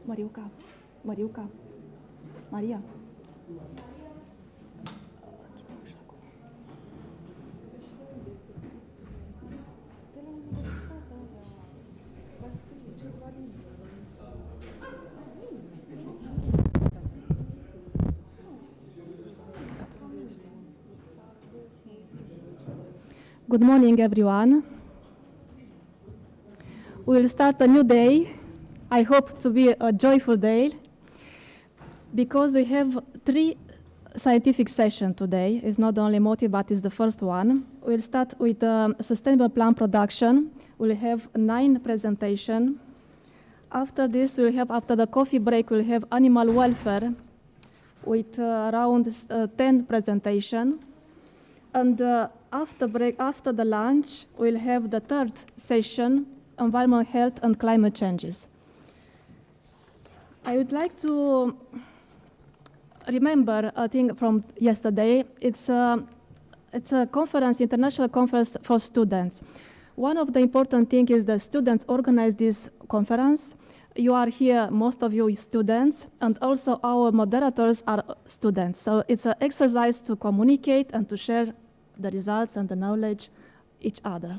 Mariuca. Mariuca. Maria. Good morning, everyone. We will start a new day. I hope to be a joyful day because we have 3 scientific sessions today. It's not only motive, but it's the first one. We'll start with sustainable plant production. We'll have 9 presentations. After this, after the coffee break, we'll have animal welfare with around 10 presentations. And after the lunch, we'll have the 3rd session, environmental health and climate changes. I would like to remember a thing from yesterday. It's a conference, international conference for students. One of the important things is the students organize this conference. You are here, most of you students, and also our moderators are students. So it's an exercise to communicate and to share the results and the knowledge each other.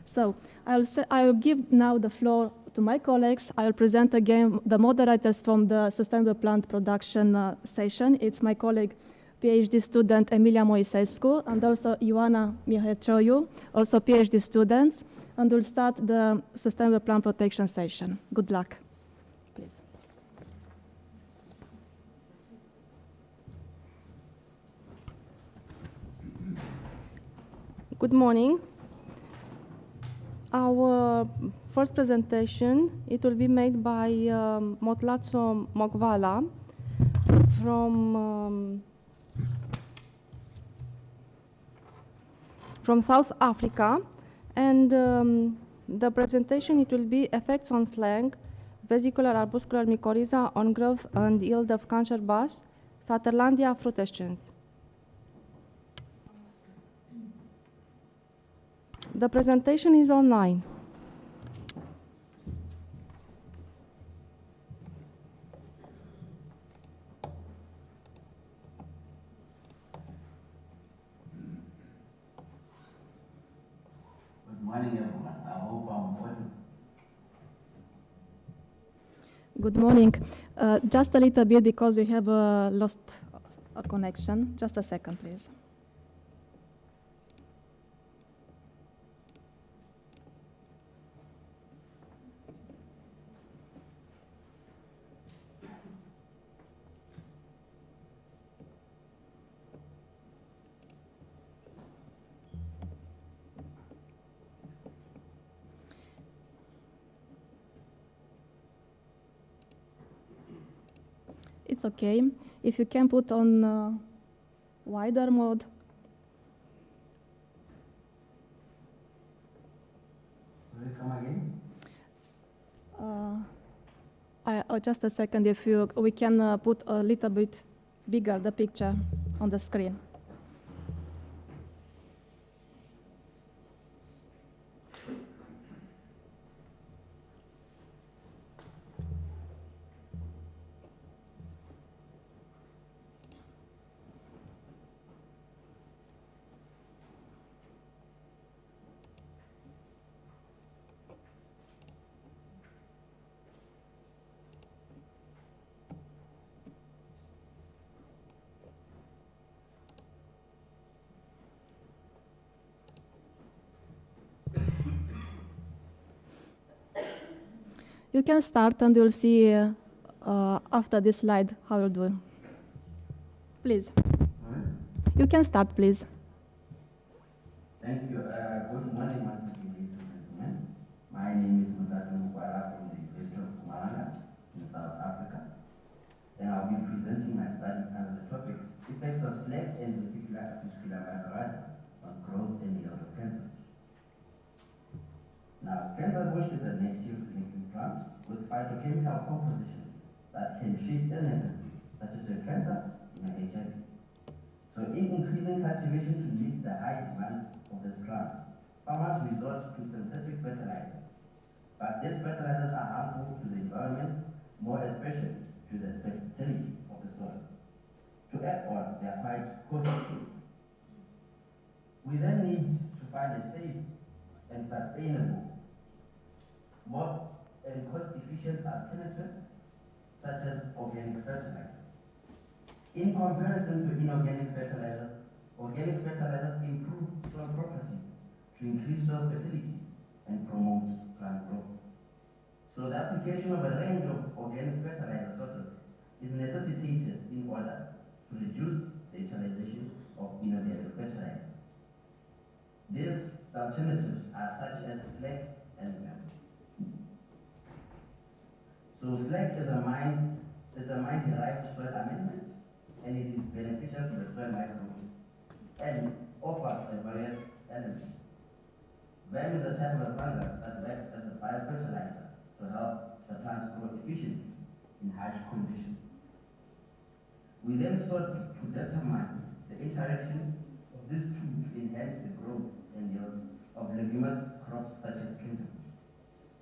So I will give now the floor to my colleagues. I will present again the moderators from the Sustainable Plant Production session. It's my colleague, PhD student Emilia Moisescu, and also Ioana Mihăcioiu, also PhD students, and we'll start the Sustainable Plant Protection session. Good luck, please. Good morning. Our first presentation, it will be made by Motlatso Mokvala from South Africa, and the presentation, it will be effects on slang, vesicular arbuscular mycorrhiza on growth and yield of cancer bush, Saterlandia frutescens. The presentation is online. Good morning, everyone. I hope I'm audible. Good morning. Just a little bit because we have lost a connection. Just a second, please. It's okay. If you can put on wider mode. Will you come again? Just a second. If we can put a little bit bigger the picture on the screen. You can start and you'll see after this slide how you'll do. Please. You can start, please. Thank you. Good morning, once again, ladies and gentlemen. My name is Mutatu Mukwala from the University of Mpumalanga in South Africa. And I'll be presenting my study under the topic, Effects of Slag and Vesicular Arbuscular Mycorrhiza on Growth and Yield of Cancer. Now, cancer bush is a native living plant with phytochemical compositions that can treat illnesses such as cancer and HIV. So in increasing cultivation to meet the high demand of this plant, farmers resort to synthetic fertilizers. But these fertilizers are harmful to the environment, more especially to the fertility of the soil. To add on, they are quite costly. We then need to find a safe and sustainable, more and cost-efficient alternative, such as organic fertilizer. In comparison to inorganic fertilizers, organic fertilizers improve soil property to increase soil fertility and promote plant growth. So the application of a range of organic fertilizer sources is necessitated in order to reduce the utilization of inorganic fertilizer. These alternatives are such as slag and mud. So slag is a mine-derived soil amendment, and it is beneficial to the soil microbes and offers a various elements. Worm is a type of fungus that works as a biofertilizer to help the plants grow efficiently in harsh conditions. We then sought to determine the interaction of these two to enhance the growth and yield of leguminous crops such as cucumber.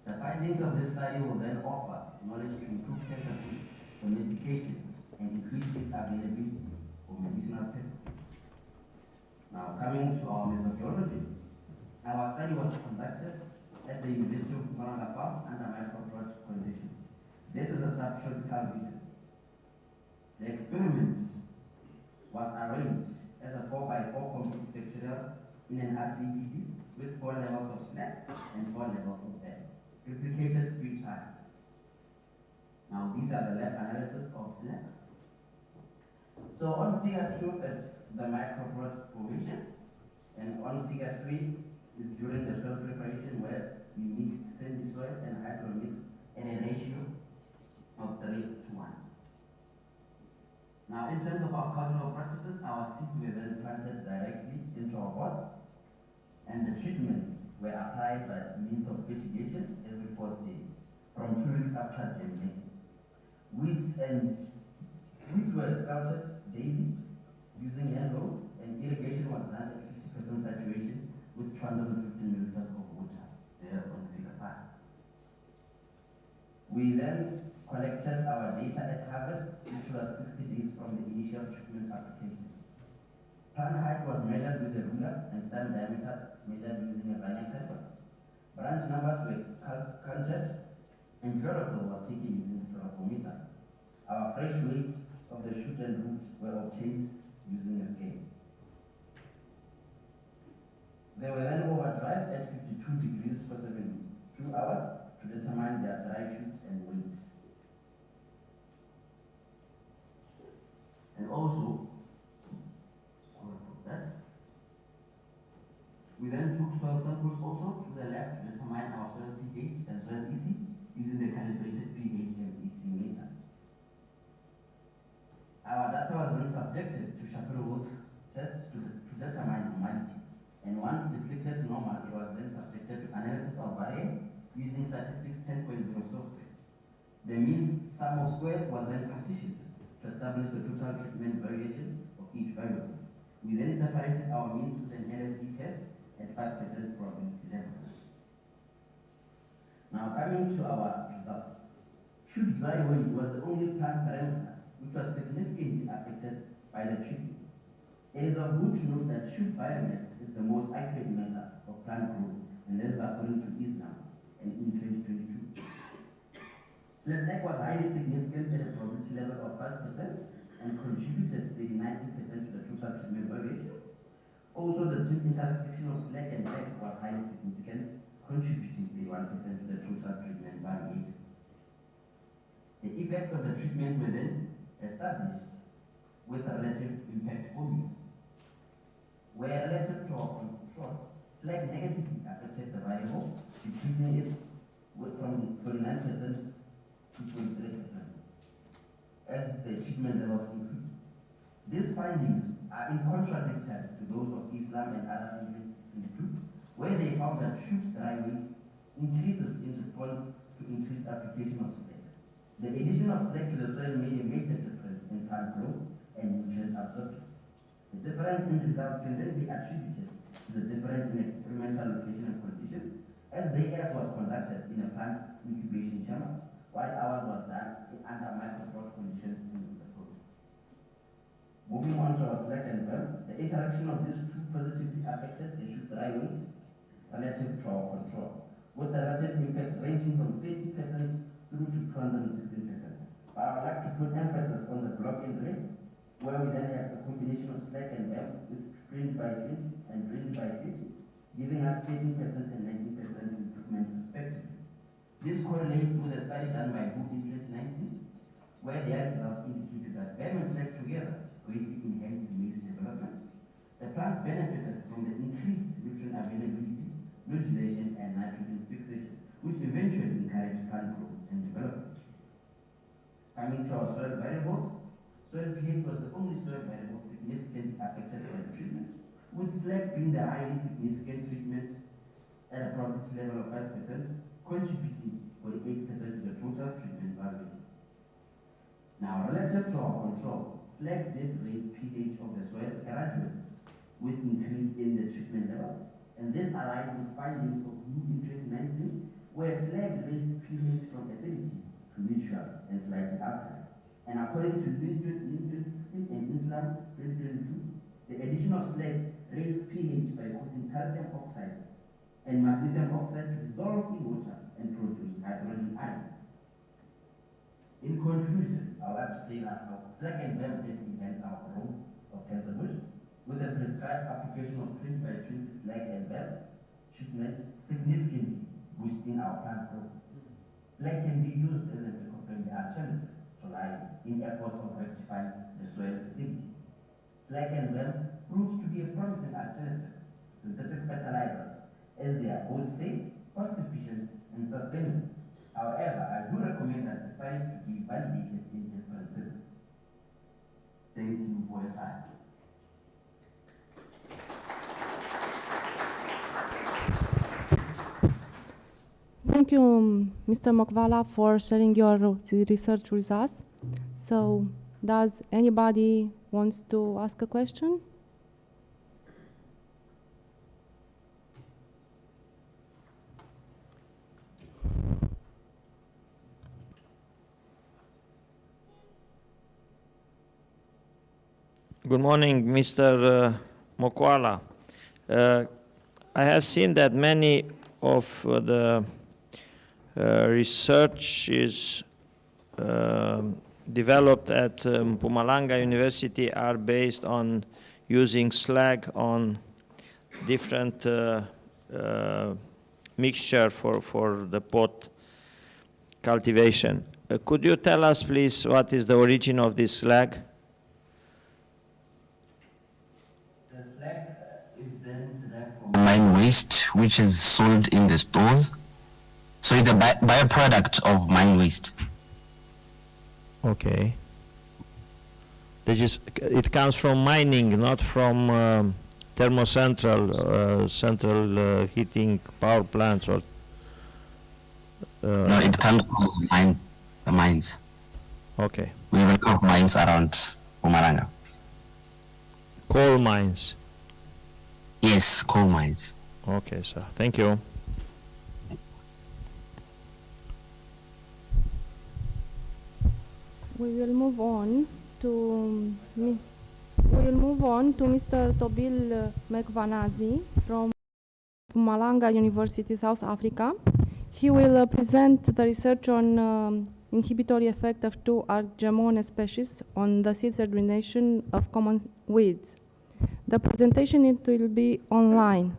The findings of this study will then offer knowledge to improve cucumber domestication and increase its availability for medicinal purposes. Now, coming to our methodology, our study was conducted at the University of Mpumalanga Farm under microplot conditions. This is a subtropical region. The experiment was arranged as a 4x4 complete factorial in an RCPD with 4 levels of slag and 4 levels of air, replicated 3 times. Now, these are the lab analysis of slag. So on figure 2, it's the microplot formation, and on figure 3 is during the soil preparation where we mixed sandy soil and hydro mix at a ratio of 3:1. Now, in terms of our cultural practices, our seeds were then planted directly into our pots, and the treatments were applied by means of fertigation every 4th day, from 2 weeks after germination. Weeds were scouted daily using hand hoes, and irrigation was done at 50% saturation with 250 milliliters of water, there on figure 5. We then collected our data at harvest, which was 60 days from the initial treatment application. Plant height was measured with a ruler and stem diameter measured using a vernier caliper. Branch numbers were counted, and chlorophyll was taken using a chlorometer. Our fresh weight of the shoot and roots were obtained using a scale. They were then overdried at 52 degrees for 72 hours to determine their dry shoot and weight. And also, sorry about that, we then took soil samples also to the left to determine our soil pH and soil EC using the calibrated pH and EC meter. Our data was then subjected to Shapiro-Wilks test to determine normality. And once depleted normal, it was then subjected to analysis of variance using statistics 10.0 software. The mean sum of squares was then partitioned to establish the total treatment variation of each variable. We then separated our means with an LSD test at 5% probability level. Now, coming to our results. Shoot dry weight was the only plant parameter which was significantly affected by the treatment. It is of good to note that shoot biomass is the most accurate measure of plant growth, and this is according to ISNAM and in 2022. Slag was highly significant at a probability level of 5% and contributed 89% to the total treatment variation. Also, the interaction of slag and slag was highly significant, contributing 81% to the total treatment variation. The effects of the treatment were then established with a relative impact formula, where relative to our control, slag negatively affected the variable, decreasing it from 49% to 23% as the treatment levels increase. These findings are in contradiction to those of Islam and others in 2022, where they found that shoot dry weight increases in response to increased application of slag. The addition of slag to the soil made a major difference in plant growth and nutrient absorption. The difference in results can then be attributed to the difference in experimental location and condition, as the AS was conducted in a plant incubation chamber, while ours was done under microcontrolled conditions in the soil. Moving on to our select and verb, the interaction of these two positively affected the shoe dry weight relative to our control, with the relative impact ranging from 30% through to 216%. But I would like to put emphasis on the block and ring, where we then have the combination of slack and verb with 20 by 20 and 20 by 30, giving us 13% and 19% improvement respectively. This correlates with a study done by BUCURETTI in 2019, where their results indicated that verb and slack together greatly enhanced maize development. The plants benefited from the increased nutrient availability, nodulation, and nitrogen fixation, which eventually encouraged plant growth and development. Coming to our soil variables, soil pH was the only soil variable significantly affected by the treatment, with slag being the highly significant treatment at a probability level of 5%, contributing 48% to the total treatment value. Now, relative to our control, slag did raise pH of the soil gradually with increase in the treatment level, and this aligns with findings of BUCURETTI in 2019, where slag raised pH from acidity to neutral and slightly alkaline. And according to Lin 2016 and Islam 2022, the addition of slag raised pH by causing calcium oxide and magnesium oxide to dissolve in water and produce hydrogen ions. In conclusion, I would like to say that our slag and verb did enhance our growth of cancer bush, with the prescribed application of 20 by 20 slag and verb treatment significantly boosting our plant growth. Slag can be used as an eco-friendly alternative to lime in efforts of rectifying the soil acidity. Slag and verb proves to be a promising alternative to synthetic fertilizers, as they are both safe, cost-efficient, and sustainable. However, I do recommend that the study to be validated in different settings. Thank you for your time. Thank you, Mr. Mokvala, for sharing your research with us. So, does anybody wants to ask a question? Good morning, Mr. Mokwala. I have seen that many of the research is developed at Mpumalanga University are based on using slag on different mixture for the pot cultivation. Could you tell us, please, what is the origin of this slag? The slag is then derived from mine waste, which is sold in the stores. So it's a byproduct of mine waste. Okay. It comes from mining, not from thermocentral, central heating power plants, or. No, it comes from the mines. Okay. We have mines around Mpumalanga. Coal mines. Yes, coal mines. Okay, sir. Thank you. We will move on to Mr. Tobil Mekvanazi from Mpumalanga University, South Africa. He will present the research on inhibitory effect of two Argemone species on the seed germination of common weeds. The presentation will be online.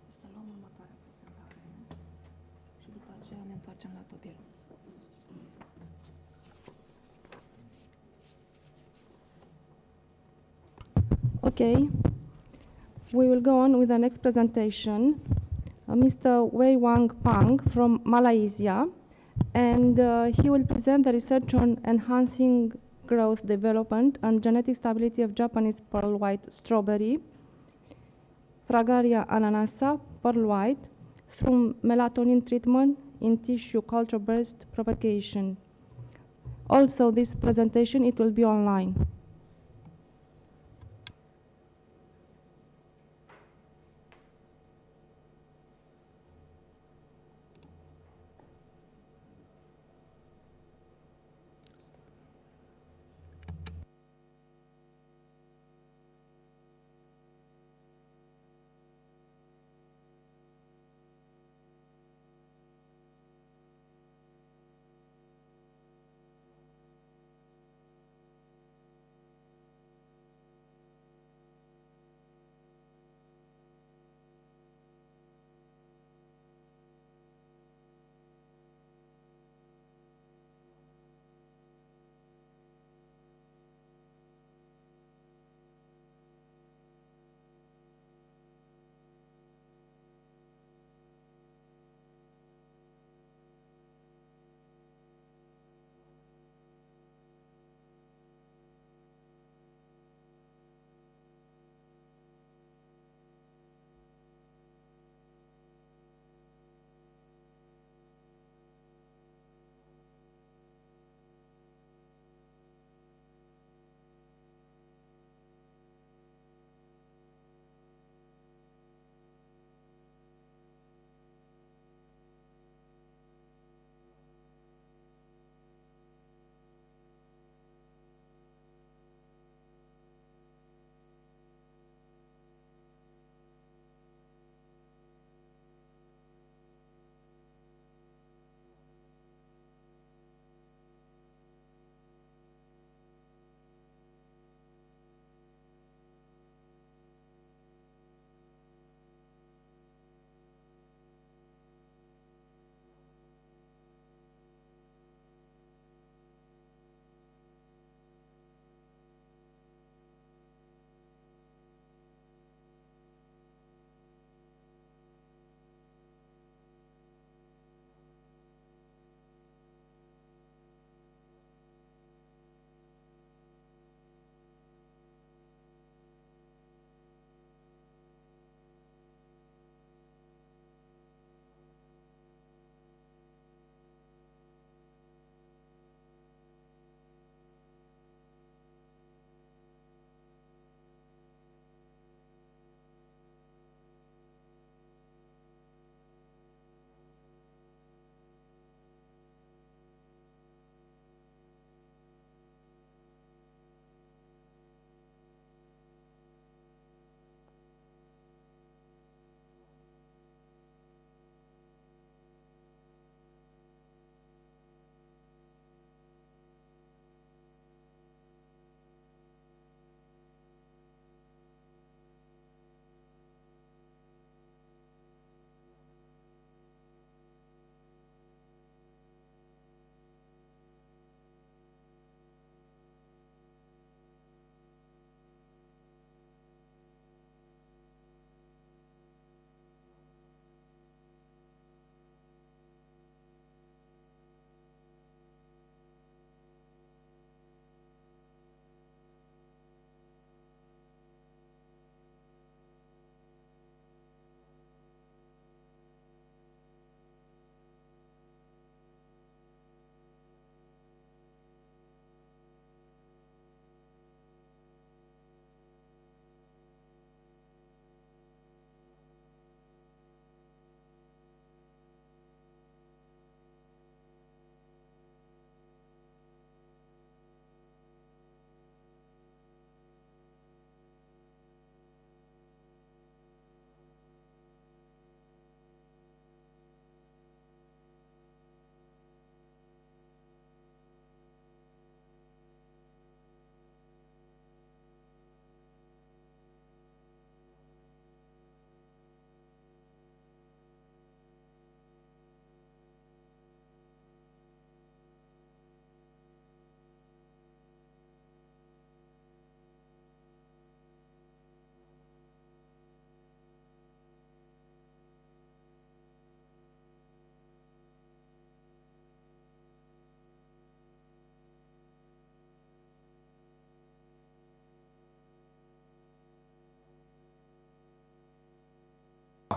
Să luăm următoarea prezentare și după aceea ne întoarcem la Tobil. Okay. We will go on with the next presentation. Mr. Wei Wang Pang from Malaysia, and he will present the research on enhancing growth, development, and genetic stability of Japanese pearl white strawberry, Fragaria ananassa, pearl white, through melatonin treatment in tissue culture burst propagation. Also, this presentation, it will be online.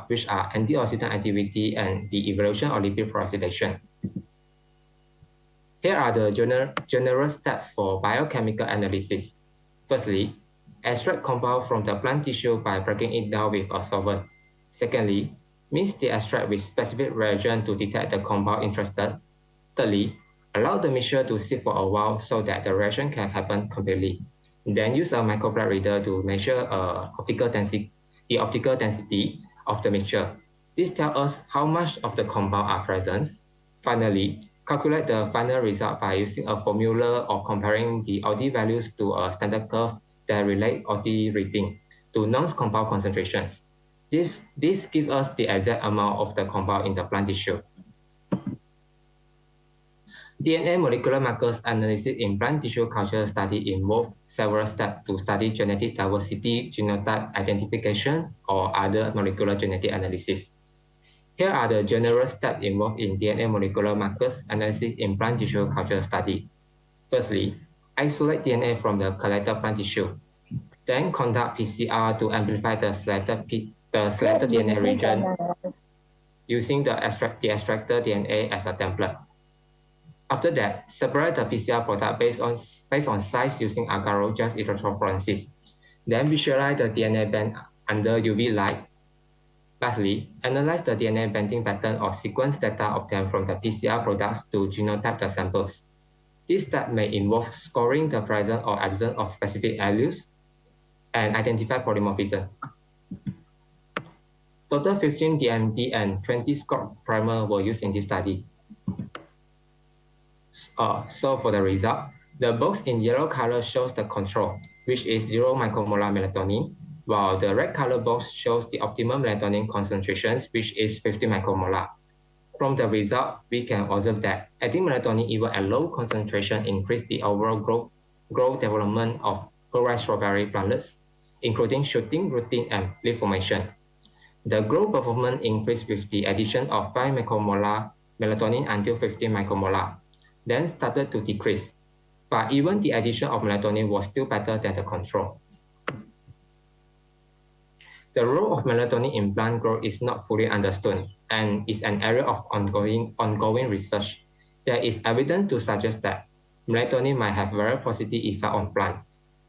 which are antioxidant activity and the evolution of lipid peroxidation. Here are the general steps for biochemical analysis. Firstly, extract compound from the plant tissue by breaking it down with a solvent. Secondly, mix the extract with specific reagent to detect the compound interested. Thirdly, allow the mixture to sit for a while so that the reaction can happen completely. Then use a microblood reader to measure the optical density of the mixture. This tells us how much of the compound are present. Finally, calculate the final result by using a formula or comparing the OD values to a standard curve that relate OD reading to non-compound concentrations. This gives us the exact amount of the compound in the plant tissue. DNA molecular markers analysis in plant tissue culture study involve several steps to study genetic diversity, genotype identification, or other molecular genetic analysis. Here are the general steps involved in DNA molecular markers analysis in plant tissue culture study. Firstly, isolate DNA from the collected plant tissue. Then conduct PCR to amplify the selected DNA region using the extracted DNA as a template. After that, separate the PCR product based on size using agarose electrophoresis. Then visualize the DNA band under UV light. Lastly, analyze the DNA bending pattern of sequence data obtained from the PCR products to genotype the samples. This step may involve scoring the presence or absence of specific alleles and identify polymorphism. Total 15 DMD and 20 SCORP primer were used in this study. So for the result, the box in yellow color shows the control, which is 0 micromolar melatonin, while the red color box shows the optimum melatonin concentrations, which is 50 micromolar. From the result, we can observe that adding melatonin even at low concentration increased the overall growth development of chloride strawberry plantlets, including shooting, rooting, and leaf formation. The growth performance increased with the addition of 5 micromolar melatonin until 50 micromolar, then started to decrease. But even the addition of melatonin was still better than the control. The role of melatonin in plant growth is not fully understood and is an area of ongoing research. There is evidence to suggest that melatonin might have very positive effect on plant.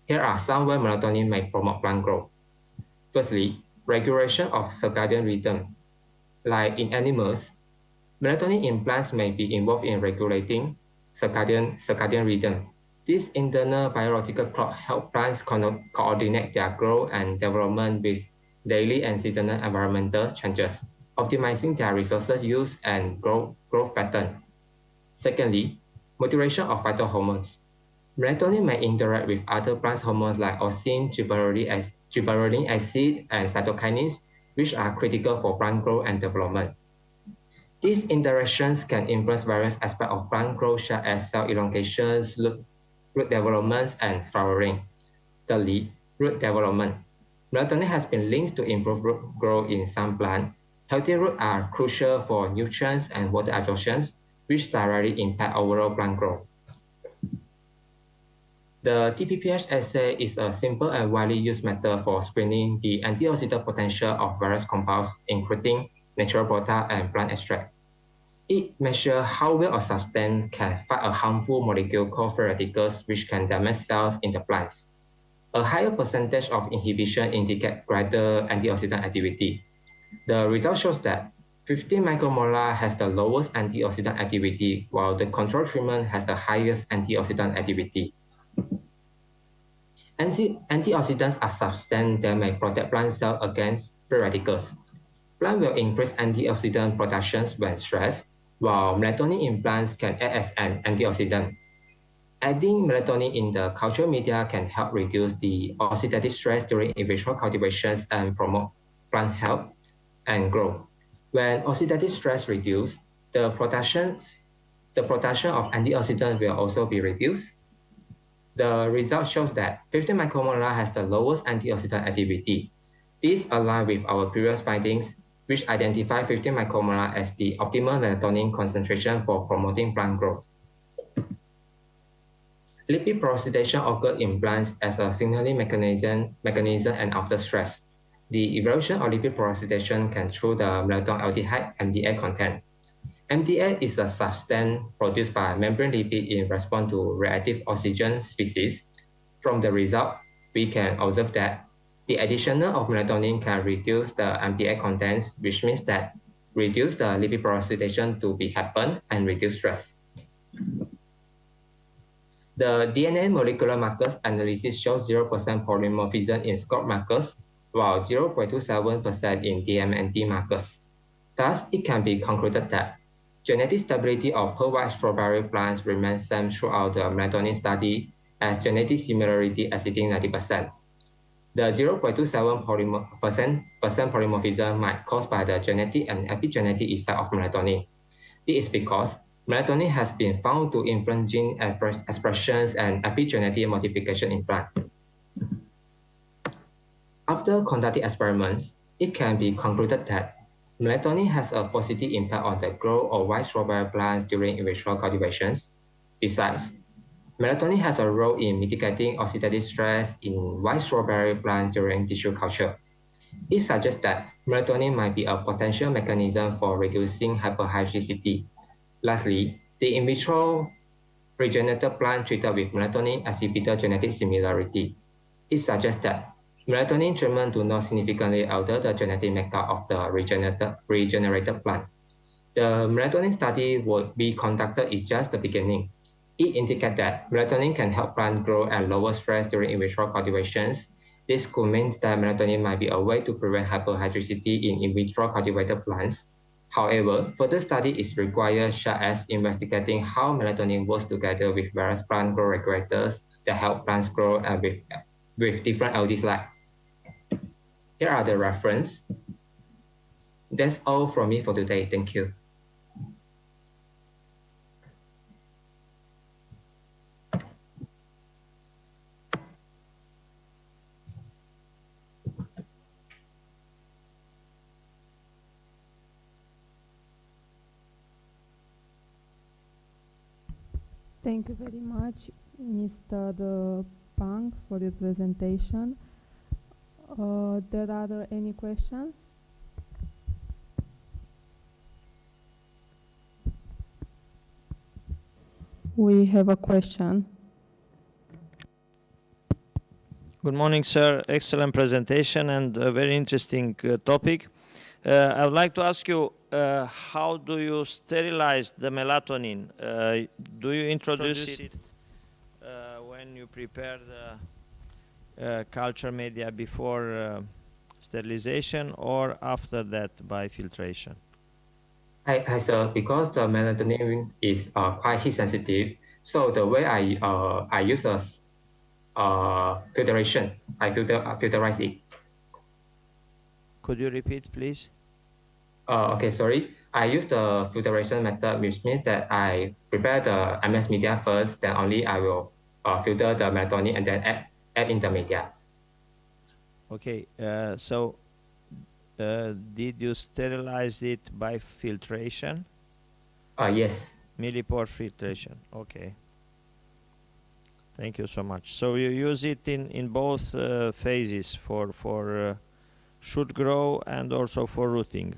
Here are some ways melatonin may promote plant growth. Firstly, regulation of circadian rhythm. Like in animals, melatonin in plants may be involved in regulating circadian rhythm. This internal biological clock helps plants coordinate their growth and development with daily and seasonal environmental changes, optimizing their resources use and growth pattern. Secondly, modulation of phytohormones. Melatonin may interact with other plant hormones like auxin, gibberellin acid, and cytokinins, which are critical for plant growth and development. These interactions can influence various aspects of plant growth, such as cell elongations, root development, and flowering. Thirdly, root development. Melatonin has been linked to improve root growth in some plants. Healthy roots are crucial for nutrients and water absorption, which directly impact overall plant growth. The TPPH assay is a simple and widely used method for screening the antioxidant potential of various compounds, including natural product and plant extract. It measures how well a substance can fight a harmful molecule called free radicals, which can damage cells in the plants. A higher percentage of inhibition indicates greater antioxidant activity. The result shows that 15 micromolar has the lowest antioxidant activity, while the control treatment has the highest antioxidant activity. Antioxidants are substances that may protect plant cells against free radicals. Plants will increase antioxidant production when stressed, while melatonin in plants can act as an antioxidant. Adding melatonin in the culture media can help reduce the oxidative stress during individual cultivations and promote plant health and growth. When oxidative stress reduces, the production of antioxidants will also be reduced. The result shows that 50 micromolar has the lowest antioxidant activity. This aligns with our previous findings, which identify 50 micromolar as the optimal melatonin concentration for promoting plant growth. Lipid peroxidation occurs in plants as a signaling mechanism and after stress. the evolution of lipid peroxidation can through the malonaldehyde MDA content. MDA is a substance produced by membrane lipid in response to reactive oxygen species. From the result, we can observe that the addition of melatonin can reduce the MDA contents, which means that reduce the lipid peroxidation to be happen and reduce stress. The DNA molecular markers analysis shows 0% polymorphism in SCORP markers, while 0.27% in DMNT markers. Thus, it can be concluded that genetic stability of pearl white strawberry plants remains same throughout the melatonin study, as genetic similarity exceeding 90%. The 0.27% polymorphism might caused by the genetic and epigenetic effect of melatonin. This is because melatonin has been found to influence gene expressions and epigenetic modification in plants. After conducting experiments, it can be concluded that melatonin has a positive impact on the growth of white strawberry plants during in vitro cultivations. Besides, melatonin has a role in mitigating oxidative stress in white strawberry plants during tissue culture. It suggests that melatonin might be a potential mechanism for reducing hyperhidricity. Lastly, the in vitro regenerated plant treated with melatonin exhibited genetic similarity. It suggests that melatonin treatment do not significantly alter the genetic makeup of the regenerated plant. The melatonin study will be conducted is just the beginning. It indicates that melatonin can help plants grow and lower stress during in vitro cultivations. This could mean that melatonin might be a way to prevent hyperhidricity in vitro cultivated plants. However, further study is required, such as investigating how melatonin works together with various plant growth regulators that help plants grow and with different LDs like. Here are the reference. That's all from me for today. Thank you. Thank you very much, Mr. Pang, for your presentation. There are any questions? We have a question. Good morning, sir. Excellent presentation and a very interesting topic. I would like to ask you, how do you sterilize the melatonin? Do you introduce it when you prepare the culture media before sterilization or after that by filtration? Hi, sir. Because the melatonin is quite heat sensitive, so the way I use a filtration, I filterize it. Could you repeat, please? Okay, sorry. I use the filtration method, which means that I prepare the MS media first, then only I will filter the melatonin and then add in the media. Okay, so did you sterilize it by filtration? Yes. Millipore filtration, okay. Thank you so much. So you use it in both phases for shoot grow and also for rooting,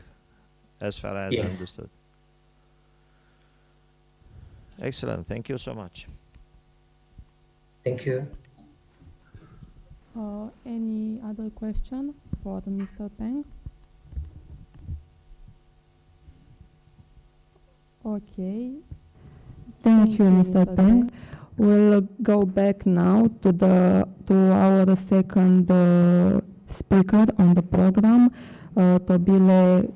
as far as I understood. Excellent. Thank you so much. Thank you. Any other question for Mr. Peng? Okay. Thank you, Mr. Peng. We'll go back now to our second speaker on the program, Tobile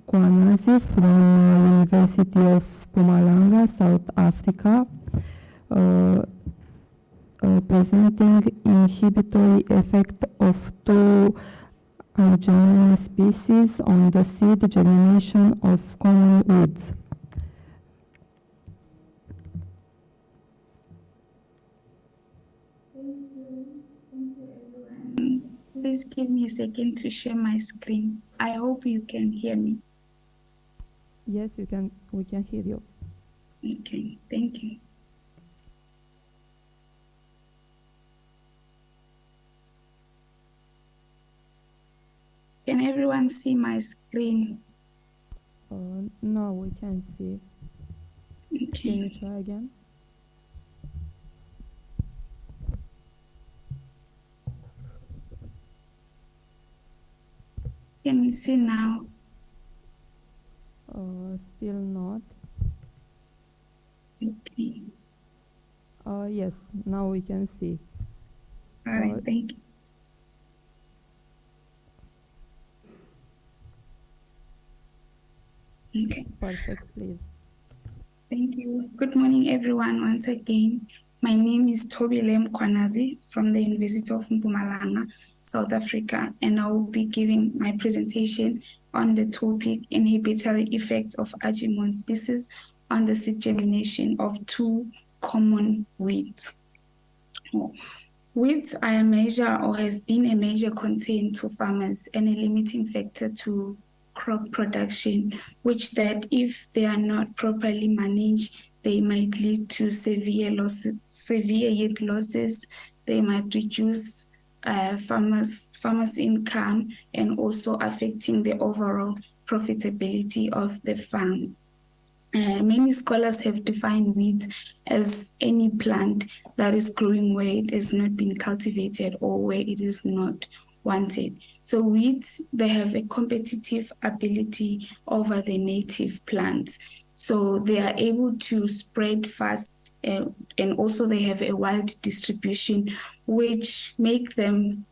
Kwanazi from University of Mpumalanga, South Africa, presenting inhibitory effect of two Aegina species on the seed germination of common weeds. Please give me a second to share my screen. I hope you can hear me. Yes, we can hear you. Okay, thank you. Can everyone see my screen? No, we can't see. Can you Okay. try again? Can you see now? Still not. Okay. Yes, now we can see. All right, Uh, thank you. Okay. Perfect, please. Thank you. Good morning, everyone, once again. My name is Tobilem Kwanazi from the University of Mpumalanga, South Africa, and I will be giving my presentation on the topic inhibitory effect of Agimon species on the seed germination of two common weeds. Weeds are a major or has been a major concern to farmers and a limiting factor to crop production, which that if they are not properly managed, they might lead to severe yield losses. They might reduce farmers' income and also affecting the overall profitability of the farm. Many scholars have defined weeds as any plant that is growing where it has not been cultivated or where it is not wanted. So weeds, they have a competitive ability over the native plants. So they are able to spread fast and also they have a wide distribution, which make them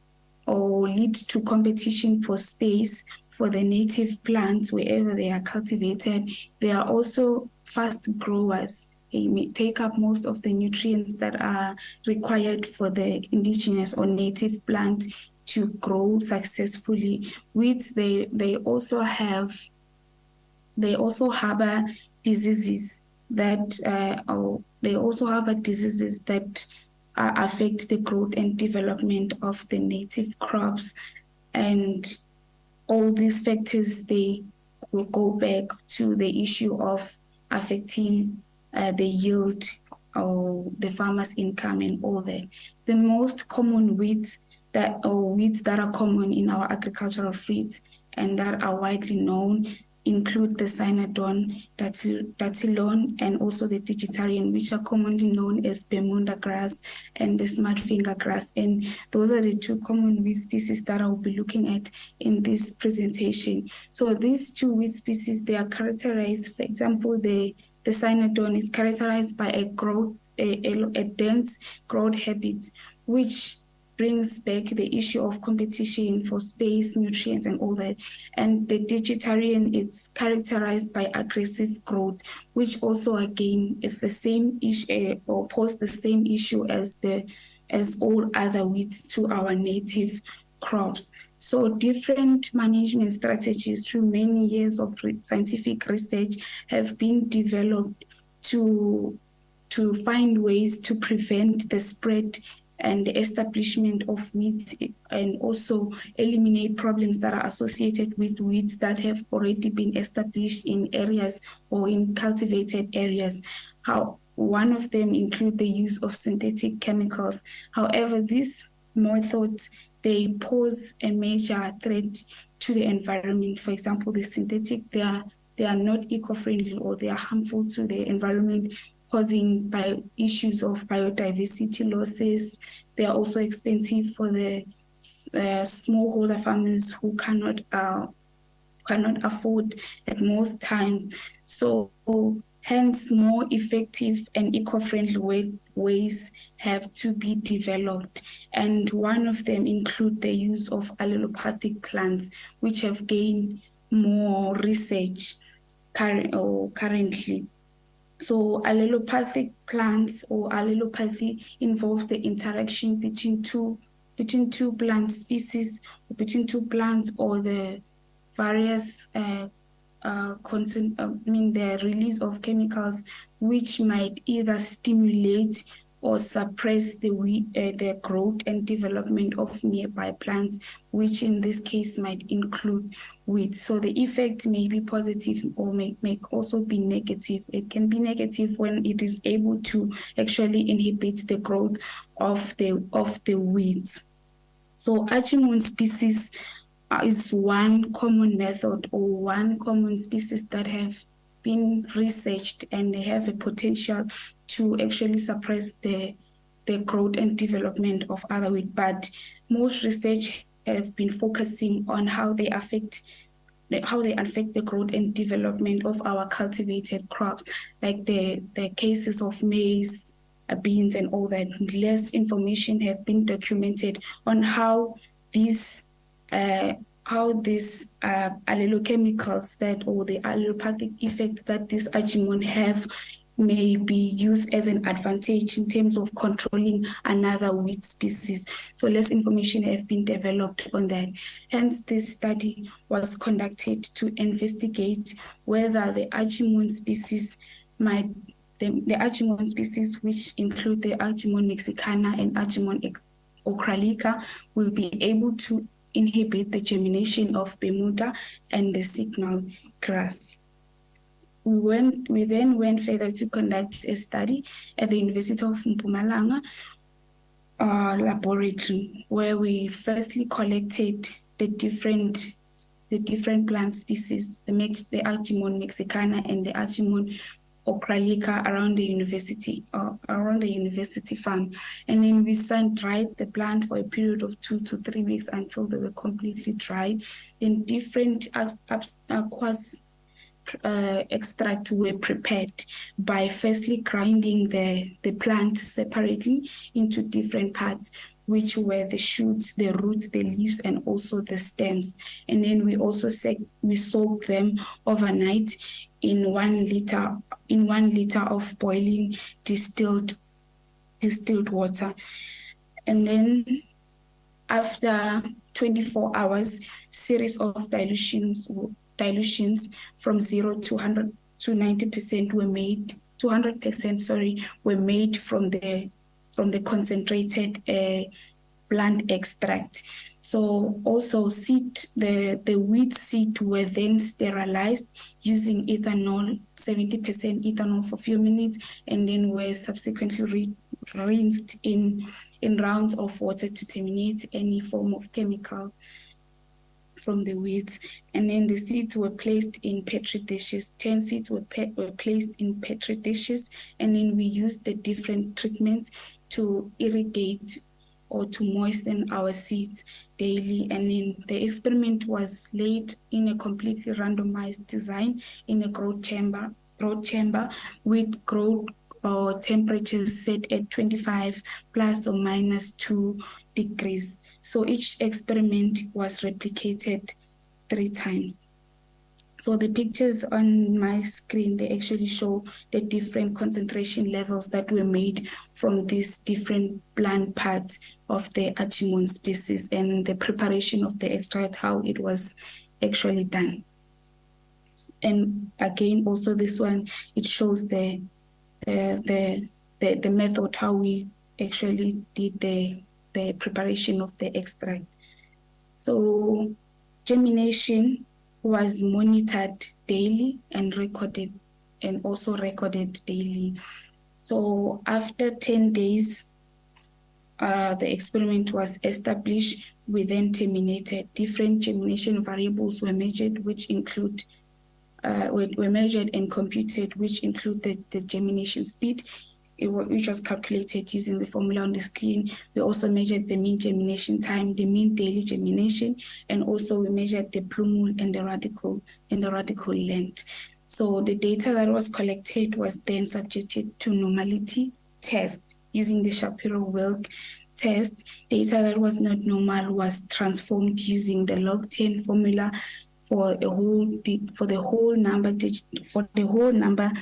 or lead to competition for space for the native plants wherever they are cultivated. They are also fast growers. They may take up most of the nutrients that are required for the indigenous or native plant to grow successfully. Weeds, they also harbor diseases that affect the growth and development of the native crops. And all these factors, they will go back to the issue of affecting the yield or the farmer's income and all that. The most common weeds that are common in our agricultural fields and that are widely known include the cynodon, datilon, and also the digitarian, which are commonly known as Bermuda grass and the smart finger grass. And those are the two common weed species that I'll be looking at in this presentation. So these two weed species, they are characterized, for example, the cynodon is characterized by a dense growth habit, which brings back the issue of competition for space, nutrients, and all that. And the digitarian, it's characterized by aggressive growth, which also again is the same issue or pose the same issue as all other weeds to our native crops. So different management strategies through many years of scientific research have been developed to find ways to prevent the spread and the establishment of weeds and also eliminate problems that are associated with weeds that have already been established in areas or in cultivated areas. One of them include the use of synthetic chemicals. However, these methods, they pose a major threat to the environment. For example, the synthetic, they are not eco-friendly or they are harmful to the environment, causing issues of biodiversity losses. They are also expensive for the smallholder farmers who cannot afford at most times. So hence, more effective and eco-friendly ways have to be developed. And one of them include the use of allelopathic plants, which have gained more research currently. So allelopathic plants or allelopathy involves the interaction between two plant species, or between two plants, or the various the release of chemicals which might either stimulate or suppress the growth and development of nearby plants, which in this case might include weeds. So the effect may be positive or may also be negative. It can be negative when it is able to actually inhibit the growth of the weeds. So Agimon species is one common method or one common species that have been researched and they have a potential to actually suppress the growth and development of other weed. But most research have been focusing on how they affect the growth and development of our cultivated crops, like the cases of maize, beans, and all that. Less information have been documented on how these allelochemicals that, or the allelopathic effect that these agimon have, may be used as an advantage in terms of controlling another weed species. So less information have been developed on that. Hence, this study was conducted to investigate whether the agimon species the agimon species, which include the Agimon mexicana and Agimon ocralica, will be able to inhibit the germination of Bermuda and the signal grass. We then went further to conduct a study at the University of Mpumalanga laboratory, where we firstly collected the different plant species, the Agimon mexicana and the Agimon ocralica around the university farm, and then we sun-dried the plant for a period of 2 to 3 weeks until they were completely dried. Then different aqueous extract were prepared by firstly grinding the plant separately into different parts, which were the shoots, the roots, the leaves, and also the stems. And then we also soaked them overnight in 1 liter of boiling distilled water. And then after 24 hours, series of dilutions from 0 to 100 to 90% were made. 200% were made from the concentrated plant extract. So also the wheat seed were then sterilized using ethanol, 70% ethanol for a few minutes, and then were subsequently rinsed in rounds of water to terminate any form of chemical from the weeds. And then the seeds were placed in petri dishes. 10 seeds were placed in petri dishes, and then we used the different treatments to irrigate or to moisten our seeds daily. And then the experiment was laid in a completely randomized design in a growth chamber with growth temperatures set at 25 plus or minus 2 degrees. So each experiment was replicated 3 times. So the pictures on my screen, they actually show the different concentration levels that were made from these different plant parts of the Agimon species, and the preparation of the extract, how it was actually done. And again, also this one, it shows the method, how we actually did the preparation of the extract. So germination was monitored daily and recorded daily. So after 10 days, the experiment was established. We then terminated. Different germination variables were measured, which include were measured and computed, which include the germination speed, which was calculated using the formula on the screen. We also measured the mean germination time, the mean daily germination, and also we measured the plumule and the radical length. So the data that was collected was then subjected to normality test using the Shapiro-Wilk test. Data that was not normal was transformed using the log10 formula for the whole number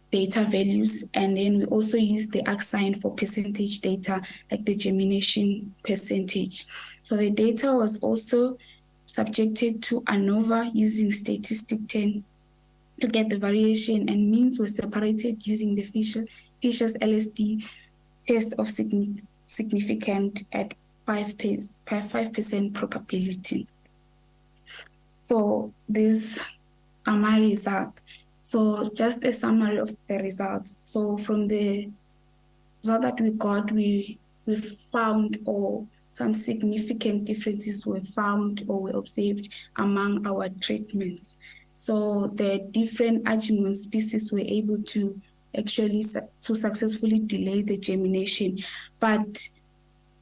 data values, and then we also use the sign for percentage data, like the germination percentage. So the data was also subjected to ANOVA using statistic 10 to get the variation, and means were separated using the Fisher's LSD test of significant at 5% probability. So these are my results. So just a summary of the results. So from the result that we got, we found or some significant differences were found or were observed among our treatments. So the different Agumon species were able to actually successfully delay the germination, but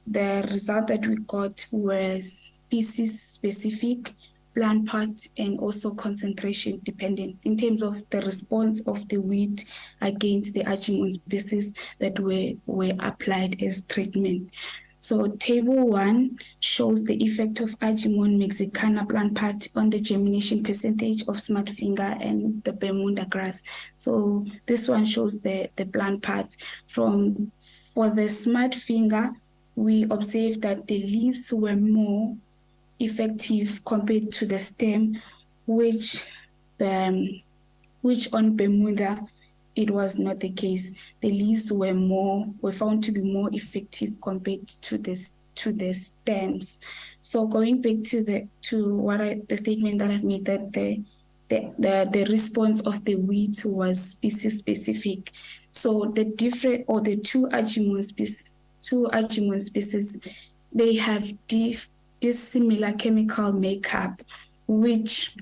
the result that we got was species-specific, plant part, and also concentration dependent in terms of the response of the wheat against the Agumon species that were applied as treatment. So table 1 shows the effect of Agumon mexicana plant part on the germination percentage of smart finger and the Bermuda grass. So this one shows the plant part. For the smart finger, we observed that the leaves were more effective compared to the stem, which on Bermuda, it was not the case. The leaves were found to be more effective compared to the stems. So going back to the statement that I've made, that the response of the wheat was species specific. So the two Agumon species, they have dissimilar chemical makeup, which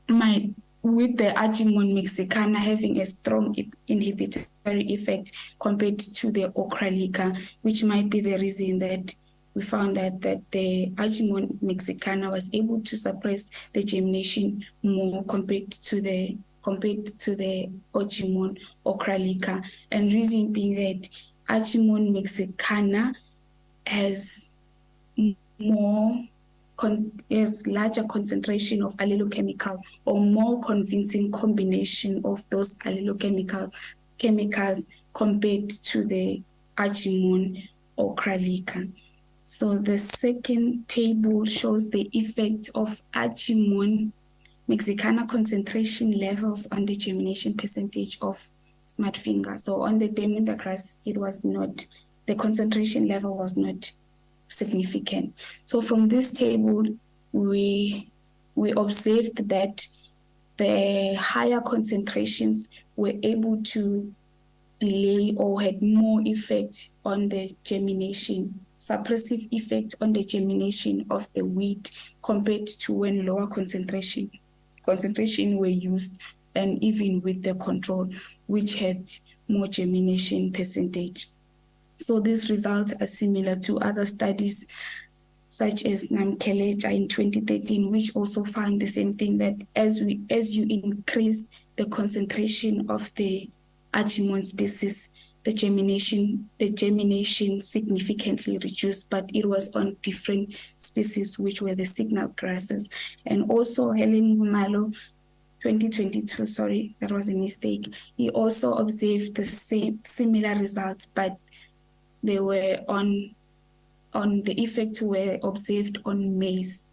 might, with the Agumon mexicana having a strong inhibitory effect compared to the Ocralica, which might be the reason that we found that the Agumon mexicana was able to suppress the germination more compared to the Agumon Ocralica. And reason being that Agumon mexicana has larger concentration of allelochemical or more convincing combination of those chemicals compared to the Agumon Ocralica. So the second table shows the effect of Agumon mexicana concentration levels on the germination percentage of smart finger. So on the Bermuda grass, it was not, the concentration level was not significant. So from this table, we observed that the higher concentrations were able to delay or had more effect on the germination, suppressive effect on the germination of the wheat compared to when lower concentration were used, and even with the control, which had more germination percentage. So these results are similar to other studies such as Namkeleja in 2013, which also found the same thing, that as you increase the concentration of the Agumon species, the germination significantly reduced, but it was on different species, which were the signal grasses. And also Helen Malo, 2022, sorry, that was a mistake. He also observed the similar results, but they were on the effects were observed on maize.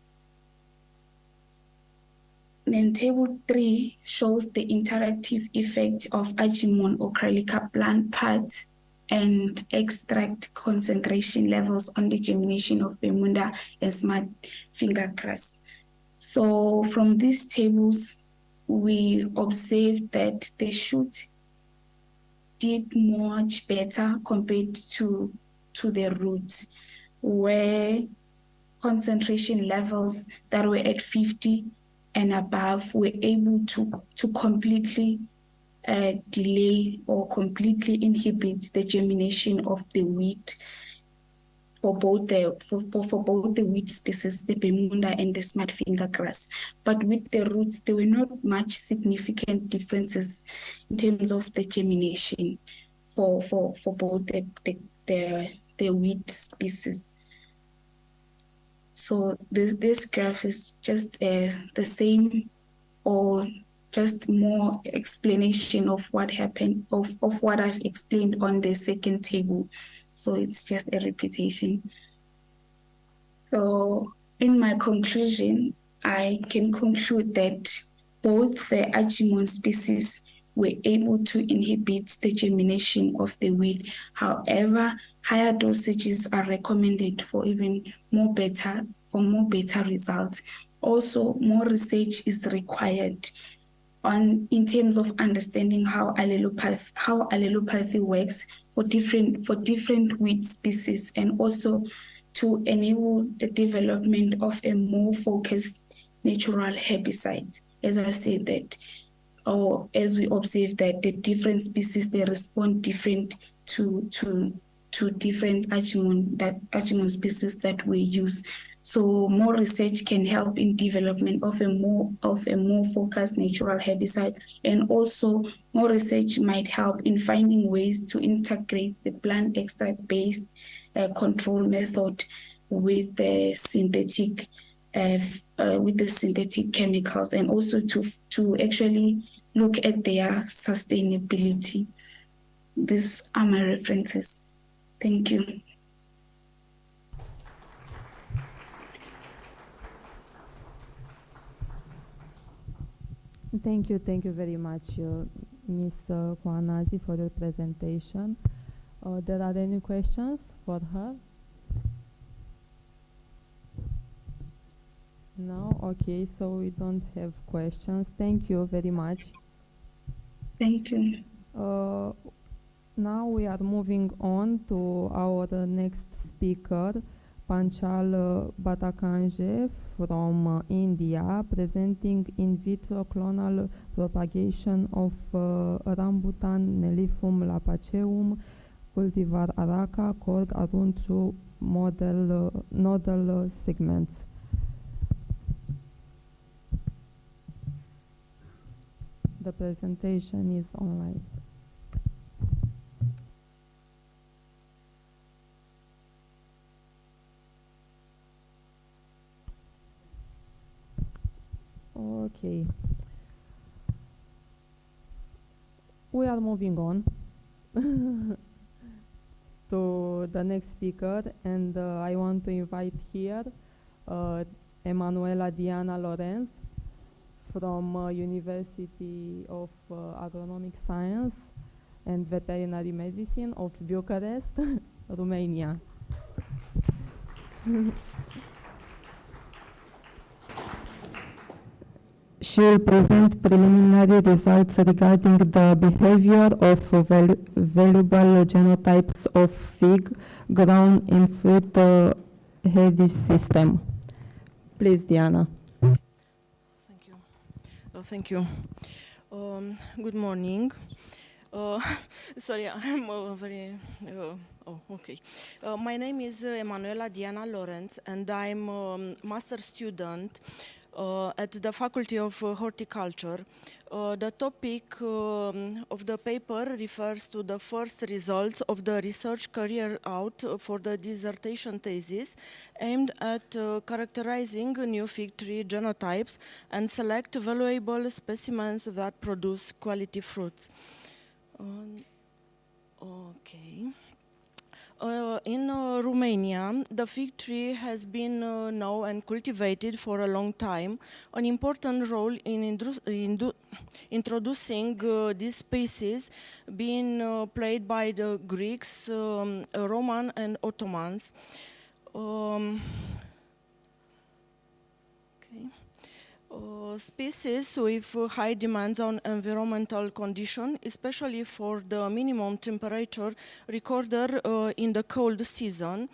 Then table 3 shows the interactive effect of Agumon Ocralica plant parts and extract concentration levels on the germination of Bermuda and smart finger grass. So from these tables, we observed that the shoot did much better compared to the roots, where concentration levels that were at 50 and above were able to completely delay or completely inhibit the germination of the wheat for both the wheat species, the Bermuda and the smart finger grass. But with the roots, there were not much significant differences in terms of the germination for both the wheat species. So this graph is just the same, or just more explanation of what happened, of what I've explained on the second table. So it's just a repetition. So in my conclusion, I can conclude that both the Agumon species were able to inhibit the germination of the wheat. However, higher dosages are recommended for more better results. Also, more research is required in terms of understanding how allelopathy works for different wheat species, and also to enable the development of a more focused natural herbicide. As I said that, or as we observe that the different species, they respond different to different Agumon species that we use. So more research can help in development of a more focused natural herbicide, and also more research might help in finding ways to integrate the plant extract based control method with the synthetic chemicals, and also to actually look at their sustainability. These are my references. Thank you. Thank you very much, Ms. Kwanazi, for your presentation. There are any questions for her? No? Okay, so we don't have questions. Thank you very much. Thank you. Now we are moving on to our next speaker, Panchal Batakanje from India, presenting in vitro clonal propagation of rambutan Nelliferum lapaceum cultivar Araca Korg Arunchu nodal segments. The presentation is online. Okay. We are moving on to the next speaker, and I want to invite here Emanuela Diana Lorenz from University of Agronomic Science and Veterinary Medicine of Bucharest, Romania. She will present preliminary results regarding the behavior of valuable genotypes of fig grown in fruit hedge system. Please, Diana. Thank you. Thank you. Good morning. Sorry, I'm very... okay. My name is Emanuela Diana Lorenz, and I'm a master student at the Faculty of Horticulture. The topic of the paper refers to the first results of the research carried out for the dissertation thesis aimed at characterizing new fig tree genotypes and select valuable specimens that produce quality fruits. Okay. In Romania, the fig tree has been known and cultivated for a long time. An important role in introducing this species being played by the Greeks, Roman and Ottomans. Species with high demands on environmental condition, especially for the minimum temperature recorded in the cold season.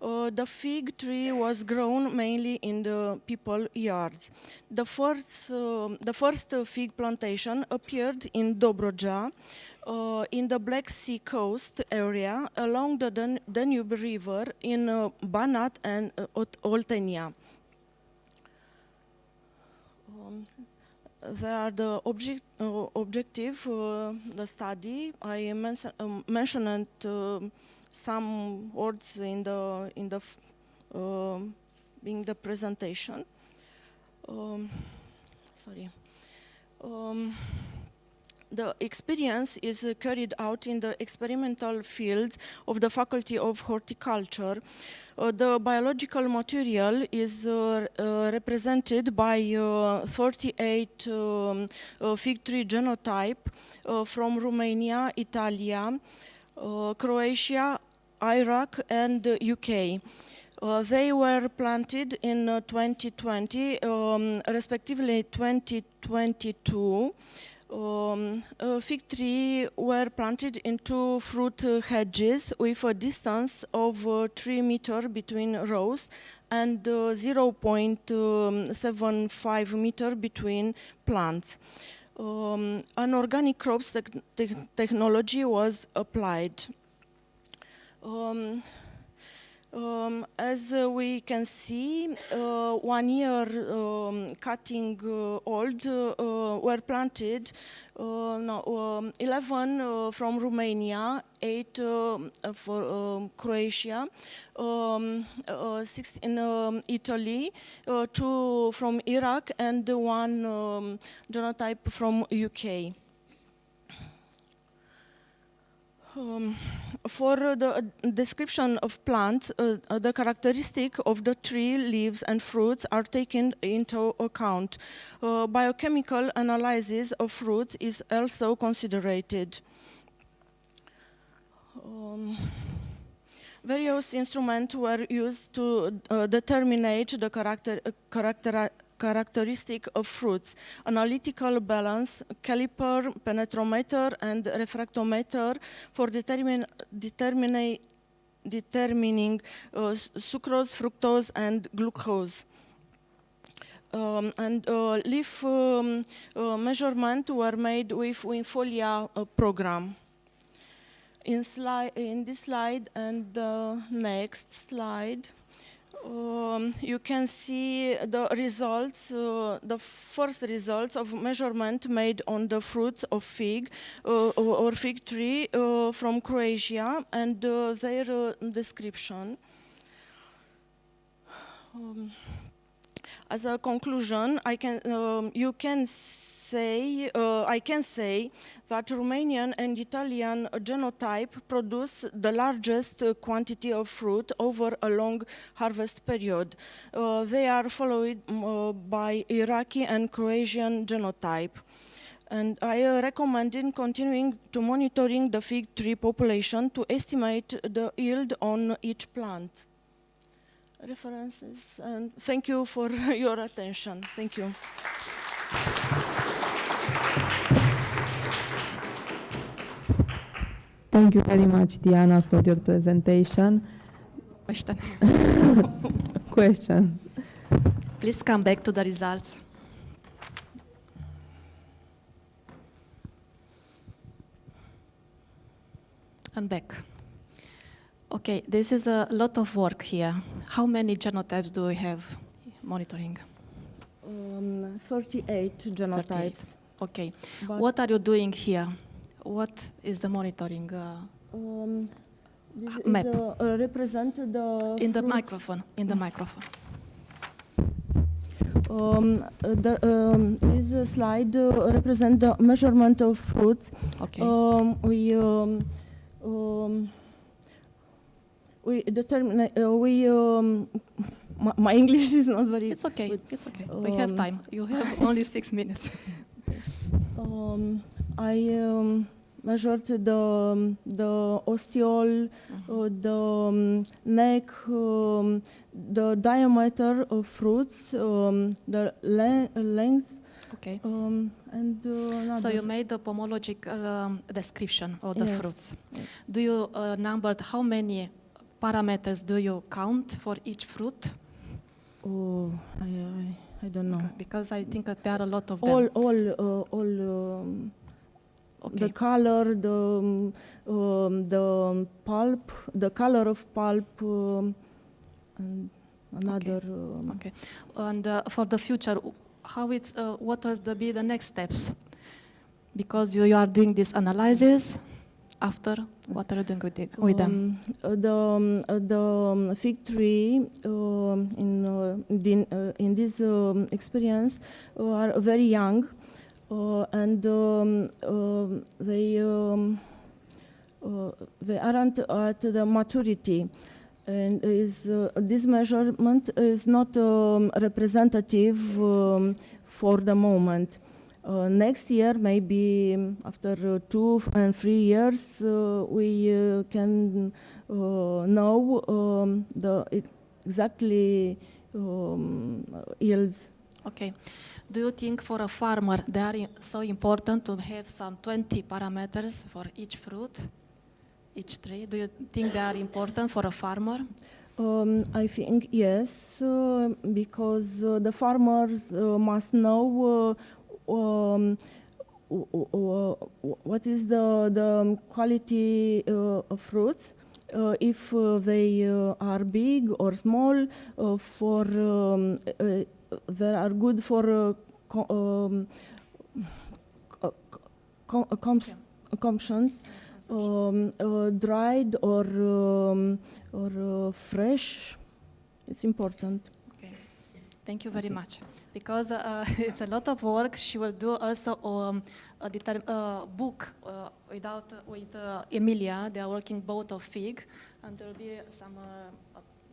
The fig tree was grown mainly in the people yards. The first fig plantation appeared in Dobroja, in the Black Sea coast area, along the Danube River in Banat and Oltenia. There are the objective, the study. I mentioned some words in the presentation. Sorry. The experience is carried out in the experimental fields of the Faculty of Horticulture. The biological material is represented by 38 fig tree genotype from Romania, Italy, Croatia, Iraq, and UK. They were planted in 2020, respectively 2022, Fig tree were planted into fruit hedges with a distance of 3 meters between rows and 0.75 meter between plants. An organic crops technology was applied. As we can see, 1 year cutting old were planted, 11 from Romania, 8 for Croatia, 6 in Italy, 2 from Iraq, and 1 genotype from UK. For the description of plants, the characteristic of the tree, leaves and fruits are taken into account. Biochemical analysis of fruits is also considered. Various instruments were used to determine the characteristic of fruits: analytical balance, caliper, penetrometer, and refractometer for determining sucrose, fructose, and glucose. Leaf measurement were made with Winfolia program. In this slide and the next slide, you can see the results, the first results of measurement made on the fruits of fig or fig tree from Croatia, and their description. As a conclusion, I can say that Romanian and Italian genotype produce the largest quantity of fruit over a long harvest period. They are followed by Iraqi and Croatian genotype. And I recommend continuing to monitoring the fig tree population to estimate the yield on each plant. References, and thank you for your attention. Thank you. Thank you very much, Diana, for your presentation. Question. Question. Please come back to the results. And back. Okay, this is a lot of work here. How many genotypes do we have monitoring? 38 genotypes. 38. Okay. What are you doing here? What is the monitoring map? Represent the In the fruits. microphone. In the microphone. This slide represents the measurement of fruits. Okay. We determine. My English is not very. It's okay. good. It's okay. We have time. You have only 6 minutes. I measured the ostiole, the neck, the diameter of fruits, the length. Okay. And So you made the pomological description of the Yes, fruits. yes. Do you numbered how many parameters do you count for each fruit? Oh, I don't know. Because I think that there are a lot of them. The color, the pulp, the color of pulp, and another. Okay. And for the future, how it's what will be the next steps? Because you are doing this analysis. After, what are you doing with them? The fig tree in this experience are very young, and they aren't at the maturity. And this measurement is not representative for the moment. Next year, maybe after 2 and 3 years, we can know the exactly yields Okay. Do you think for a farmer they are so important to have some 20 parameters for each fruit, each tree? Do you think they are important for a farmer? I think yes, because the farmers must know what is the quality of fruits, if they are big or small, they are good for consumptions, dried or fresh. It's important. Okay. Thank you very much. Because it's a lot of work. She will do also a book with Emilia. They are working both of fig, and there will be some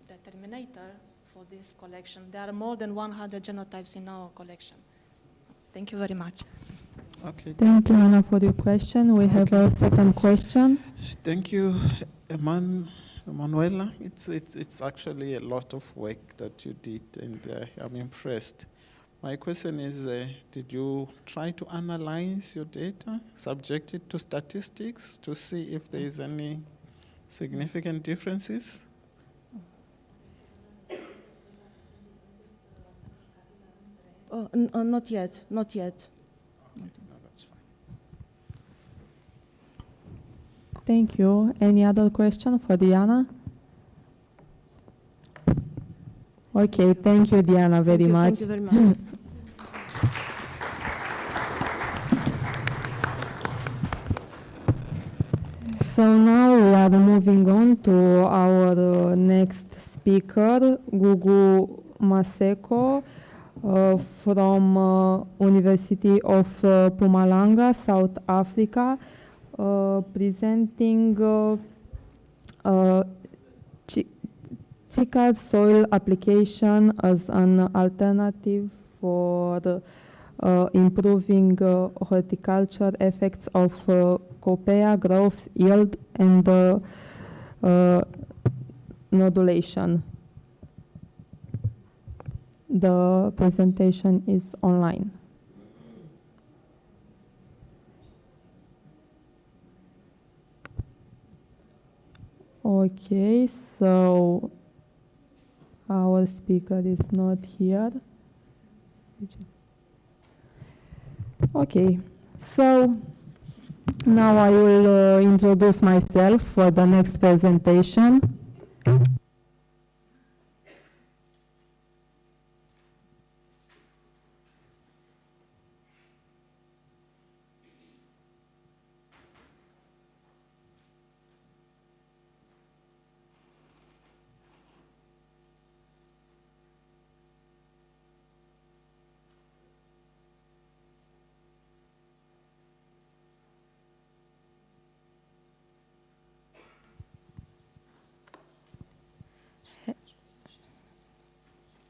determinator for this collection. There are more than 100 genotypes in our collection. Thank you very much. Okay. Thank you, Anna, for your question. We have a second question. Thank you, Emanuela. It's actually a lot of work that you did, and I'm impressed. My question is, did you try to analyze your data, subject it to statistics to see if there is any significant differences? Not yet. No, that's fine. Thank you. Any other question for Diana? Okay, thank you, Diana, very much. Thank you very much. So now we are moving on to our next speaker, Gugu Maseko, from University of Mpumalanga, South Africa, presenting chicard soil application as an alternative for improving horticulture effects of copea growth, yield, and nodulation. The presentation is online. Okay, so our speaker is not here. Okay, so now I will introduce myself for the next presentation.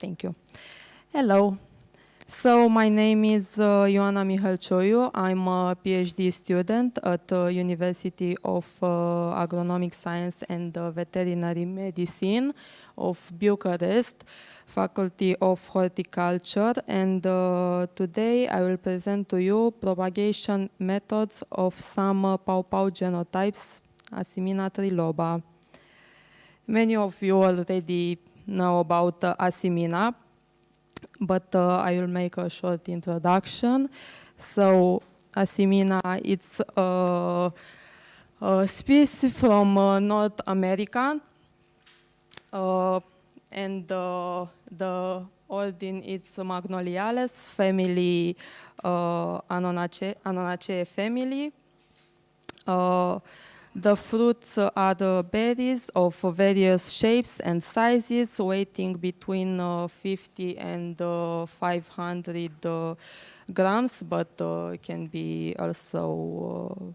Thank you. Hello. So my name is Ioana Mihalcioiu. I'm a PhD student at the University of Agronomic Science and Veterinary Medicine of Bucharest, Faculty of Horticulture, and today I will present to you propagation methods of some pawpaw genotypes, Asimina triloba. Many of you already know about Asimina, but I will make a short introduction. So Asimina, it's a species from North America, and the origin is Magnoliales family, Annonaceae family. The fruits are the berries of various shapes and sizes, weighing between 50 and 500 grams, but can be also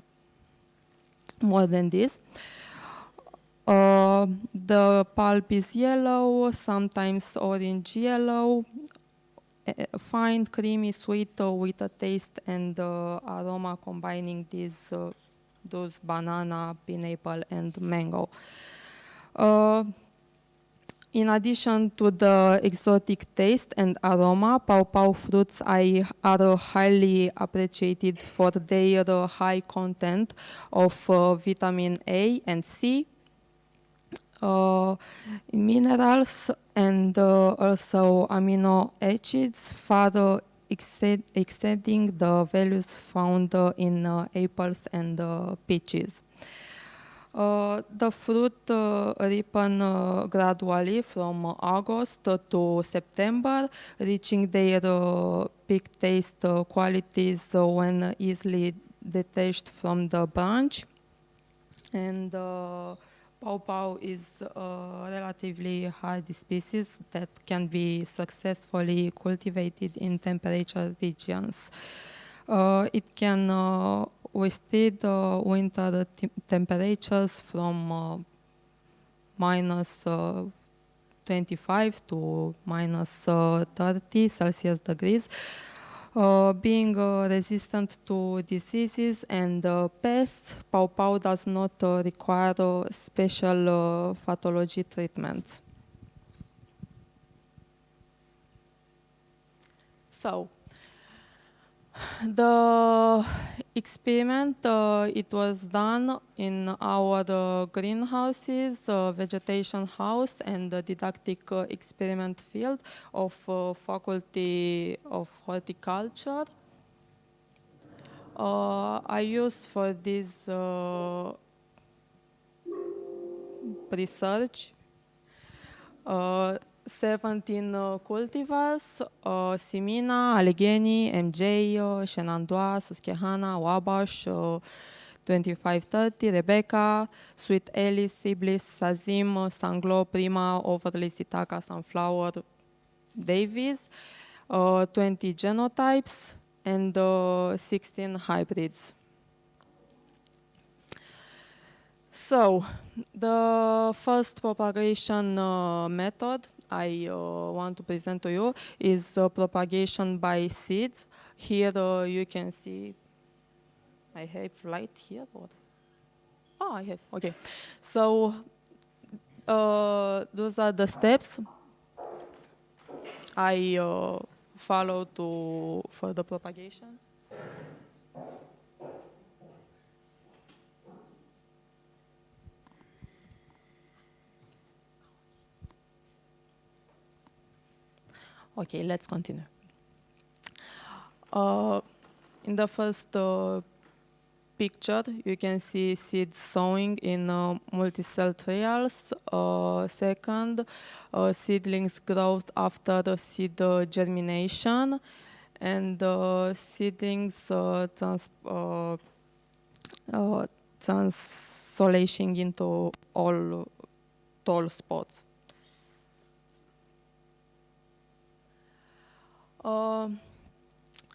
more than this. The pulp is yellow, sometimes orange yellow, fine, creamy, sweet, with a taste and aroma combining those banana, pineapple, and mango. In addition to the exotic taste and aroma, pawpaw fruits are highly appreciated for their high content of vitamin A and C, minerals, and also amino acids, far exceeding the values found in apples and peaches. The fruit ripen gradually from August to September, reaching their peak taste qualities when easily detached from the branch. And pawpaw is a relatively hardy species that can be successfully cultivated in temperature regions. It can withstand winter temperatures from minus 25 to minus 30 Celsius degrees, being resistant to diseases and pests. Pawpaw does not require special pathology treatments. So, the experiment, it was done in our greenhouses, vegetation house, and the didactic experiment field of Faculty of Horticulture. I used for this research 17 cultivars, Simina, Allegheny, MJ, Shenandoah, Susquehanna, Wabash, 2530, Rebecca, Sweet Alice, Siblis, Sazim, Sanglo, Prima, Overly Sitaka, Sunflower, Davis, 20 genotypes, and 16 hybrids. So, the first propagation method I want to present to you is propagation by seeds. Here you can see, I have light here. Or? Oh, I have, okay. So, those are the steps I follow for the propagation. Okay, let's continue. In the first picture, you can see seeds sowing in multi-cell trials. Second, seedlings growth after the seed germination, and seedlings translation into all tall spots.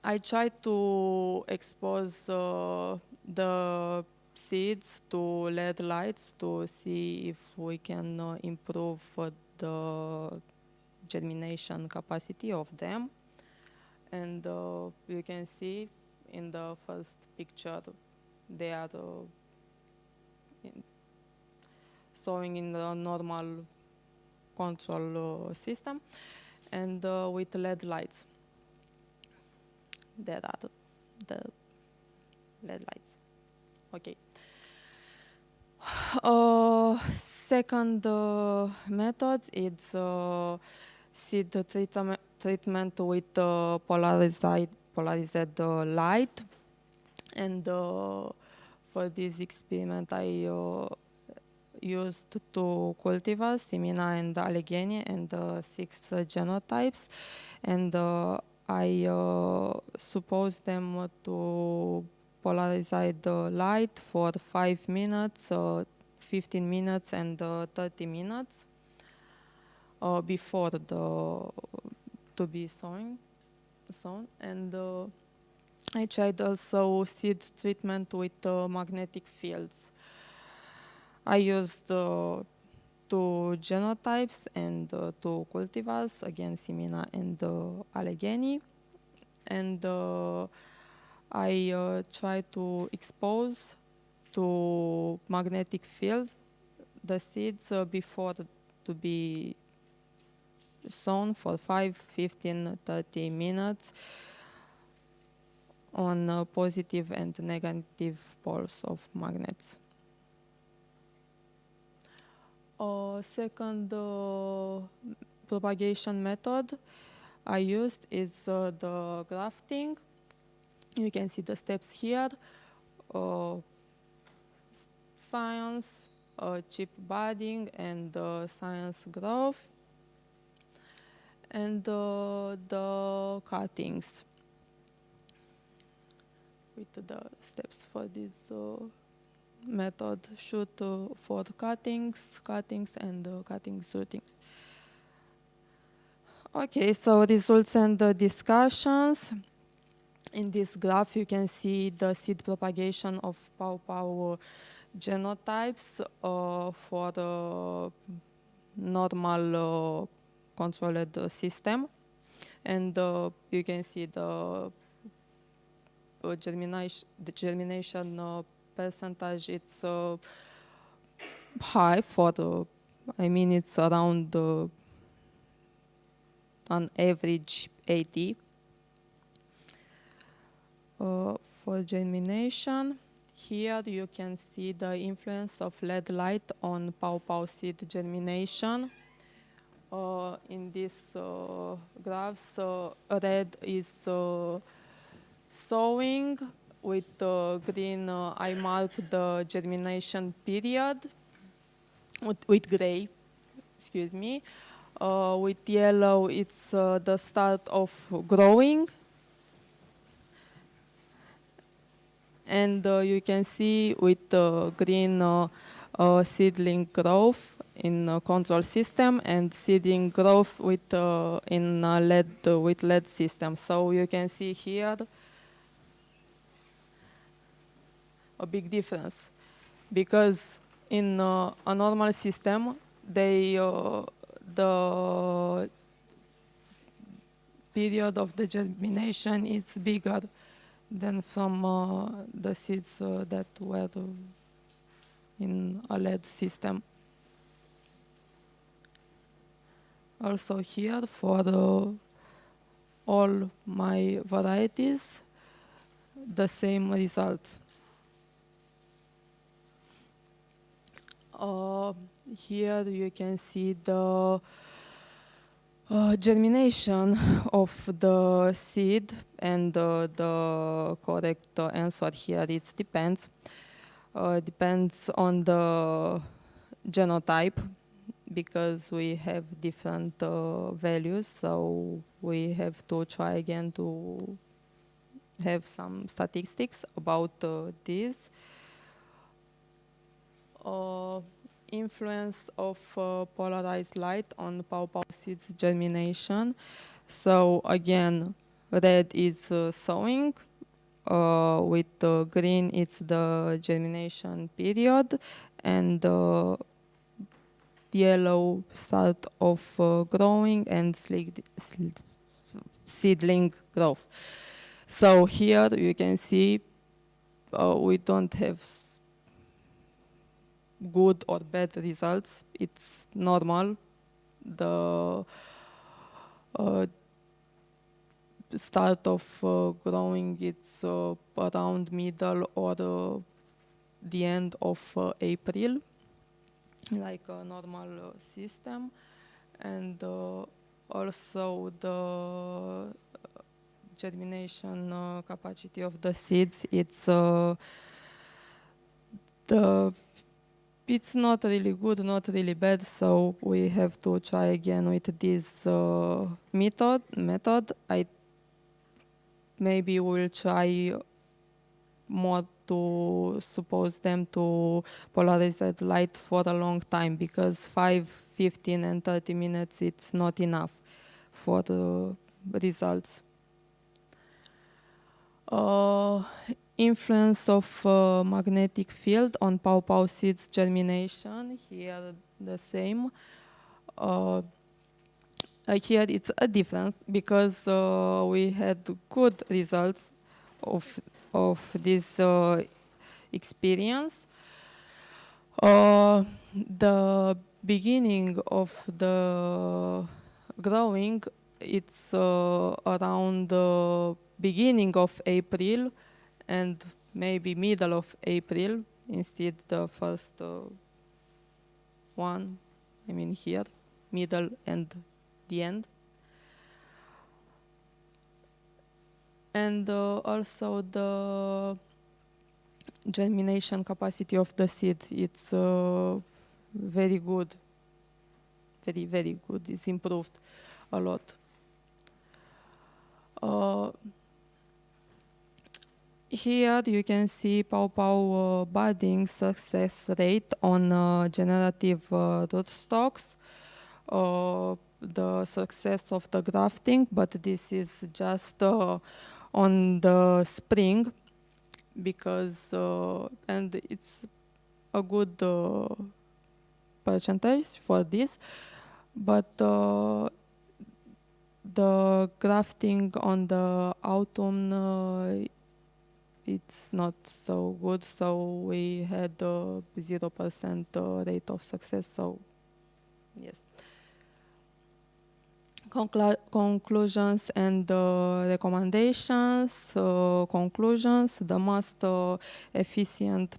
I tried to expose the seeds to LED lights to see if we can improve the germination capacity of them. And you can see in the first picture they are sowing in the normal control system and with LED lights. There are the LED lights. Okay. Second method is seed treatment with polarized light. And for this experiment, I used 2 cultivars, Simina and Allegheny, and 6 genotypes. And I suppose them to polarize the light for 5 minutes, 15 minutes, and 30 minutes before to be sown. And I tried also seed treatment with magnetic fields. I used 2 genotypes and 2 cultivars, again Simina and Allegheny. And I tried to expose to magnetic fields the seeds before to be sown for 5, 15, 30 minutes on positive and negative poles of magnets. Second propagation method I used is the grafting. You can see the steps here. Science, chip budding, and science growth, and the cuttings with the steps for this method. Shoot for cuttings, and cutting shootings. Okay, so results and discussions. In this graph, you can see the seed propagation of pawpaw genotypes for the normal controlled system. And you can see the germination percentage. It's high for the, it's around on average 80 for germination. Here you can see the influence of LED light on pawpaw seed germination. In this graphs, red is sowing, with green I mark the germination period, with gray, excuse me. With yellow it's the start of growing. And you can see with green seedling growth in control system, and seedling growth with in LED system. So you can see here a big difference, because in a normal system the period of the germination is bigger than from the seeds that were in a LED system. Also here, for all my varieties, the same result. Here you can see the germination of the seed, and the correct answer here, it depends. Depends on the genotype, because we have different values, so we have to try again to have some statistics about this. Influence of polarized light on pawpaw seeds germination. So again, red is sowing, with green it's the germination period, and yellow start of growing, and seedling growth. So here you can see we don't have good or bad results. It's normal. The start of growing, it's around middle or the end of April, like a normal system. And also the germination capacity of the seeds, it's not really good, not really bad, so we have to try again with this method. Maybe we'll try more to suppose them to polarize that light for a long time, because 5, 15, and 30 minutes, it's not enough for the results. Influence of magnetic field on pawpaw seeds germination. Here the same. Here it's a difference, because we had good results of this experience. The beginning of the growing, it's around the beginning of April and maybe middle of April instead the first one, I mean here, middle and the end. And also the germination capacity of the seed, it's very good, very, very good. It's improved a lot. Here you can see pawpaw budding success rate on generative rootstocks, the success of the grafting, but this is just on the spring because, and it's a good percentage for this, but the grafting on the autumn it's not so good, so we had 0% rate of success, so yes. Conclusions and recommendations. Conclusions, the most efficient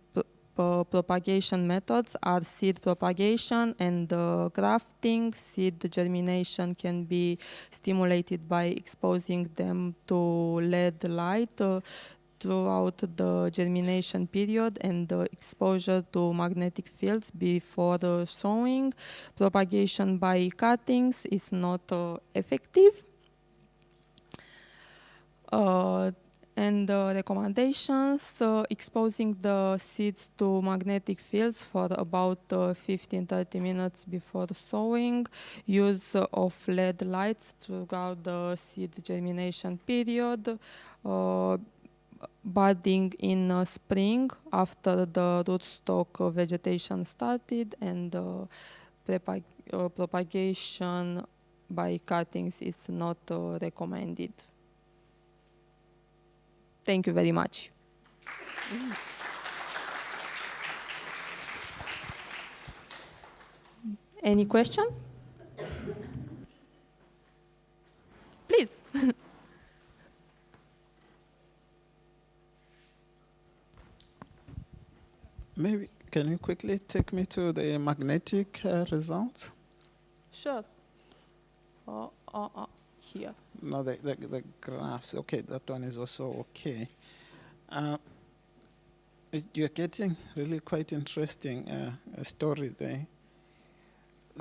propagation methods are seed propagation and grafting. Seed germination can be stimulated by exposing them to LED light throughout the germination period and the exposure to magnetic fields before the sowing. Propagation by cuttings is not effective. And recommendations, exposing the seeds to magnetic fields for about 15-30 minutes before sowing, use of LED lights throughout the seed germination period, budding in spring after the rootstock vegetation started, and propagation by cuttings is not recommended. Thank you very much. Any question? Please. Maybe, can you quickly take me to the magnetic results? Sure. Here. No, the graphs. Okay, that one is also okay. You're getting really quite interesting story there.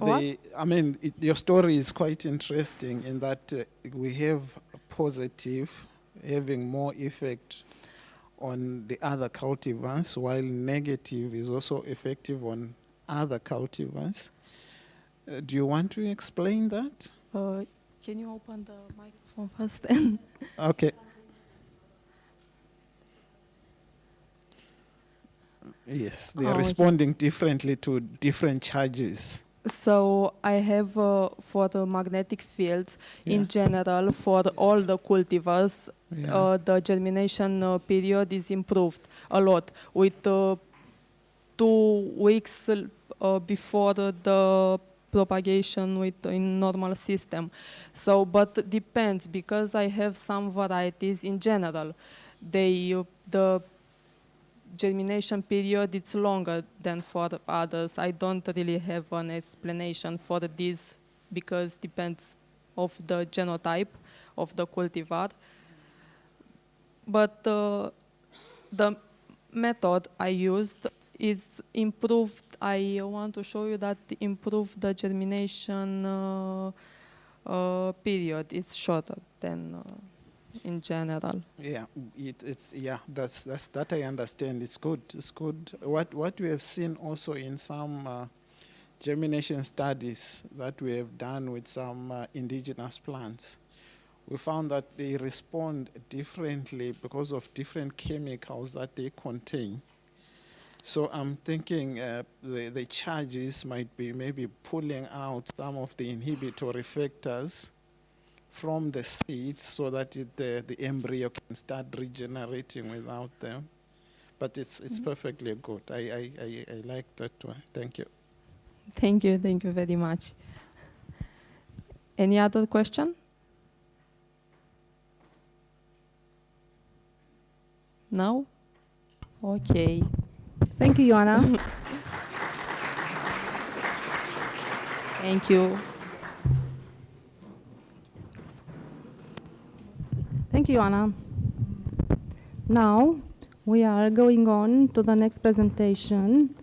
I mean, your story is quite interesting in that we have positive having more effect on the other cultivars, while negative is also effective on other cultivars. Do you want to explain that? Can you open the microphone first? Okay. Yes, they are responding differently to different charges. So I have for the magnetic fields in general for all the cultivars, the germination period is improved a lot with 2 weeks before the propagation in normal system. So, but depends because I have some varieties in general. The germination period it's longer than for others. I don't really have an explanation for this because depends of the genotype of the cultivar. But the method I used is improved. I want to show you that improved the germination period. It's shorter than in general. Yeah, it's that's that I understand. It's good. It's good. What we have seen also in some germination studies that we have done with some indigenous plants, we found that they respond differently because of different chemicals that they contain. So I'm thinking the charges might be maybe pulling out some of the inhibitory factors from the seeds so that the embryo can start regenerating without them. But it's perfectly good. I like that one. Thank you. Thank you very much. Any other question? No? Okay. Thank you, Ioana. Thank you. Thank you, Ioana. Now, we are going on to the next presentation.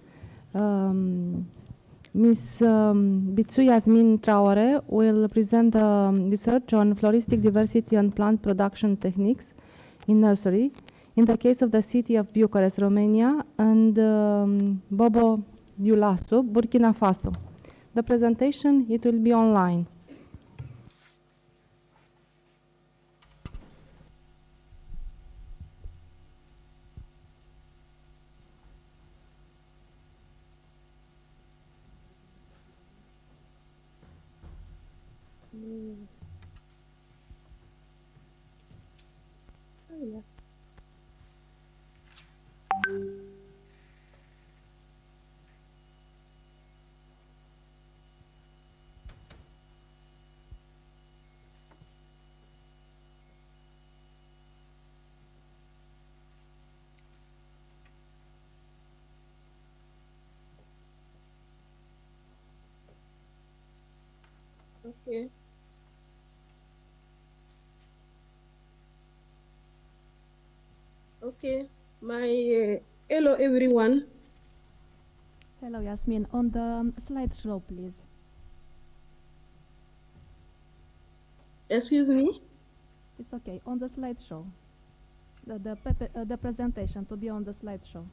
Ms. Bitsu Yasmin Traore will present the research on floristic diversity and plant production techniques in nursery in the case of the city of Bucharest, Romania, and Bobo Dioulasso, Burkina Faso. The presentation, it will be online. Okay. Okay. Hello everyone. Hello, Yasmin. On the slideshow, please. Excuse me. It's okay. On the slideshow. The presentation to be on the slideshow.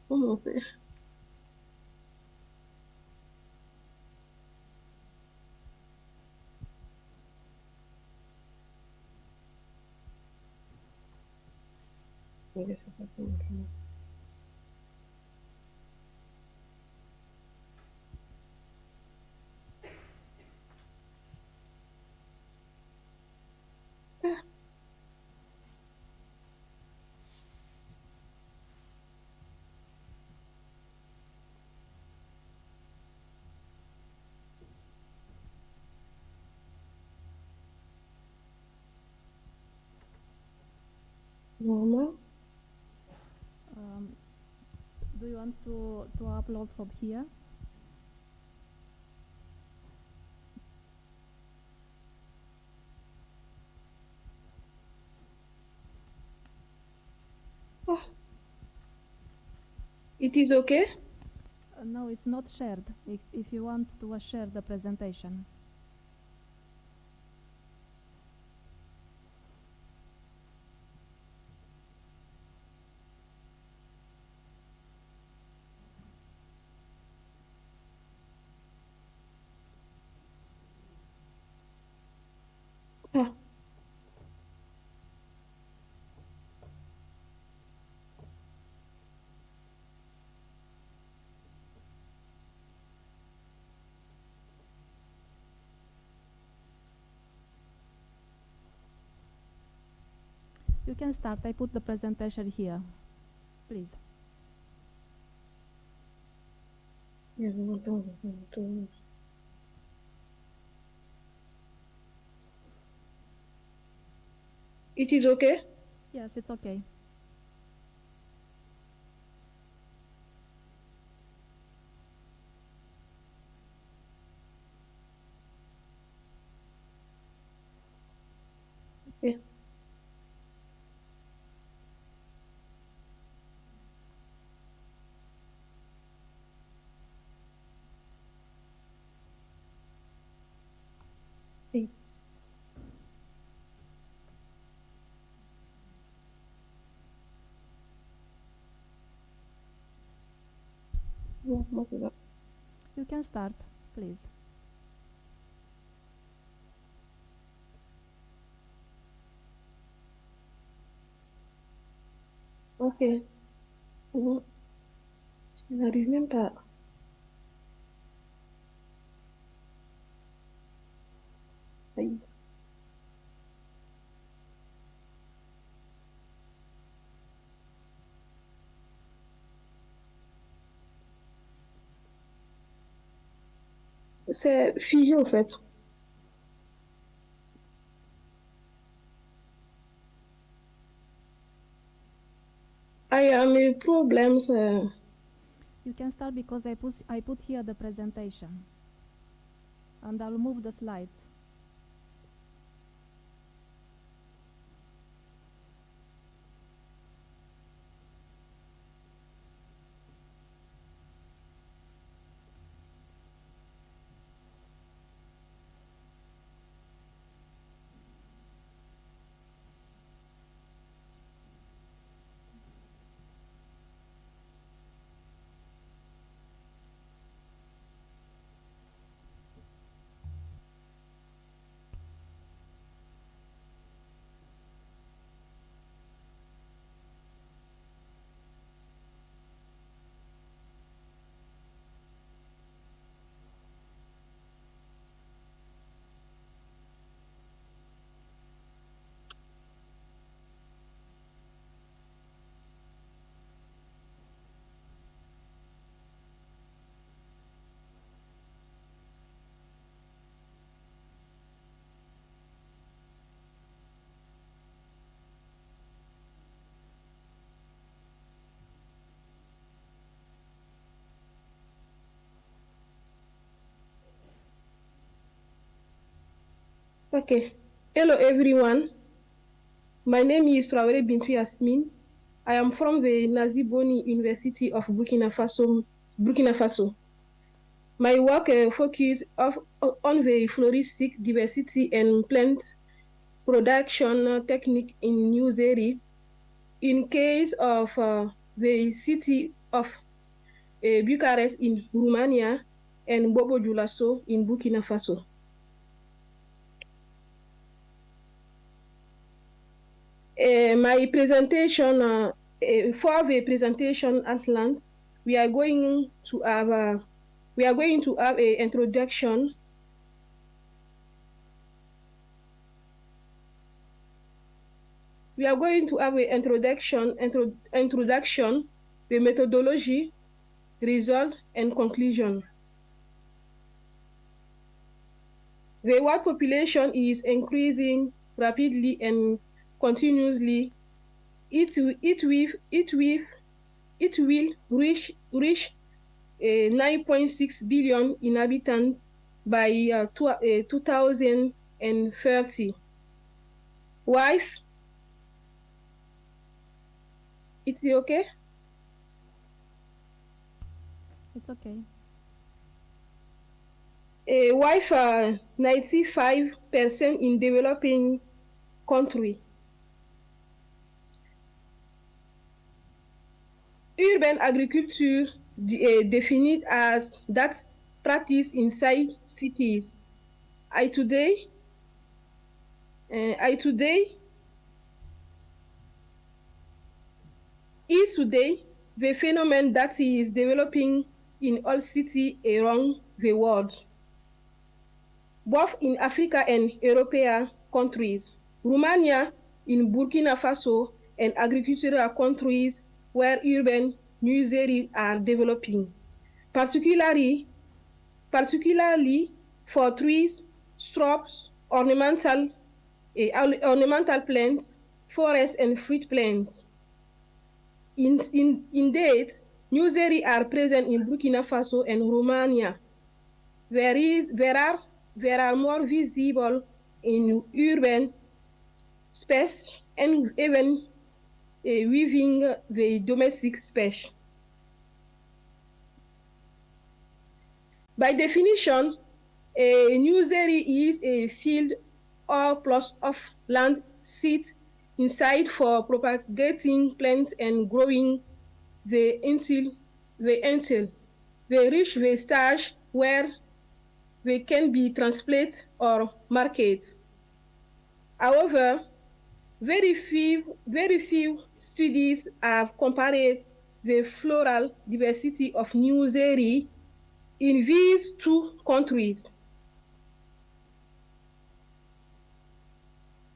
Okay. Yes, normal. Do you want to upload from here? It is okay? No, it's not shared. If you want to share the presentation. You can start. I put the presentation here. Please. It is okay? Yes, it's okay. Okay. Hey. What's that? You can start, please. Okay. I remember. Hey. C'est figé en fait. I am a problem. You can start because I put here the presentation. And I'll move the slides. Okay. Hello everyone. My name is Traoré Bintou Yasmin. I am from the Naziboni University of Burkina Faso. My work focuses on the floristic diversity and plant production technique in New Zealand. In case of the city of Bucharest in Romania and Bobo Dioulasso in Burkina Faso. My presentation, for the presentation outlines, we are going to have an introduction. We are going to have an introduction, the methodology, result, and conclusion. The world population is increasing rapidly and continuously. It will reach 9.6 billion inhabitants by 2030. Wife, it's okay? It's okay. Wife 95% in developing country. Urban agriculture defined as that practice inside cities. Today the phenomenon that is developing in all cities around the world, both in Africa and European countries. Romania, in Burkina Faso, and agricultural countries where urban nurseries are developing, particularly for trees, shrubs, ornamental plants, forests, and fruit plants. Indeed, nurseries are present in Burkina Faso and Romania. There are more visible in urban space and even within the domestic space. By definition, a nursery is a field or plot of land set inside for propagating plants and growing until they reach the stage where they can be transplanted or marketed. However, very few studies have compared the floral diversity of nursery in these two countries.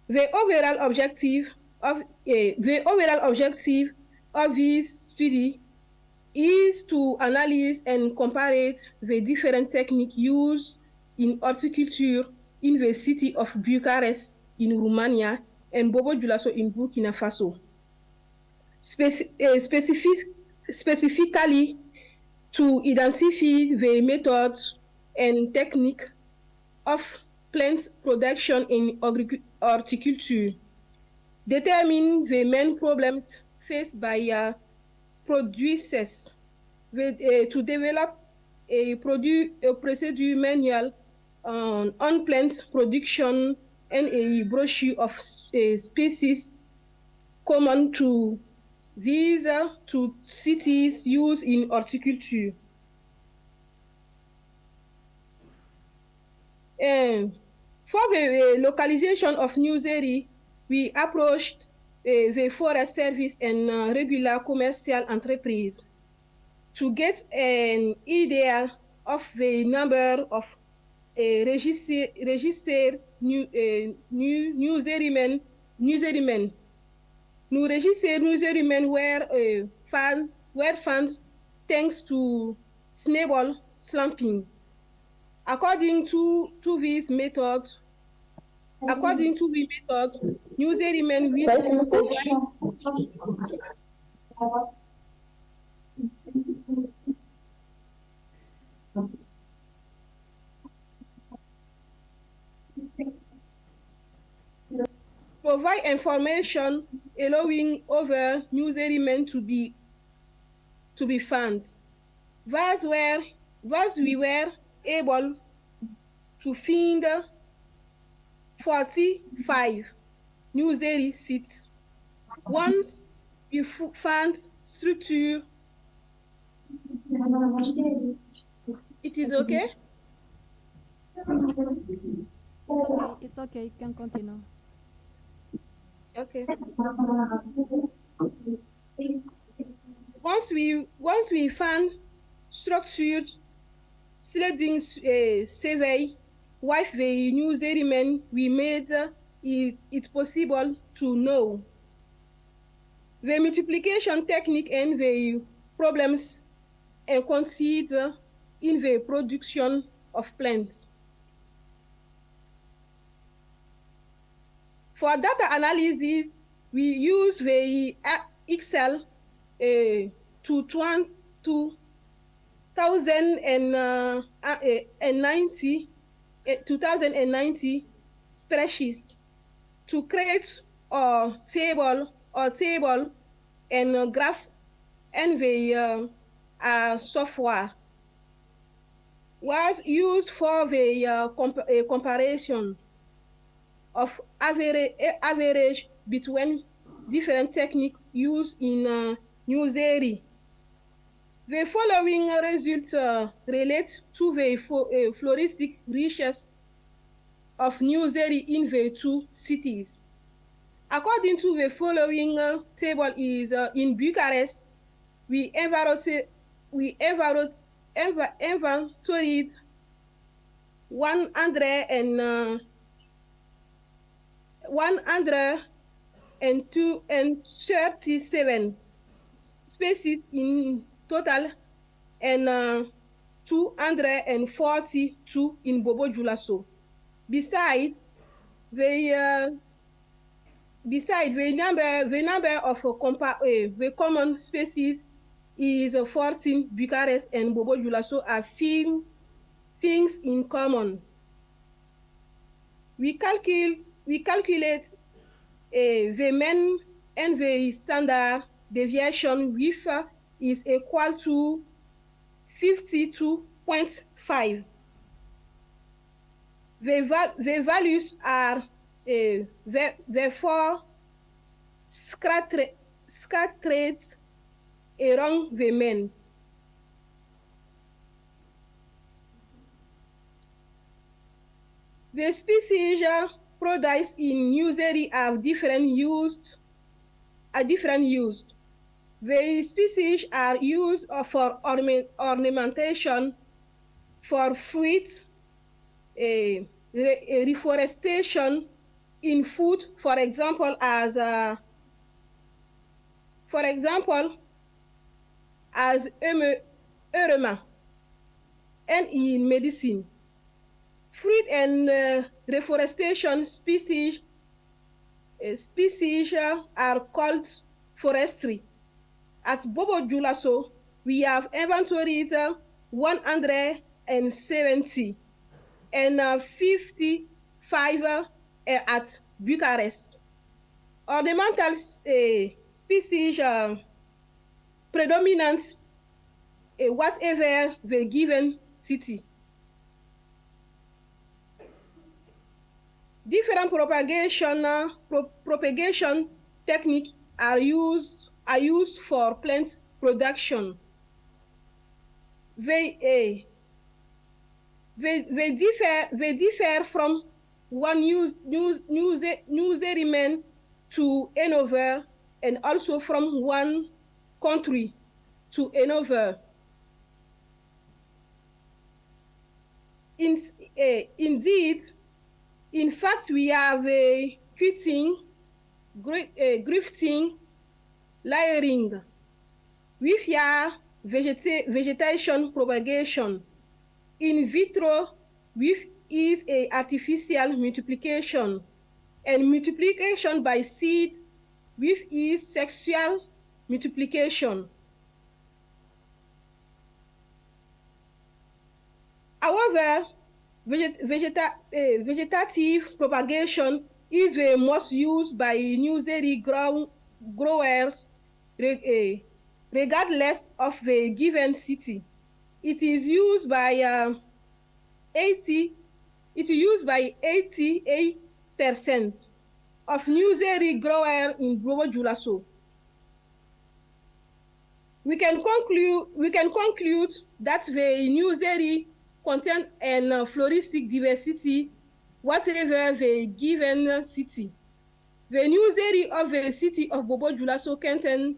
The overall objective of this study is to analyze and compare the different techniques used in horticulture in the city of Bucharest in Romania and Bobo Dioulasso in Burkina Faso. Specifically to identify the methods and technique of plant production in horticulture, determine the main problems faced by producers to develop a procedure manual on plant production and a brochure of species common to these two cities used in horticulture. For the localization of nursery, we approached the Forest Service and regular commercial enterprise to get an idea of the number of registered nurserymen. New registered nurserymen were found thanks to snowball slumping. According to this method, nurserymen will provide information allowing other nurserymen to be found. Thus we were able to find 45 nursery sites. Once we found structure, it is okay? It's okay, you can continue. Okay. Once we found structured sliding survey with the nurserymen, we made it possible to know the multiplication technique and the problems encountered in the production of plants. For data analysis, we use the Excel 2090 spreadsheets to create a table and a graph, and the software was used for the comparison of average between different techniques used in nursery. The following results relate to the floristic riches of nursery in the two cities. According to the following table is in Bucharest, we inventoried 137 species in total and 242 in Bobo Dioulasso. Besides, the number of the common species is 14. Bucharest and Bobo Dioulasso have things in common. We calculate the mean and the standard deviation with is equal to 52.5. The values are therefore scattered around the mean. The species produced in nursery are different used. The species are used for ornamentation, for fruit, reforestation, in food, for example, as erema, and in medicine. Fruit and reforestation species are called forestry. At Bobo Julaso, we have inventoried 170 and 55 at Bucharest. Ornamental species predominant whatever the given city. Different propagation techniques are used for plant production. They differ from one nurseryman to another, and also from one country to another. Indeed, in fact, we have a quitting, grafting, layering, with vegetation propagation. In vitro, with is a artificial multiplication, and multiplication by seed with is sexual multiplication. However, vegetative propagation is the most used by nursery growers regardless of the given city. It is used by 88% of nursery growers in Bobo Julaso. We can conclude that the nursery contain an floristic diversity whatever the given city. The nursery of the city of Bobo Julaso contain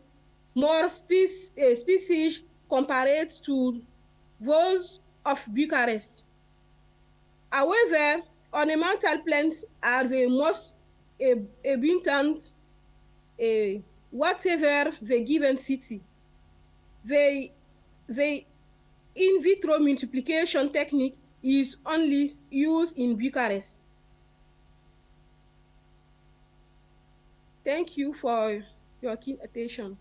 more species compared to those of Bucharest. However, ornamental plants are the most abundant whatever the given city. The in vitro multiplication technique is only used in Bucharest. Thank you for your keen attention.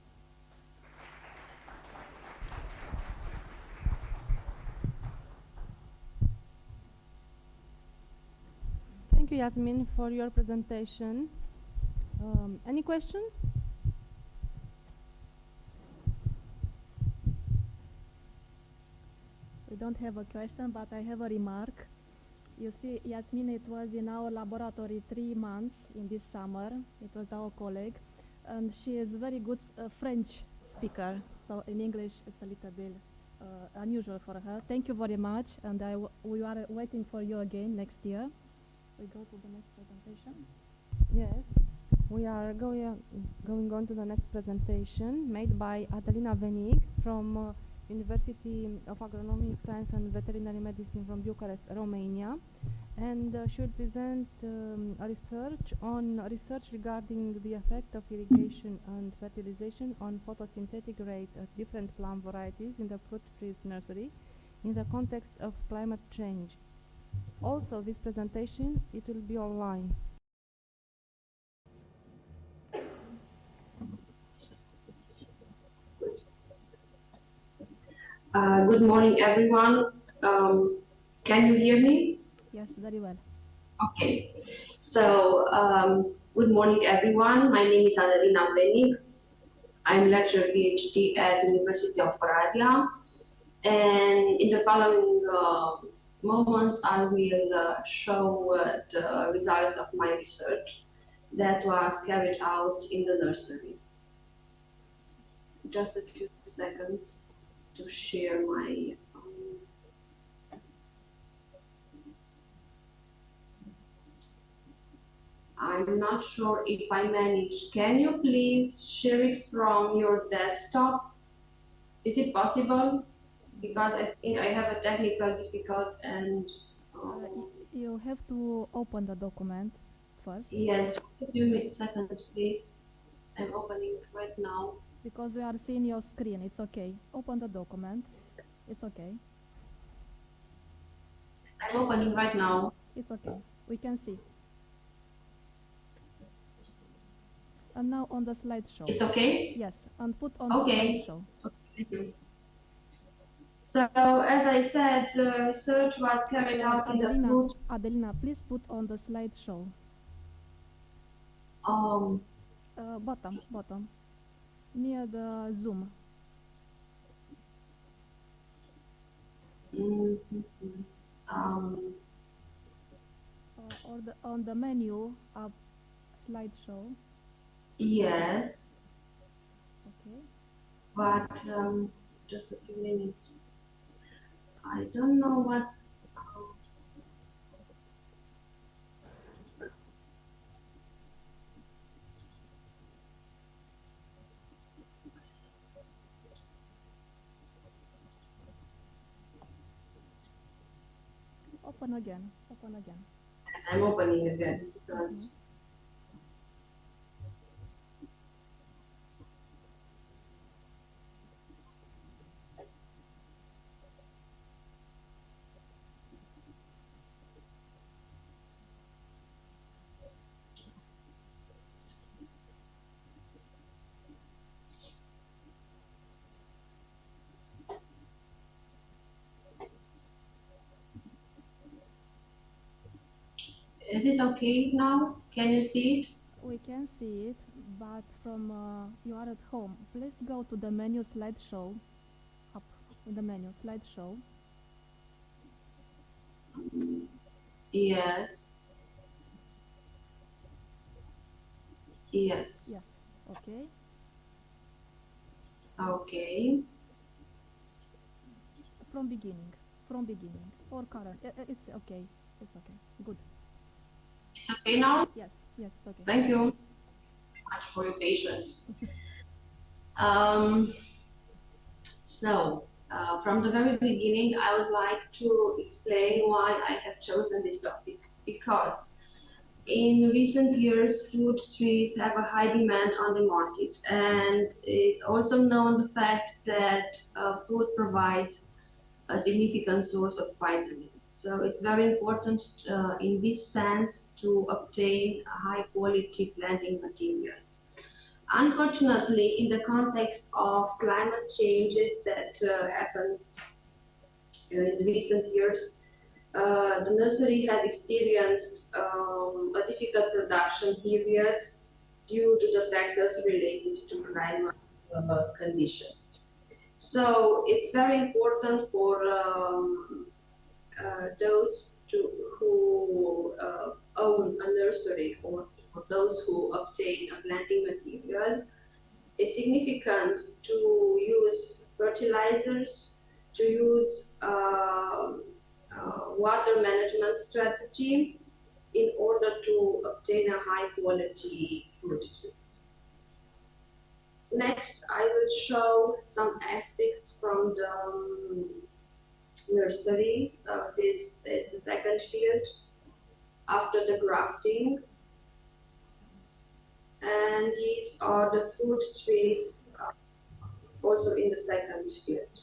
Thank you, Yasmin, for your presentation. Any question? We don't have a question, but I have a remark. You see, Yasmin, it was in our laboratory 3 months in this summer. It was our colleague, and she is very good French speaker. So in English, it's a little bit unusual for her. Thank you very much, and we are waiting for you again next year. We go to the next presentation. Yes, we are going on to the next presentation made by Adelina Venig from University of Agronomic Science and Veterinary Medicine from Bucharest, Romania, and she will present research regarding the effect of irrigation and fertilization on photosynthetic rate at different plant varieties in the fruit trees nursery in the context of climate change. Also, this presentation, it will be online. Good morning, everyone. Can you hear me? Yes, very well. Okay. So, good morning, everyone. My name is Adelina Venig. I'm lecturer PhD at the University of Oradea. And in the following moments, I will show the results of my research that was carried out in the nursery. Just a few seconds to share my I'm not sure if I managed. Can you please share it from your desktop? Is it possible? Because I think I have a technical difficulty and you have to open the document first. Yes, just a few seconds, please. I'm opening right now. Because we are seeing your screen, it's okay. Open the document. It's okay. I'm opening right now. It's okay. We can see. And now on the slideshow. It's okay? Yes, and put on Okay. the slideshow. Thank you. So, as I said, the research was carried out in the fruit. Adelina, please put on the slideshow. Bottom. Near the Zoom. Or on the menu of slideshow. Yes. Okay. But just a few minutes. I don't know what. Open again. Yes, I'm opening again because. Is it okay now? Can you see it? We can see it, but from you are at home. Please go to the menu slideshow. Up in the menu slideshow. Yes. Yes. Okay. Okay. From beginning or current. It's okay. Good. It's okay now? Yes, it's okay. Thank you very much for your patience. From the very beginning, I would like to explain why I have chosen this topic. Because in recent years, fruit trees have a high demand on the market, and it's also known the fact that fruit provides a significant source of vitamins. So it's very important in this sense to obtain a high quality planting material. Unfortunately, in the context of climate changes that happens in recent years, the nursery had experienced a difficult production period due to the factors related to climate conditions. So it's very important for those who own a nursery or for those who obtain a planting material. It's significant to use fertilizers, to use water management strategy in order to obtain a high quality fruit trees. Next, I will show some aspects from the nursery. So this is the second field after the grafting. And these are the fruit trees also in the second field.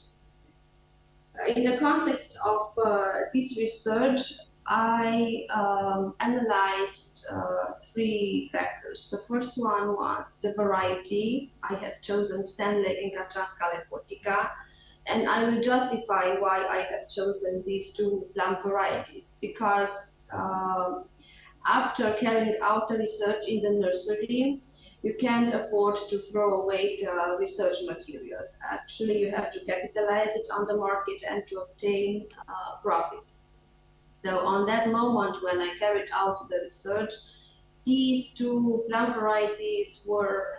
In the context of this research, I analyzed three factors. The first one was the variety. I have chosen Stanley Inca Transcalepotica, and I will justify why I have chosen these two plant varieties, because after carrying out the research in the nursery, you can't afford to throw away the research material. Actually, you have to capitalize it on the market and to obtain profit. So on that moment when I carried out the research, these two plant varieties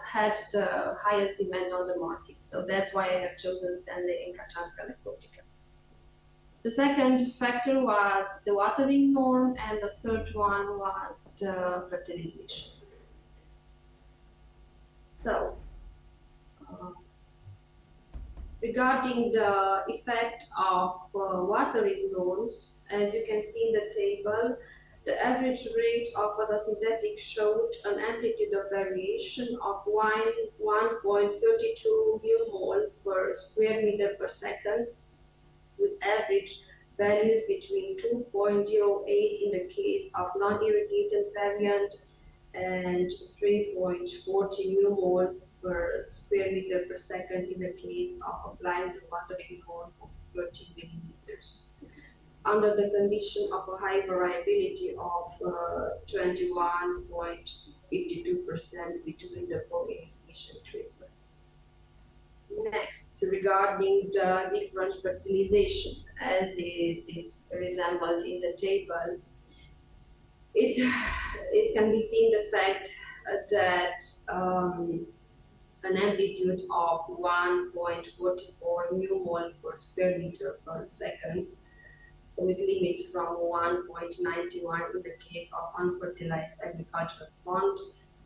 had the highest demand on the market. So that's why I have chosen Stanley Inca Transcalepotica. The second factor was the watering norm, and the third one was the fertilization. So, regarding the effect of watering norms, as you can see in the table, the average rate of photosynthetic showed an amplitude of variation of 1.32 mmol per square meter per second, with average values between 2.08 in the case of non-irrigated variant and 3.40 mmol per square meter per second in the case of applying the watering norm of 30 millimeters. Under the condition of a high variability of 21.52% between the four irrigation treatments. Next, regarding the different fertilization, as it is resembled in the table, it can be seen the fact that an amplitude of 1.44 mmol per square meter per second, with limits from 1.91 in the case of unfertilized agricultural fund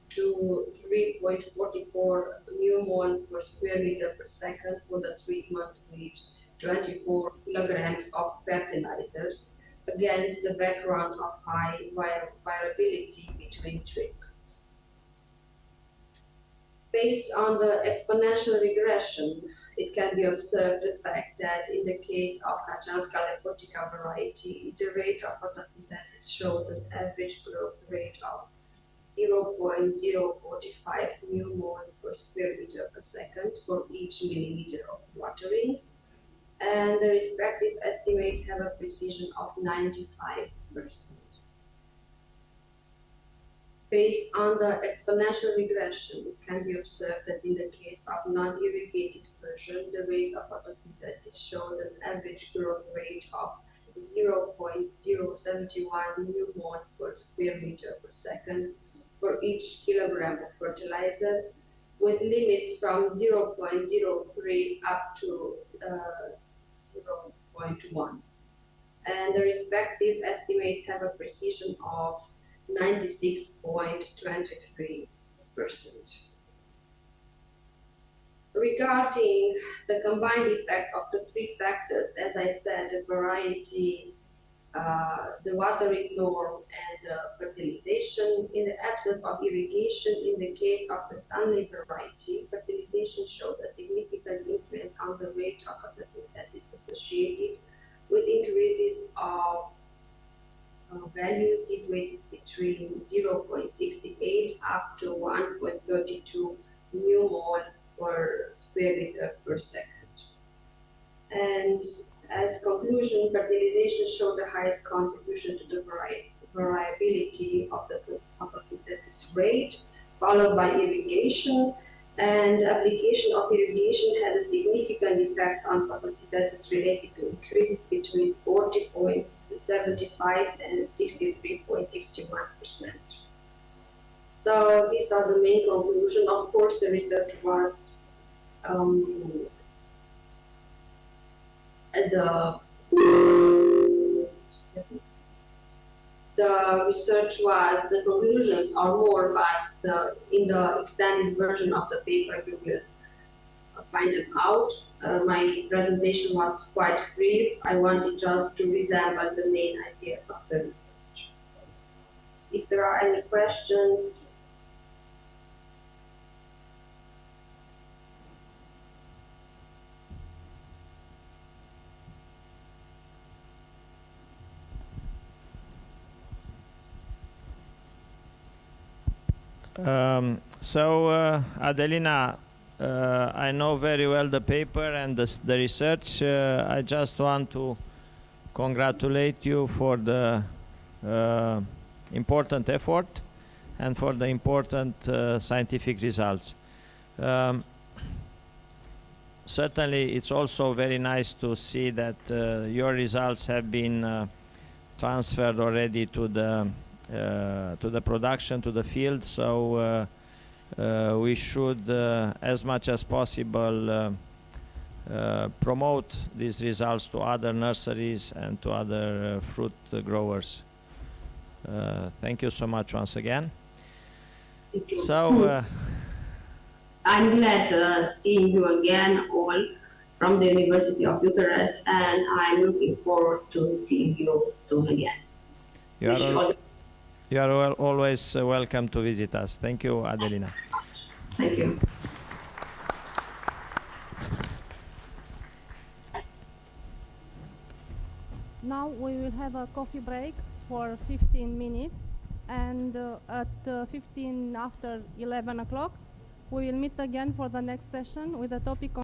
to 3.44 mmol per square meter per second for the treatment with 24 kilograms of fertilizers, against the background of high variability between treatments. Based on the exponential regression, it can be observed the fact that in the case of Kachanska lepotica variety, the rate of photosynthesis showed an average growth rate of 0.045 mmol per square meter per second for each millimeter of watering, and the respective estimates have a precision of 95%. Based on the exponential regression, it can be observed that in the case of non-irrigated version, the rate of photosynthesis showed an average growth rate of 0.071 mmol per square meter per second for each kilogram of fertilizer, with limits from 0.03 up to 0.1. And the respective estimates have a precision of 96.23%. Regarding the combined effect of the three factors, as I said, the variety, the watering norm, and the fertilization, in the absence of irrigation, in the case of the Stanley variety, fertilization showed a significant influence on the rate of photosynthesis associated with increases of values situated between 0.68 up to 1.32 mmol per square meter per second. And as conclusion, fertilization showed the highest contribution to the variability of the photosynthesis rate, followed by irrigation, and application of irrigation had a significant effect on photosynthesis related to increases between 40.75 and 63.61%. So these are the main conclusions. Of course, the research was the conclusions are more, but in the extended version of the paper you will find them out. My presentation was quite brief. I wanted just to resemble the main ideas of the research. If there are any questions. Adelina, I know very well the paper and the research. I just want to congratulate you for the important effort and for the important scientific results. Certainly, it's also very nice to see that your results have been transferred already to the production, to the field. So we should, as much as possible, promote these results to other nurseries and to other fruit growers. Thank you so much once again. Thank you. So I'm glad seeing you again, all from the University of Bucharest, and I'm looking forward to seeing you soon again. You are always welcome to visit us. Thank you, Adelina. Thank you. will have a coffee break for 15 minutes, and at 15 after 11 o'clock, we will meet again for the next session with a topic on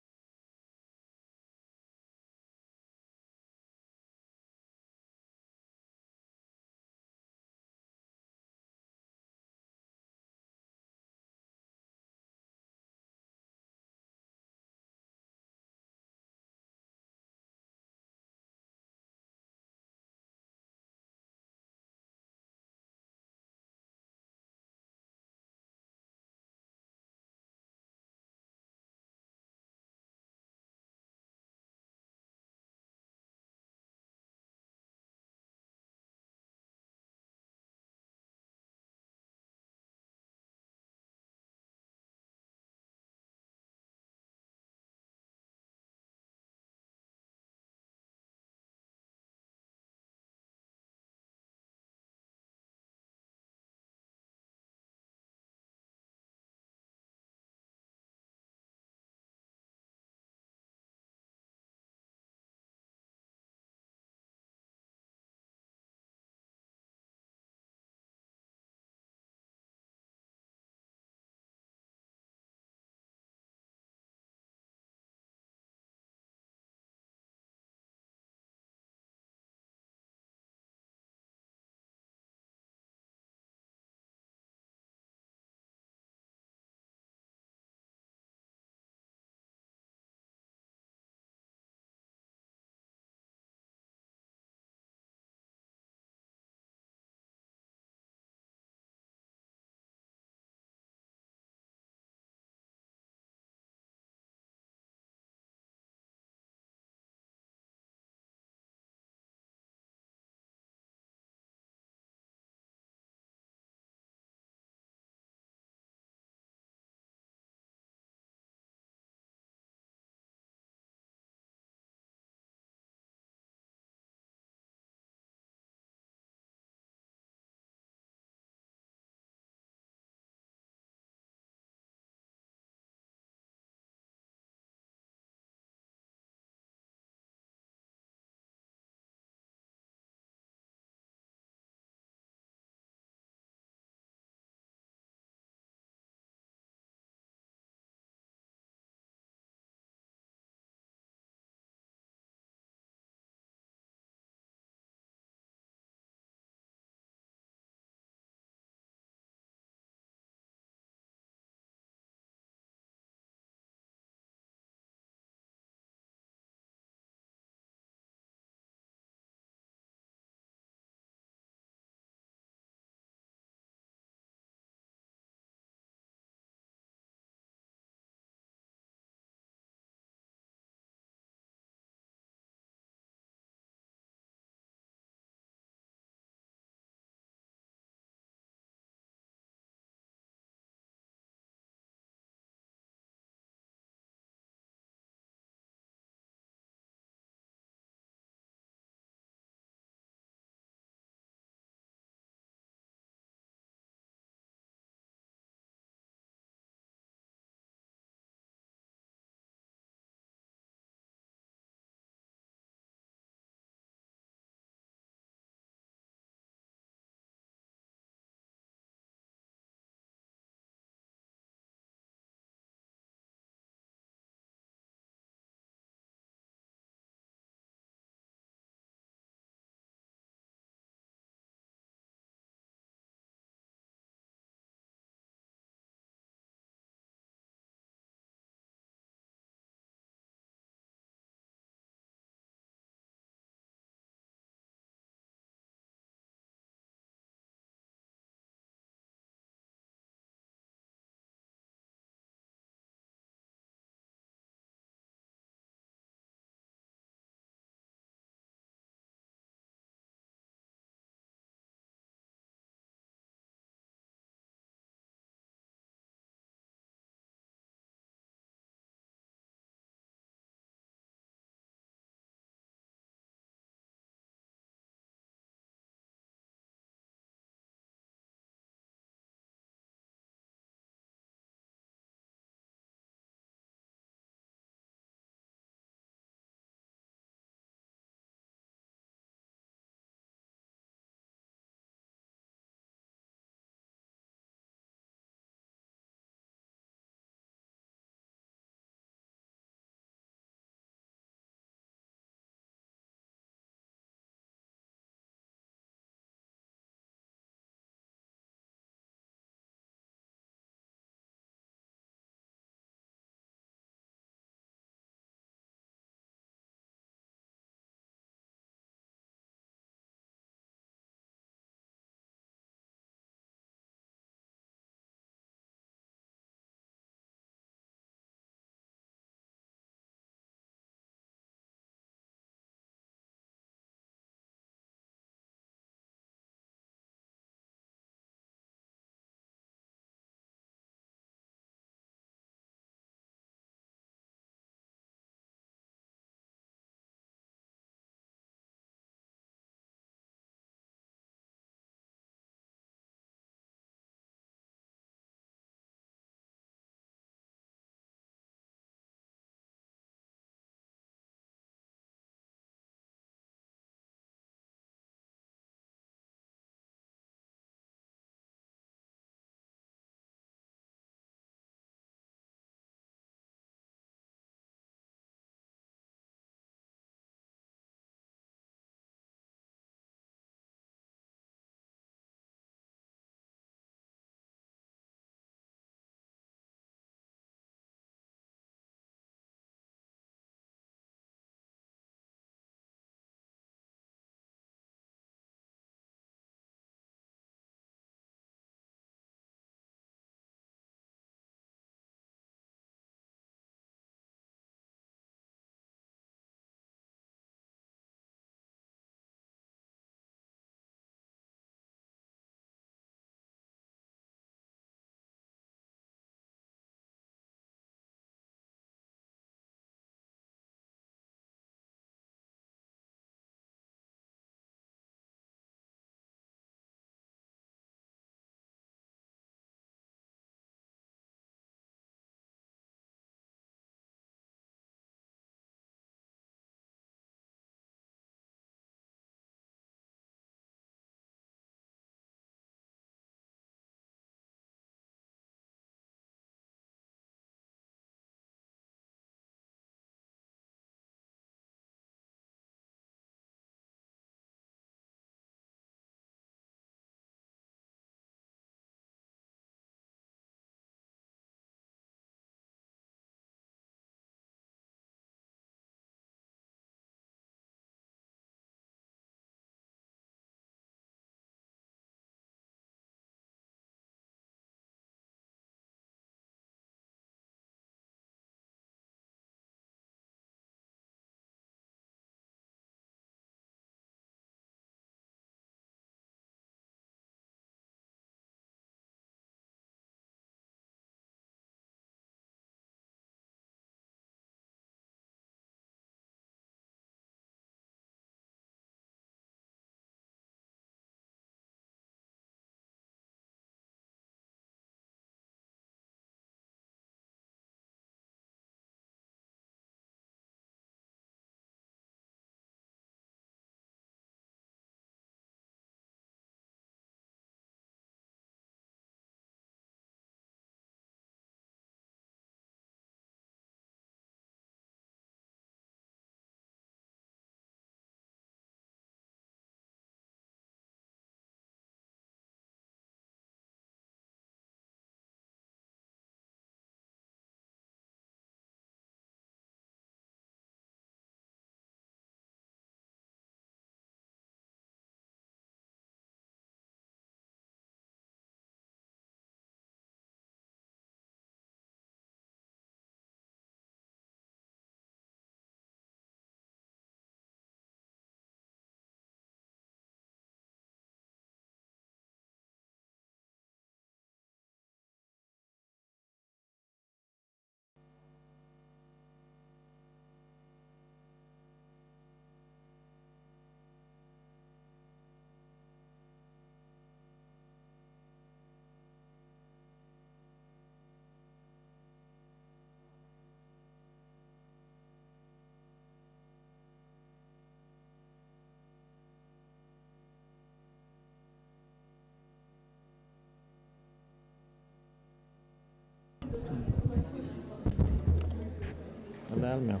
Ăla e al meu.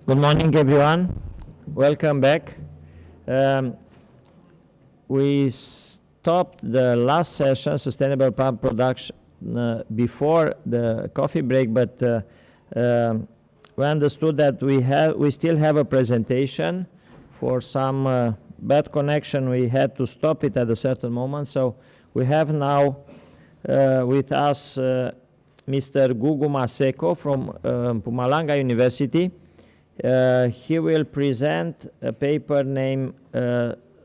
Good morning, everyone. Welcome back. We stopped the last session, Sustainable Palm Production, before the coffee break, but we understood that we still have a presentation. For some bad connection, we had to stop it at a certain moment. So we have now with us Mr. Gugu Maseko from Mpumalanga University. He will present a paper named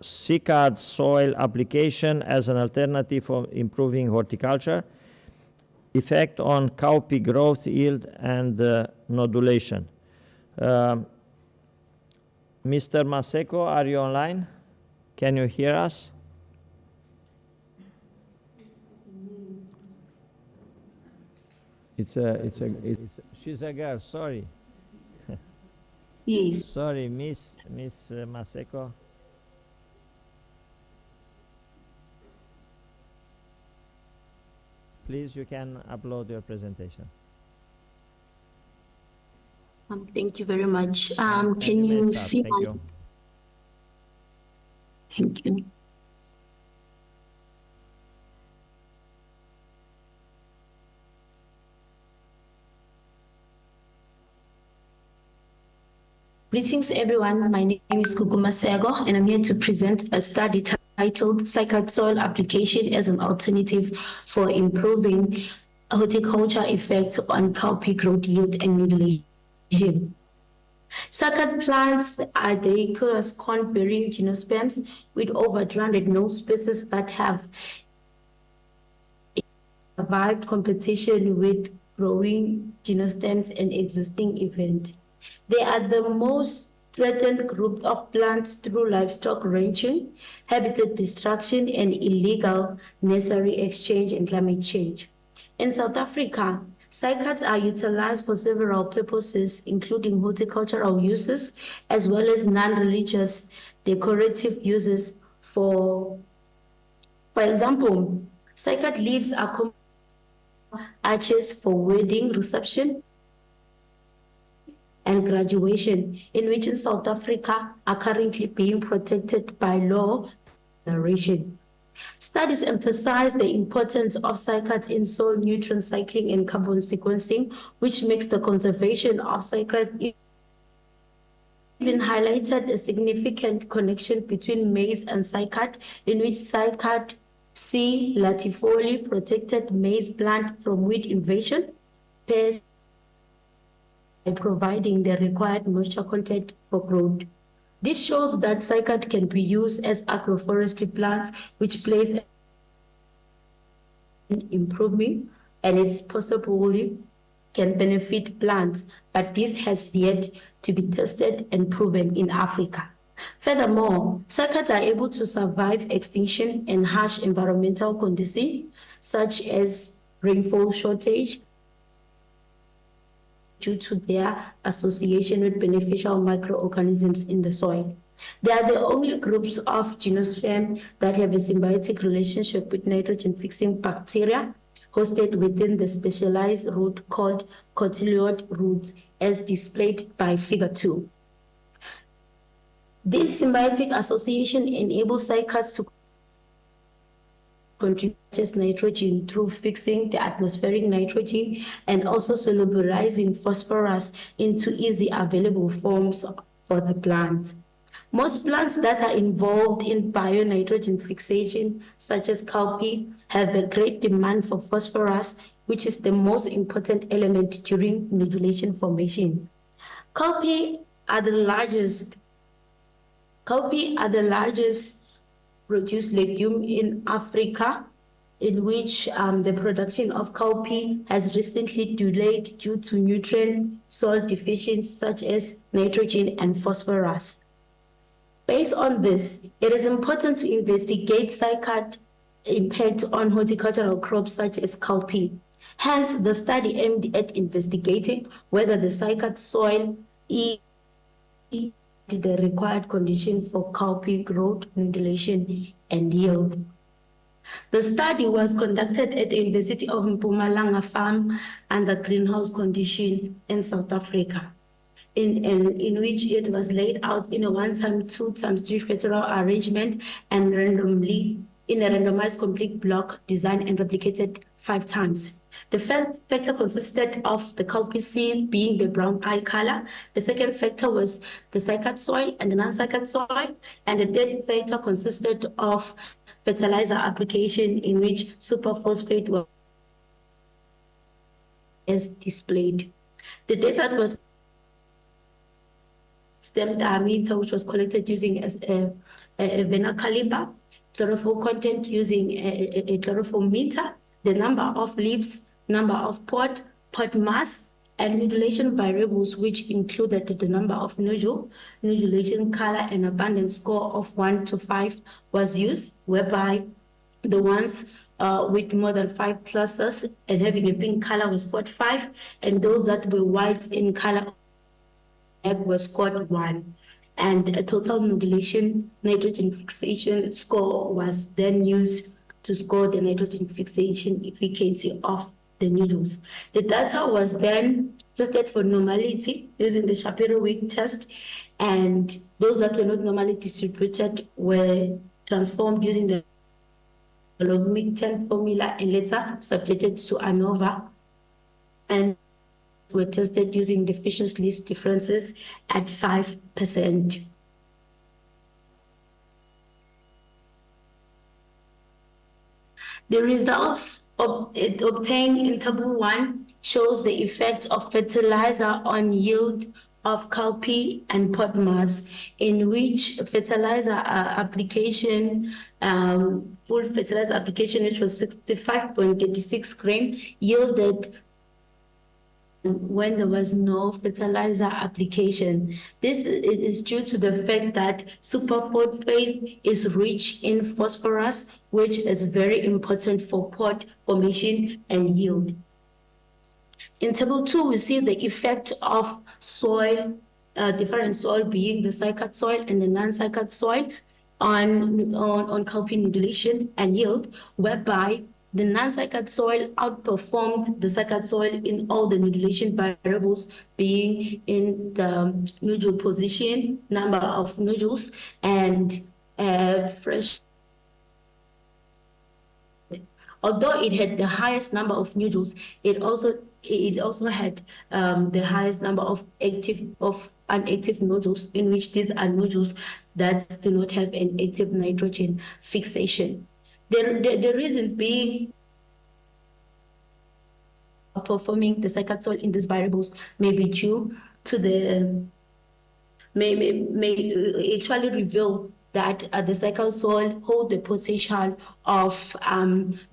CICAD Soil Application as an Alternative for Improving Horticulture, Effect on Cowpea Growth, Yield, and Nodulation. Mr. Maseko, are you online? Can you hear us? She's a girl, sorry. Yes. Sorry, Miss Maseko. Please, you can upload your presentation. Thank you very much. Can you you start. see Thank my... you. Thank you. Greetings, everyone. My name is Gugu Maseko, and I'm here to present a study titled CICAD Soil Application as an Alternative for Improving Horticulture Effects on Cowpea Growth, Yield, and Nodulation. CICAD plants are dioecious corn-bearing gymnosperms with over 200 known species that have survived competition with growing gymnosperms and existing event. They are the most threatened group of plants through livestock ranching, habitat destruction, and illegal nursery exchange and climate change. In South Africa, cycads are utilized for several purposes, including horticultural uses, as well as non-religious decorative uses. For example, cycad leaves are common arches for wedding reception and graduation, in which in South Africa are currently being protected by law. Studies emphasize the importance of cycads in soil nutrient cycling and carbon sequencing, which makes the conservation of cycads even highlighted a significant connection between maize and cycad, in which cycad C. latifoli protected maize plant from weed invasion, pests, by providing the required moisture content for growth. This shows that cycad can be used as agroforestry plants, which plays an improving, and it's possibly can benefit plants, but this has yet to be tested and proven in Africa. Furthermore, cycads are able to survive extinction and harsh environmental conditions, such as rainfall shortage, due to their association with beneficial microorganisms in the soil. They are the only groups of gymnosperm that have a symbiotic relationship with nitrogen-fixing bacteria hosted within the specialized root called cotyloid roots, as displayed by Figure 2. This symbiotic association enables cycads to contribute nitrogen through fixing the atmospheric nitrogen and also solubilizing phosphorus into easy available forms for the plant. Most plants that are involved in bio-nitrogen fixation, such as cowpea, have a great demand for phosphorus, which is the most important element during nodulation formation. Cowpea are the largest produce legume in Africa, in which the production of cowpea has recently delayed due to nutrient soil deficiencies such as nitrogen and phosphorus. Based on this, it is important to investigate cycad impact on horticultural crops such as cowpea. Hence, the study aimed at investigating whether the cycad soil the required condition for cowpea growth, nodulation, and yield. The study was conducted at the University of Mpumalanga Farm under greenhouse condition in South Africa, in which it was laid out in a 1x2x3 federal arrangement and randomly in a randomized complete block design and replicated 5 times. The first factor consisted of the cowpea seed being the brown eye color. The second factor was the cycad soil and the non-cycad soil. And the third factor consisted of fertilizer application, in which superphosphate was as displayed. The data was stem diameter, which was collected using a vena caliper, chlorophyll content using a chlorophyll meter, the number of leaves, number of pod mass, and nodulation variables, which included the number of nodulation color and abundance score of 1 to 5 was used, whereby the ones with more than 5 clusters and having a pink color was scored 5, and those that were white in color was scored 1. And a total nodulation nitrogen fixation score was then used to score the nitrogen fixation efficacy of the nodules. The data was then tested for normality using the Shapiro-Wilk test, and those that were not normally distributed were transformed using the logarithmic 10 formula and later subjected to ANOVA, and were tested using the Fisher's least differences at 5%. The results obtained in Table 1 shows the effect of fertilizer on yield of cowpea and pod mass, in which fertilizer application, full fertilizer application, which was 65.36 gram, yielded when there was no fertilizer application. This is due to the fact that superphosphate is rich in phosphorus, which is very important for pod formation and yield. In Table 2, we see the effect of soil, different soil being the cycad soil and the non-cycad soil on cowpea nodulation and yield, whereby the non-cycad soil outperformed the cycad soil in all the nodulation variables, being in the nodule position, number of nodules, and fresh. Although it had the highest number of nodules, it also had the highest number of unactive nodules, in which these are nodules that do not have an active nitrogen fixation. The reason being performing the cycad soil in these variables may be due to the may actually reveal that the cycad soil hold the potential of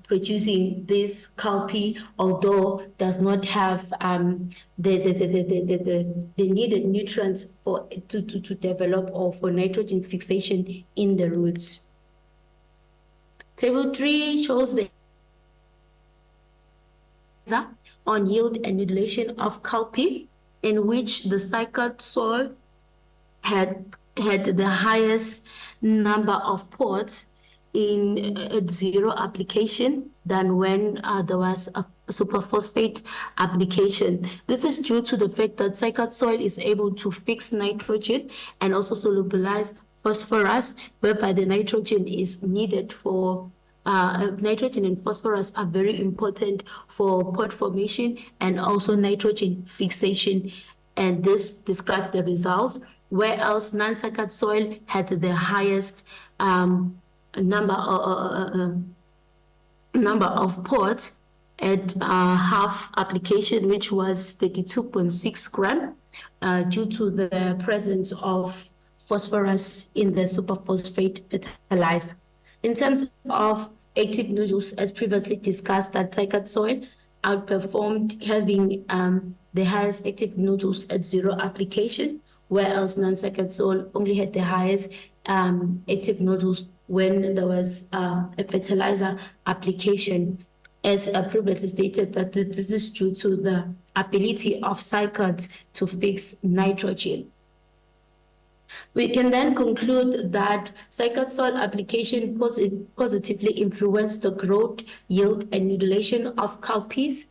producing this cowpea, although does not have the needed nutrients to develop or for nitrogen fixation in the roots. Table 3 shows the on yield and nodulation of cowpea, in which the cycad soil had the highest number of pods in zero application than when there was a superphosphate application. This is due to the fact that cycad soil is able to fix nitrogen and also solubilize phosphorus, whereby the nitrogen is needed for nitrogen and phosphorus are very important for pod formation and also nitrogen fixation, and this describes the results. Whereas non-cycad soil had the highest number of pods at half application, which was 32.6 gram, due to the presence of phosphorus in the superphosphate fertilizer. In terms of active nodules, as previously discussed, that cycad soil outperformed, having the highest active nodules at zero application, whereas non-cycad soil only had the highest active nodules when there was a fertilizer application. As previously stated, that this is due to the ability of cycads to fix nitrogen. We can then conclude that cycled soil application positively influenced the growth, yield, and utilization of cowpeas,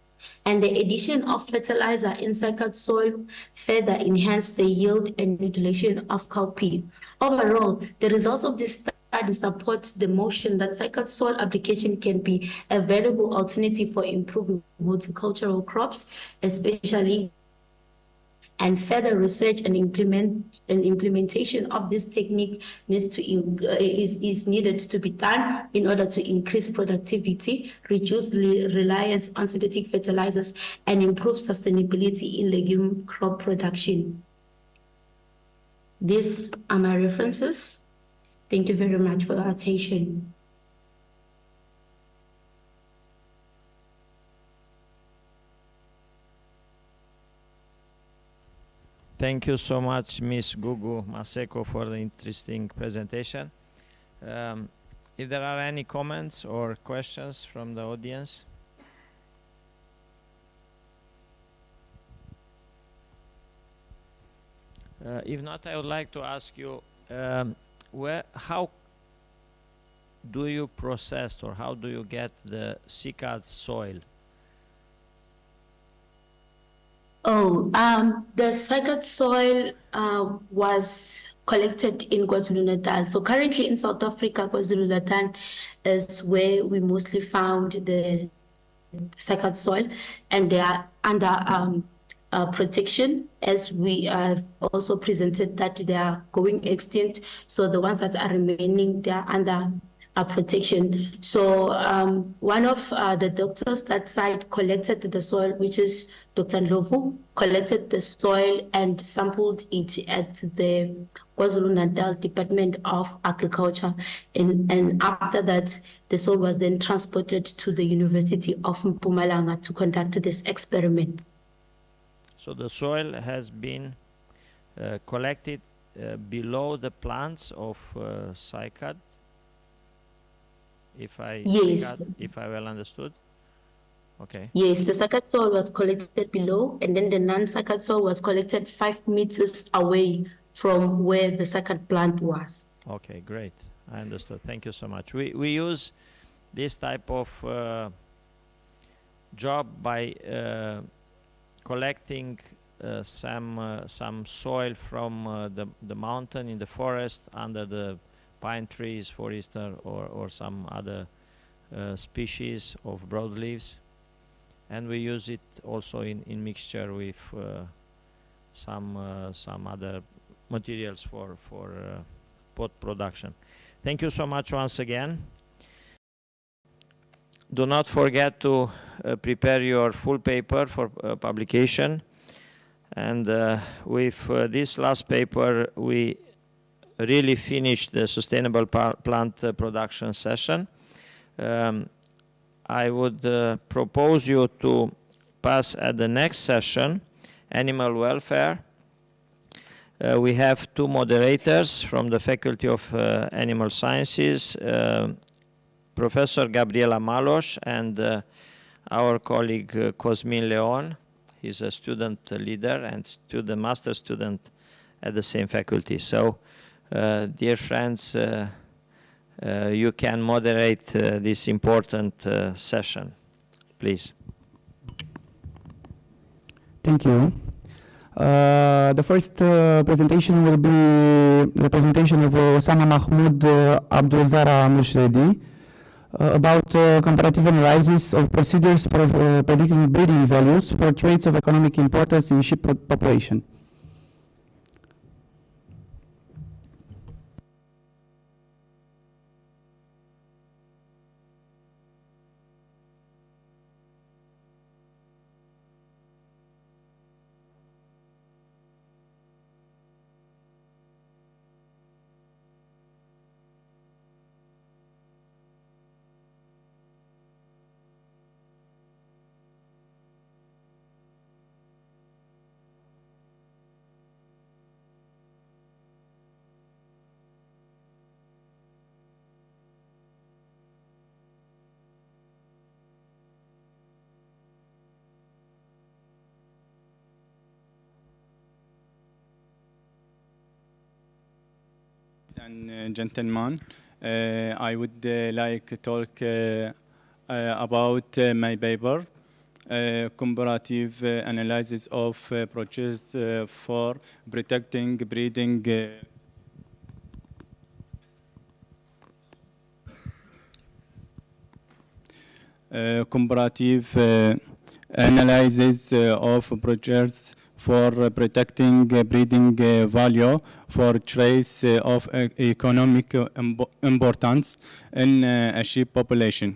and the addition of fertilizer in cycled soil further enhanced the yield and utilization of cowpea. Overall, the results of this study support the motion that cycled soil application can be a valuable alternative for improving horticultural crops, especially, and further research and implementation of this technique is needed to be done in order to increase productivity, reduce reliance on synthetic fertilizers, and improve sustainability in legume crop production. These are my references. Thank you very much for your attention. Thank you so much, Ms. Gugu Maseko, for the interesting presentation. If there are any comments or questions from the audience? If not, I would like to ask you, how do you process or how do you get the cycad soil? The cycad soil was collected in KwaZulu-Natal. So currently in South Africa, KwaZulu-Natal is where we mostly found the cycad soil, and they are under protection, as we have also presented that they are going extinct. So the ones that are remaining, they are under protection. So one of the doctors that site collected the soil, which is Dr. Ndlovu, collected the soil and sampled it at the KwaZulu-Natal Department of Agriculture. And after that, the soil was then transported to the University of Mpumalanga to conduct this experiment. So the soil has been collected below the plants of cycad? If I well understood? Okay. Yes, the cycad soil was collected below, and then the non-cycad soil was collected 5 meters away from where the cycad plant was. Okay, great. I understood. Thank you so much. We use this type of job by collecting some soil from the mountain in the forest under the pine trees, for instance, or some other species of broadleaves, and we use it also in mixture with some other materials for pot production. Thank you so much once again. Do not forget to prepare your full paper for publication, and with this last paper we really finished the sustainable plant production session. I would propose you to pass at the next session, animal welfare. We have 2 moderators from the Faculty of Animal Sciences, Professor Gabriela Malos and our colleague Cosmin Leon. He's a student leader and master student at the same faculty. So, dear friends, you can moderate this important session, please. Thank you. The first presentation will be the presentation of Osama Mahmoud Abdulzara Mushredi about comparative analysis of procedures for predicting breeding values for traits of economic importance in sheep population. and gentlemen, I would like to talk about my paper, comparative analysis of approaches for protecting breeding comparative analysis of approaches for protecting breeding value for traits of economic importance in a sheep population.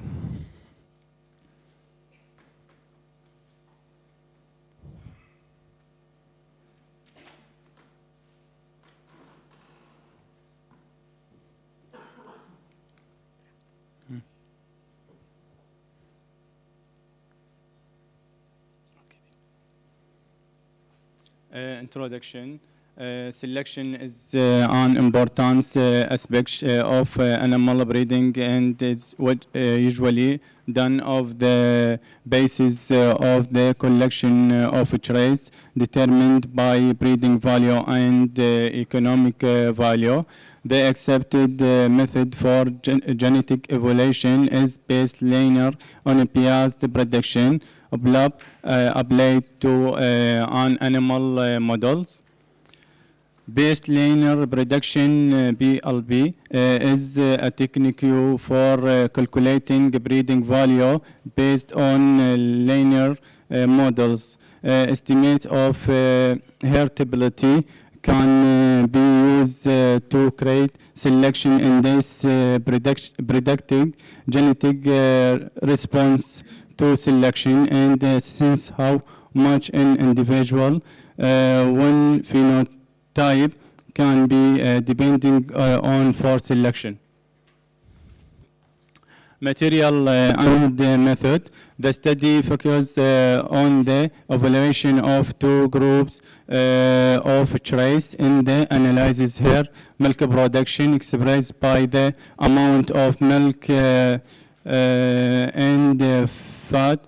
Introduction. Selection is an important aspect of animal breeding and is what usually done of the basis of the collection of traits determined by breeding value and economic value. The accepted method for genetic evolution is based linear on biased prediction applied to on animal models. Based linear prediction BLP is a technique for calculating breeding value based on linear models. Estimate of heritability can be used to create selection in this predicting genetic response to selection and sense how much an individual one phenotype can be depending on for selection. Material and method. The study focuses on the evaluation of two groups of traits in the analysis here. Milk production expressed by the amount of milk and fat,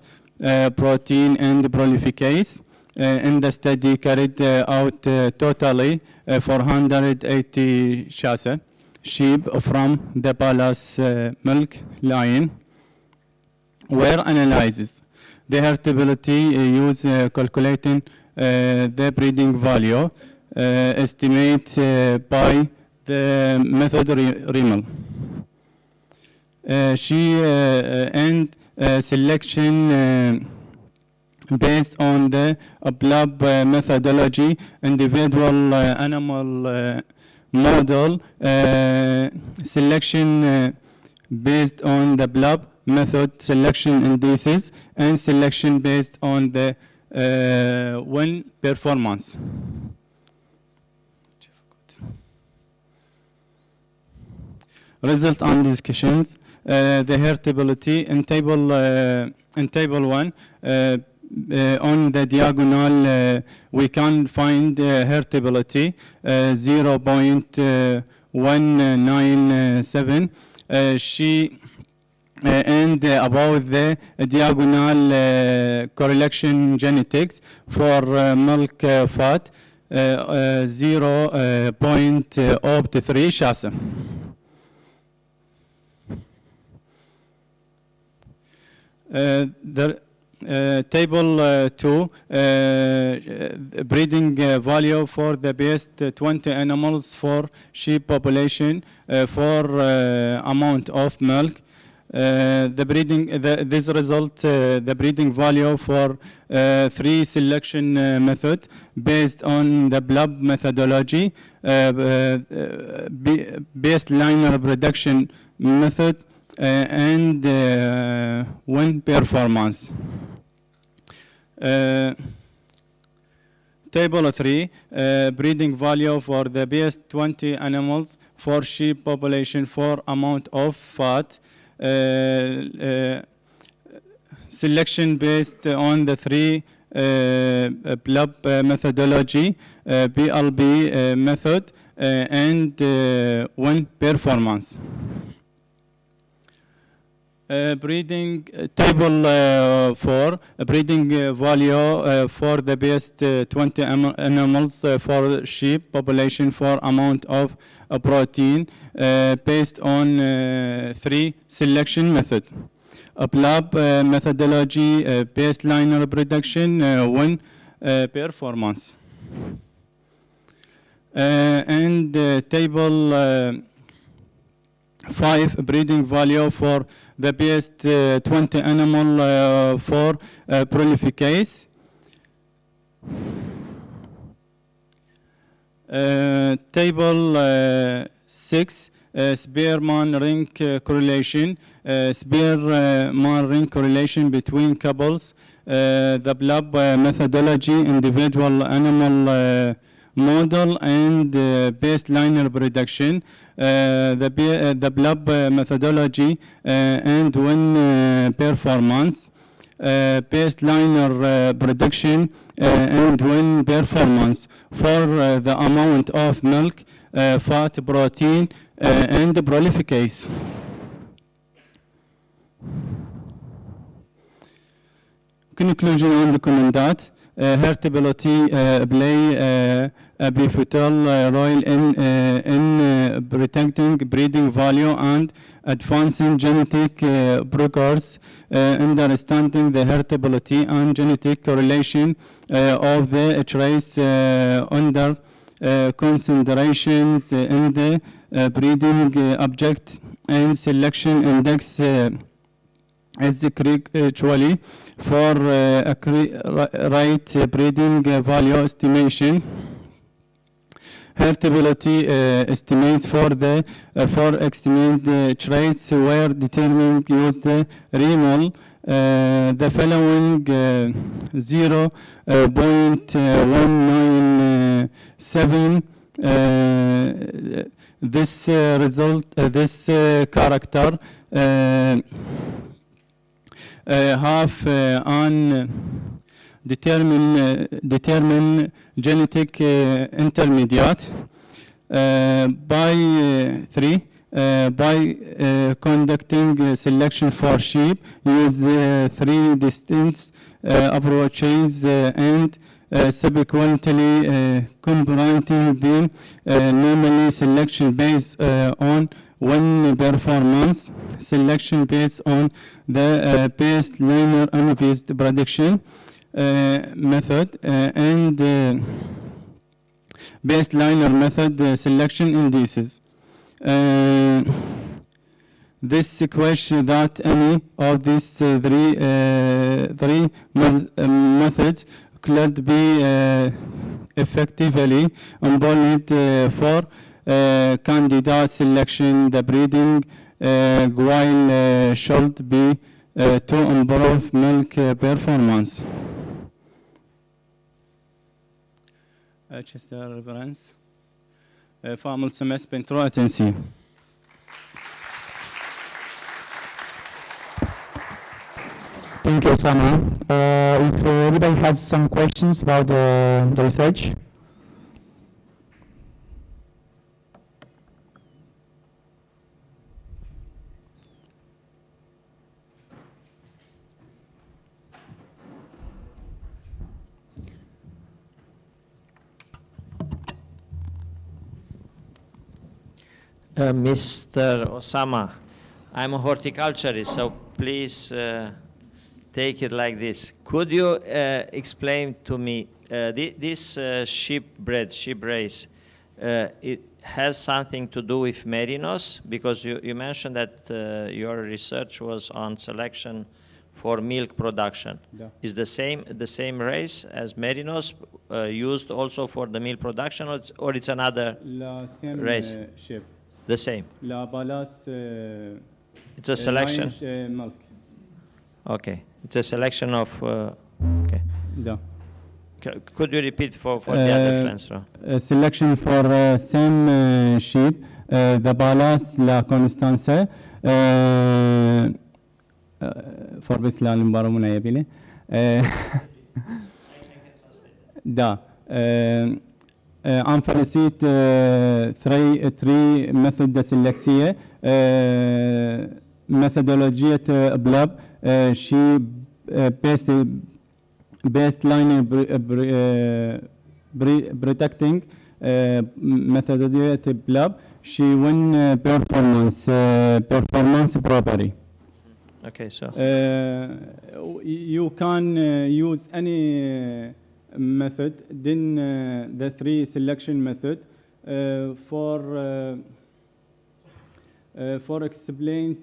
protein and prolificase. In the study carried out totally 480 chassis sheep from the Palace milk line were analyzed. The heritability use calculating the breeding value estimate by the method Rimmel. And selection based on the blood methodology, individual animal model selection based on the blood method selection indices and selection based on the win performance. Result and discussions. The heritability in table 1 on the diagonal we can find heritability 0.197 and about the diagonal correlation genetics for milk fat 0.03 chassis. Table 2, breeding value for the best 20 animals for sheep population for amount of milk. This result, the breeding value for 3 selection method based on the blood methodology, based linear production method, and win performance. Table 3, breeding value for the best 20 animals for sheep population for amount of fat. Selection based on the 3 blood methodology, BLB method, and win performance. breeding table 4, breeding value for the best 20 animals for sheep population for amount of protein based on 3 selection method. A BLAB methodology baseline reproduction 1 performance. And table 5 breeding value for the best 20 animal for prolificase. Table 6 Spearman ring correlation. Spearman ring correlation between couples. The BLAB methodology, individual animal model and baseline reproduction. The BLAB methodology and one performance. Baseline production and one performance for the amount of milk, fat, protein, and prolificase. Conclusion and recommended. Heritability play a pivotal role in protecting breeding value and advancing genetic progress, understanding the heritability and genetic correlation of the traits under considerations in the breeding object and selection index is crucially for right breeding value estimation. Heritability estimates for the estimate traits were determined use the REMOL. The following 0.197 this result this character have an determine genetic intermediate by 3 by conducting selection for sheep use 3 distinct approaches and subsequently combining them normally selection based on one performance, selection based on the baseline unbiased prediction method and baseliner method selection indices. This question that any of these three methods could be effectively employed for candidate selection. The breeding while should be to improve milk performance. Aceste reference. Vă mulțumesc pentru atenție. Thank you, Osama. If everybody has some questions about the research. Mr. Osama, I'm a horticulturist, so please take it like this. Could you explain to me this sheep race, it has something to do with merinos? Because you mentioned that your research was on selection for milk production. Yeah. Is the same race as merinos used also for the milk production, or it's another race? Sheep. The same. La balas. It's a selection. Milk. Okay, it's a selection of. Okay. Yeah. Could you repeat for the other friends? Selection for same sheep. The balas la Constanța. Vorbesc la limba română, e bine? Da. Am folosit 3 metode de selecție methodology بلاب شي baseline protecting methodology بلاب she win performance properly. Okay, so You can use any method, then the three selection method for explain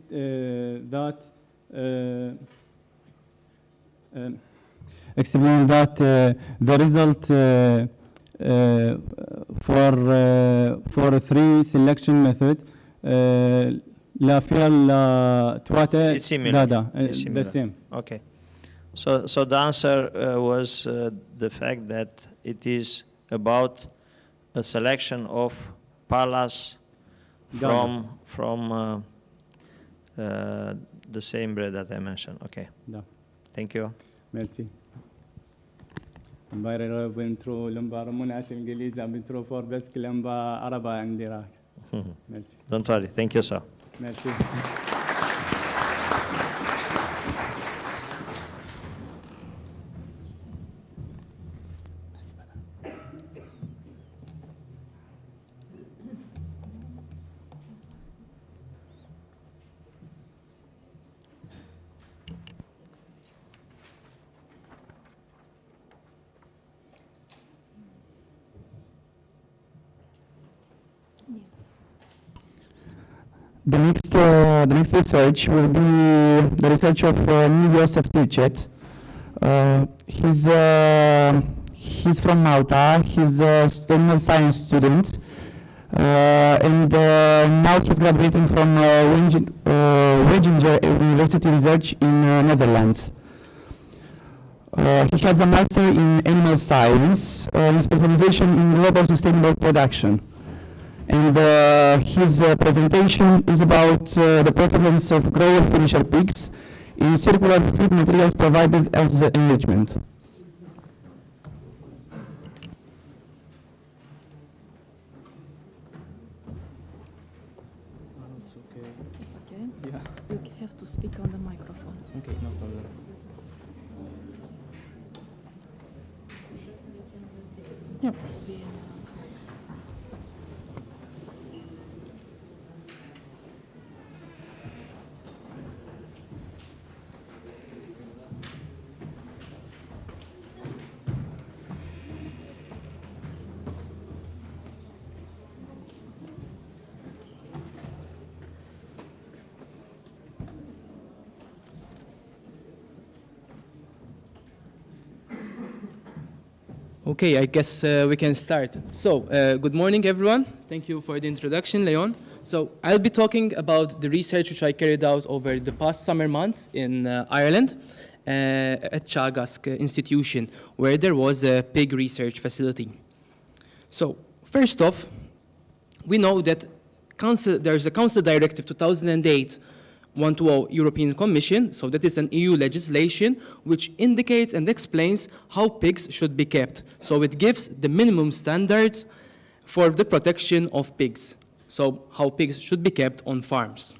that the result for three selection method لا فيها لا تواتة it's similar. It's the similar. same. Okay. So the answer was the fact that it is about a selection of palas from the same breed that I mentioned. Okay. Da. Thank you. Merci. امبارح بنترو لمبا رمونا عشان انجليزي بنترو فور بس كلمبا عربا عندي راك. Merci. Don't worry. Thank you, sir. Merci. The next research will be the research of Neil Joseph Tilchet. He's from Malta. He's a animal science student, and now he's graduating from Wageningen University Research in Netherlands. He has a master in animal science, his specialization in global sustainable production. And his presentation is about the prevalence of grower finisher pigs in circular feed materials provided as enrichment. It's okay. Yeah. You have to speak on the microphone. Okay, no problem. Yeah. Okay, I guess we can start. So, good morning, everyone. Thank you for the introduction, Leon. So, I'll be talking about the research which I carried out over the past summer months in Ireland at Chagask Institution, where there was a pig research facility. So, first off, we know that there's a Council Directive 2008/120 European Commission, so that is an EU legislation which indicates and explains how pigs should be kept. So it gives the minimum standards for the protection of pigs, so how pigs should be kept on farms.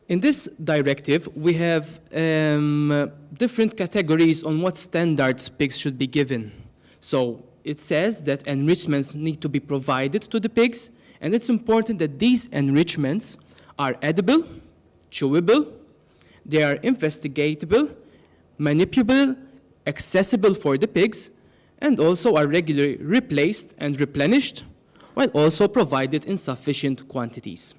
In this directive, we have different categories on what standards pigs should be given. So it says that enrichments need to be provided to the pigs, and it's important that these enrichments are edible, chewable, they are investigatable, manipulable, accessible for the pigs, and also are regularly replaced and replenished, while also provided in sufficient quantities.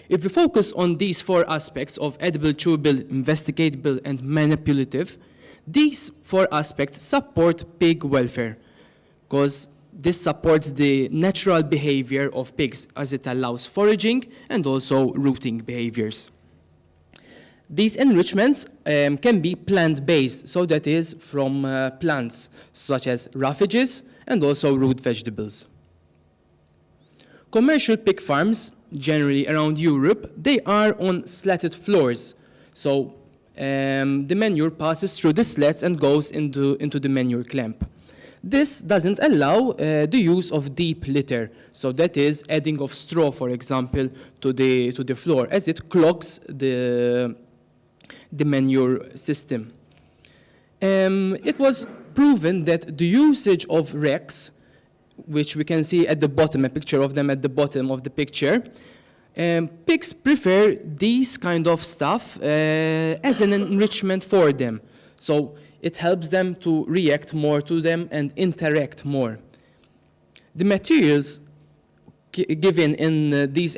If we focus on these four aspects of edible, chewable, investigatable, and manipulative, these four aspects support pig welfare, because this supports the natural behavior of pigs as it allows foraging and also rooting behaviors. These enrichments can be plant-based, so that is from plants such as roughages and also root vegetables. Commercial pig farms, generally around Europe, they are on slatted floors. So the manure passes through the slats and goes into the manure clamp. This doesn't allow the use of deep litter. So that is adding of straw, for example, to the floor, as it clogs the manure system. It was proven that the usage of racks, which we can see at the bottom, a picture of them at the bottom of the picture, pigs prefer these kind of stuff as an enrichment for them. So it helps them to react more to them and interact more. The materials given in these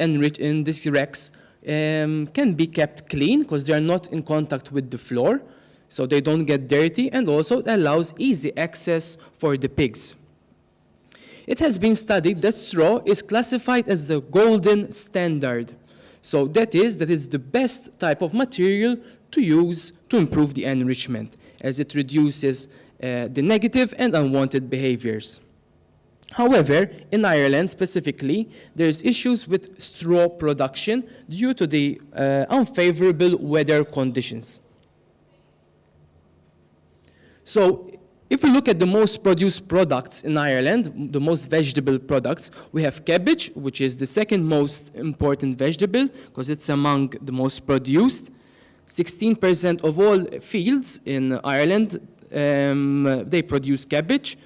racks can be kept clean because they are not in contact with the floor, so they don't get dirty, and also it allows easy access for the pigs. It has been studied that straw is classified as the golden standard. So that is the best type of material to use to improve the enrichment, as it reduces the negative and unwanted behaviors. However, in Ireland specifically, there's issues with straw production due to the unfavorable weather conditions. So if we look at the most produced products in Ireland, the most vegetable products, we have cabbage, which is the second most important vegetable because it's among the most produced. 16% of all fields in Ireland, they produce cabbage.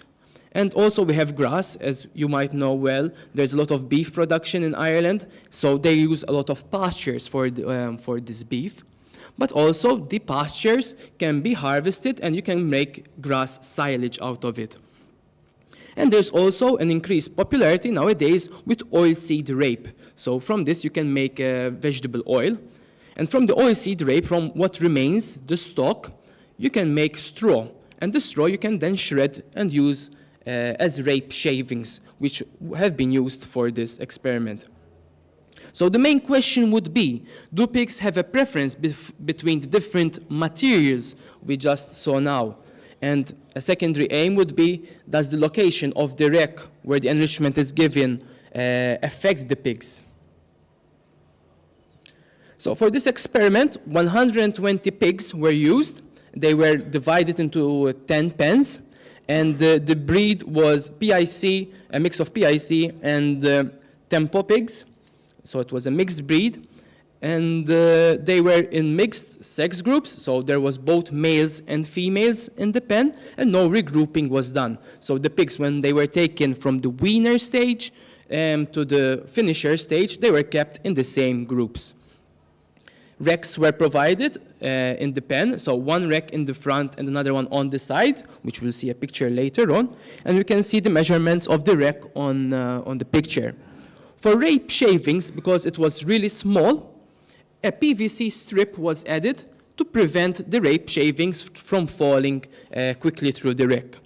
And also we have grass, as you might know well. There's a lot of beef production in Ireland, so they use a lot of pastures for this beef. But also the pastures can be harvested and you can make grass silage out of it. And there's also an increased popularity nowadays with oilseed rape. So from this you can make vegetable oil. And from the oilseed rape, from what remains, the stalk, you can make straw. And the straw you can then shred and use as rape shavings, which have been used for this experiment. So the main question would be, do pigs have a preference between the different materials we just saw now? And a secondary aim would be, does the location of the rack where the enrichment is given affect the pigs? So for this experiment, 120 pigs were used. They were divided into 10 pens, and the breed was PIC, a mix of PIC and Tempo pigs. So it was a mixed breed, and they were in mixed sex groups, so there was both males and females in the pen, and no regrouping was done. So the pigs, when they were taken from the weaner stage to the finisher stage, they were kept in the same groups. Racks were provided in the pen, so one rack in the front and another one on the side, which we'll see a picture later on, and we can see the measurements of the rack on the picture. For rape shavings, because it was really small, a PVC strip was added to prevent the rape shavings from falling quickly through the rack.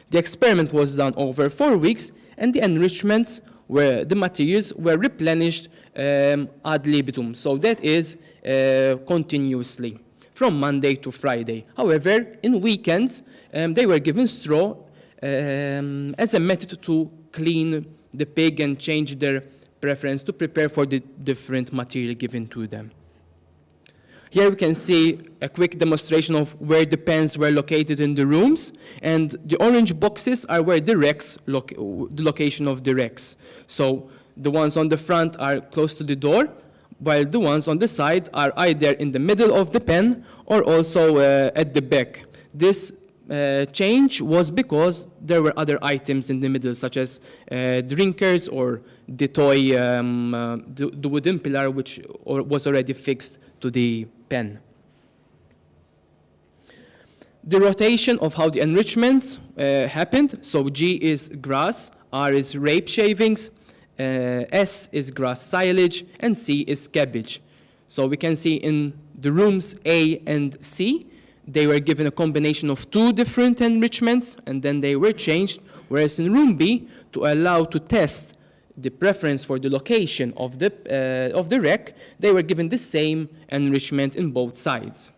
The experiment was done over 4 weeks, and the enrichments the materials were replenished ad libitum, so that is continuously, from Monday to Friday. However, in weekends, they were given straw as a method to clean the pig and change their preference to prepare for the different material given to them. Here we can see a quick demonstration of where the pens were located in the rooms, and the orange boxes are where the racks, the location of the racks. So the ones on the front are close to the door, while the ones on the side are either in the middle of the pen or also at the back. This change was because there were other items in the middle, such as drinkers or the toy, the wooden pillar, which was already fixed to the pen. The rotation of how the enrichments happened, so G is grass, R is rape shavings, S is grass silage, and C is cabbage. So we can see in the rooms A and C, they were given a combination of 2 different enrichments, and then they were changed, whereas in room B, to allow to test the preference for the location of the rack, they were given the same enrichment in both sides.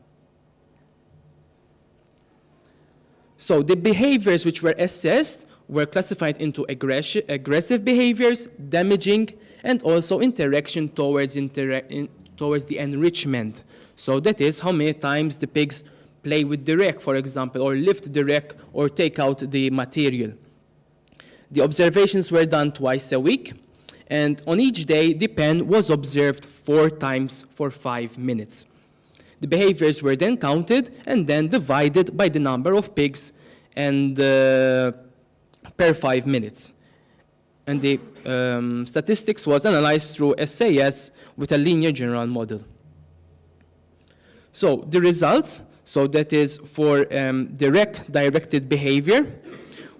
So the behaviors which were assessed were classified into aggressive behaviors, damaging, and also interaction towards the enrichment. So that is how many times the pigs play with the rack, for example, or lift the rack or take out the material. The observations were done twice a week, and on each day, the pen was observed 4 times for 5 minutes. The behaviors were then counted and then divided by the number of pigs and per 5 minutes. And the statistics was analyzed through SAS with a linear general model. So the results, so that is for the rec-directed behavior,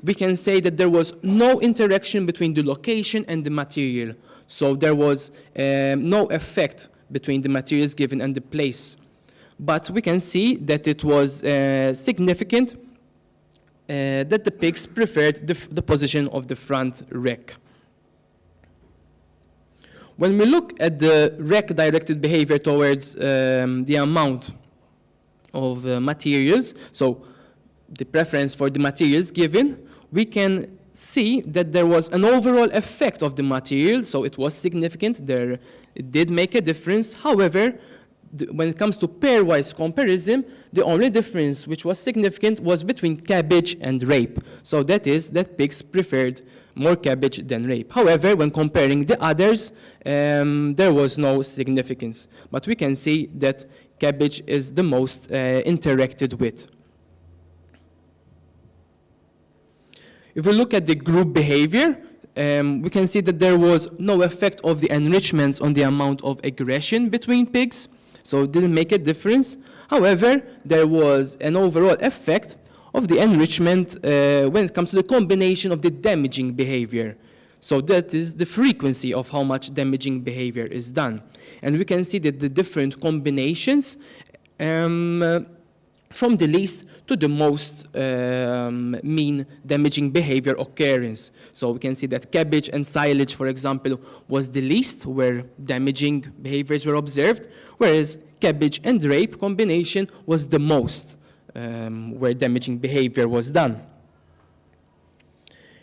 we can say that there was no interaction between the location and the material. So there was no effect between the materials given and the place. But we can see that it was significant that the pigs preferred the position of the front rec. When we look at the rec-directed behavior towards the amount of materials, so the preference for the materials given, we can see that there was an overall effect of the material, so it was significant, it did make a difference. However, when it comes to pairwise comparison, the only difference which was significant was between cabbage and rape. So that is that pigs preferred more cabbage than rape. However, when comparing the others, there was no significance. But we can see that cabbage is the most interacted with. If we look at the group behavior, we can see that there was no effect of the enrichments on the amount of aggression between pigs. So it didn't make a difference. However, there was an overall effect of the enrichment when it comes to the combination of the damaging behavior. So that is the frequency of how much damaging behavior is done. And we can see that the different combinations from the least to the most mean damaging behavior occurrence. So we can see that cabbage and silage, for example, was the least where damaging behaviors were observed, whereas cabbage and rape combination was the most where damaging behavior was done.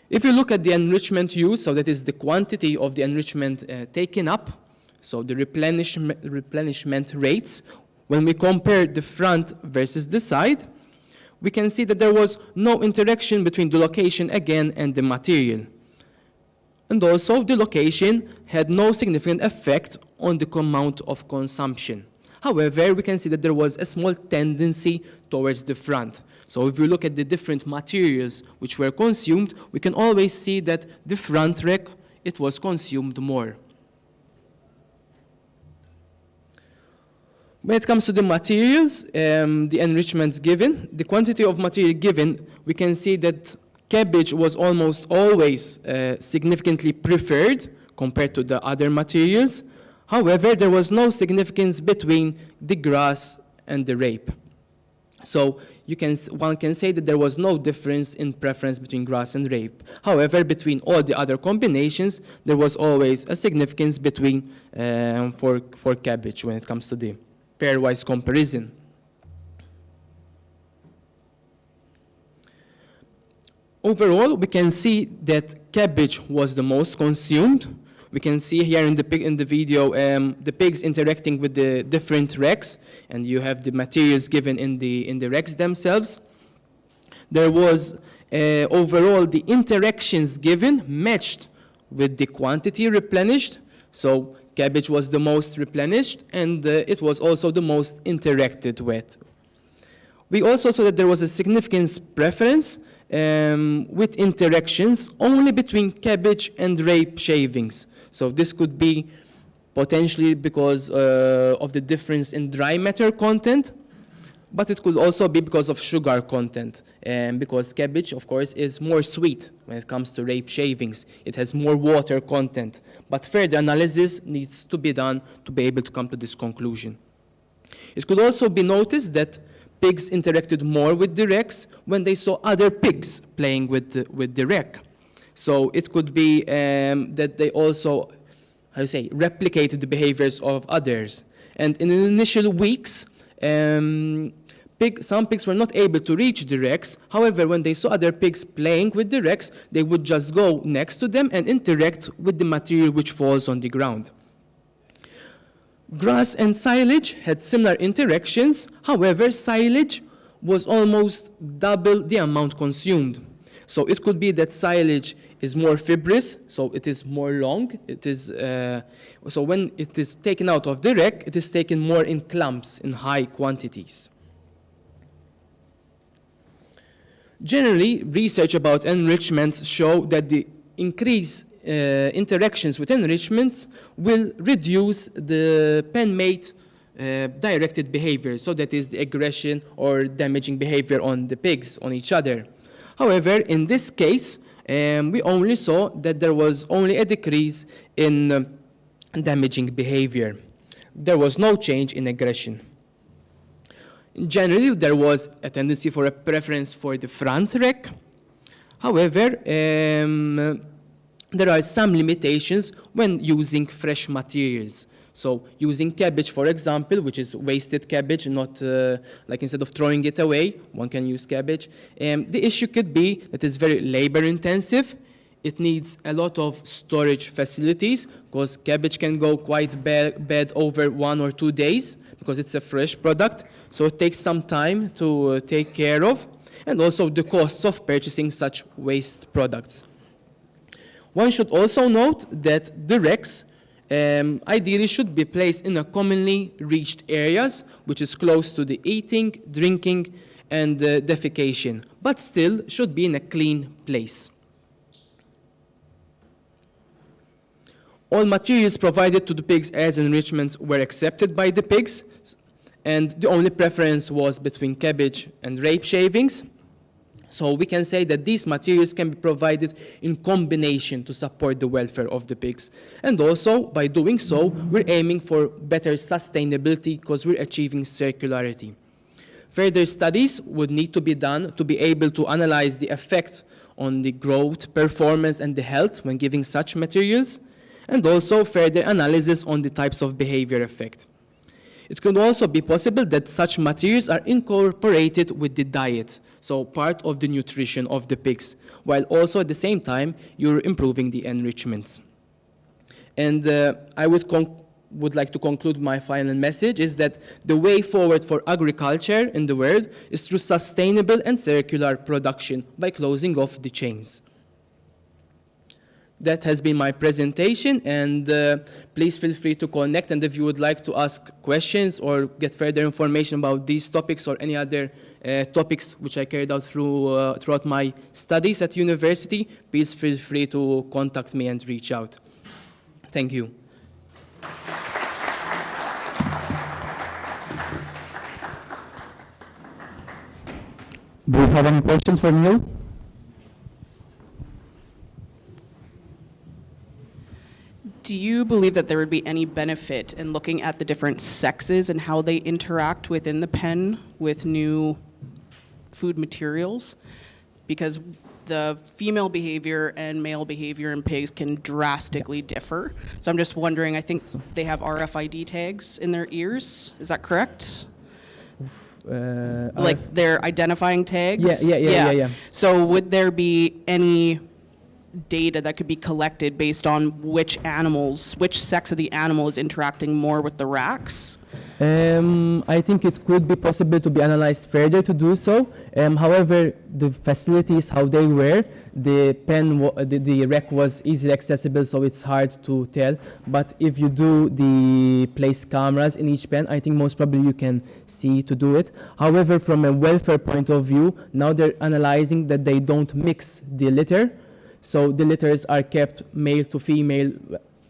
If you look at the enrichment use, so that is the quantity of the enrichment taken up, so the replenishment rates, when we compare the front versus the side, we can see that there was no interaction between the location again and the material. And also the location had no significant effect on the amount of consumption. However, we can see that there was a small tendency towards the front. So if we look at the different materials which were consumed, we can always see that the front rec, it was consumed more. When it comes to the materials, the enrichments given, the quantity of material given, we can see that cabbage was almost always significantly preferred compared to the other materials. However, there was no significance between the grass and the rape. So one can say that there was no difference in preference between grass and rape. However, between all the other combinations, there was always a significance between for cabbage when it comes to the pairwise comparison. Overall, we can see that cabbage was the most consumed. We can see here in the video the pigs interacting with the different recs, and you have the materials given in the recs themselves. There was overall the interactions given matched with the quantity replenished. So cabbage was the most replenished, and it was also the most interacted with. We also saw that there was a significant preference with interactions only between cabbage and rape shavings. So this could be potentially because of the difference in dry matter content, but it could also be because of sugar content, because cabbage, of course, is more sweet when it comes to rape shavings. It has more water content, but further analysis needs to be done to be able to come to this conclusion. It could also be noticed that pigs interacted more with the recs when they saw other pigs playing with the rec. So it could be that they also, replicated the behaviors of others. And in the initial weeks, some pigs were not able to reach the recs. However, when they saw other pigs playing with the recs, they would just go next to them and interact with the material which falls on the ground. Grass and silage had similar interactions. However, silage was almost double the amount consumed. So it could be that silage is more fibrous, so it is more long. It is, so when it is taken out of the rack, it is taken more in clumps, in high quantities. Generally, research about enrichments show that the increased interactions with enrichments will reduce the pen-mate directed behavior, so that is the aggression or damaging behavior on the pigs, on each other. However, in this case, we only saw that there was only a decrease in damaging behavior. There was no change in aggression. Generally, there was a tendency for a preference for the front rack. However, there are some limitations when using fresh materials. So using cabbage, for example, which is wasted cabbage, not like instead of throwing it away, one can use cabbage. The issue could be that it's very labor intensive. It needs a lot of storage facilities because cabbage can go quite bad over 1 or 2 days because it's a fresh product. So it takes some time to take care of, and also the costs of purchasing such waste products. One should also note that the racks ideally should be placed in a commonly reached areas, which is close to the eating, drinking, and defecation, but still should be in a clean place. All materials provided to the pigs as enrichments were accepted by the pigs, and the only preference was between cabbage and rape shavings. So we can say that these materials can be provided in combination to support the welfare of the pigs. And also, by doing so, we're aiming for better sustainability because we're achieving circularity. Further studies would need to be done to be able to analyze the effect on the growth, performance, and the health when giving such materials, and also further analysis on the types of behavior effect. It could also be possible that such materials are incorporated with the diet, so part of the nutrition of the pigs, while also at the same time you're improving the enrichments. And I would like to conclude my final message is that the way forward for agriculture in the world is through sustainable and circular production by closing off the chains. That has been my presentation, and please feel free to connect, and if you would like to ask questions or get further information about these topics or any other topics which I carried out throughout my studies at university, please feel free to contact me and reach out. Thank you. Do you have any questions for Neil? Do you believe that there would be any benefit in looking at the different sexes and how they interact within the pen with new food materials? Because the female behavior and male behavior in pigs can drastically differ. So I'm just wondering, I think they have RFID tags in their ears. Is that correct? Like they're identifying tags? Yeah. So would there be any data that could be collected based on which sex of the animal is interacting more with the racks? I think it could be possible to be analyzed further to do so. However, the facilities, how they were, the rack was easily accessible, so it's hard to tell. But if you do place cameras in each pen, I think most probably you can see to do it. However, from a welfare point of view, now they're analyzing that they don't mix the litter. So the litters are kept male to female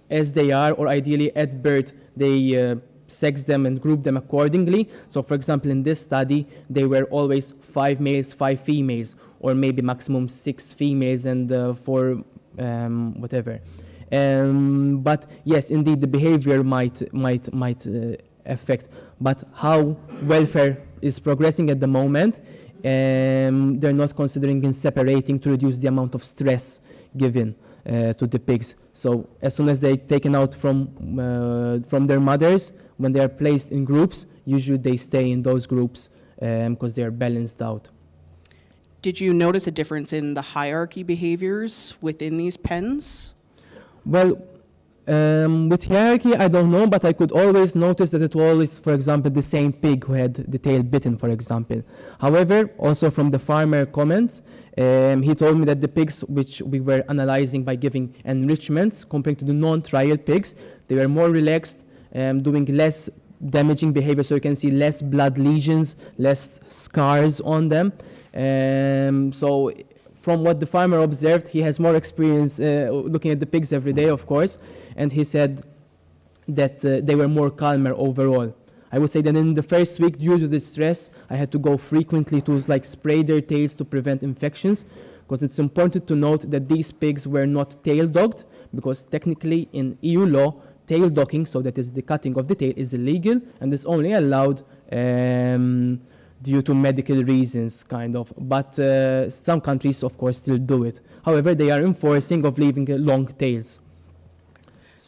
as they are, or ideally at birth they sex them and group them accordingly. So for example, in this study, they were always 5 males, 5 females, or maybe maximum 6 females and 4 whatever. But yes, indeed, the behavior might affect. But how welfare is progressing at the moment, they're not considering in separating to reduce the amount of stress given to the pigs. So as soon as they're taken out from their mothers, when they are placed in groups, usually they stay in those groups because they are balanced out. Did you notice a difference in the hierarchy behaviors within these pens? Well, With hierarchy, I don't know, but I could always notice that it was always, for example, the same pig who had the tail bitten, for example. However, also from the farmer comments, he told me that the pigs which we were analyzing by giving enrichments compared to the non-trial pigs, they were more relaxed, doing less damaging behavior, so you can see less blood lesions, less scars on them. So from what the farmer observed, he has more experience looking at the pigs every day, of course, and he said that they were more calmer overall. I would say that in the first week, due to the stress, I had to go frequently to like spray their tails to prevent infections, because it's important to note that these pigs were not tail dogged, because technically in EU law, tail docking, so that is the cutting of the tail, is illegal and is only allowed due to medical reasons, kind of. But some countries, of course, still do it. However, they are enforcing of leaving long tails.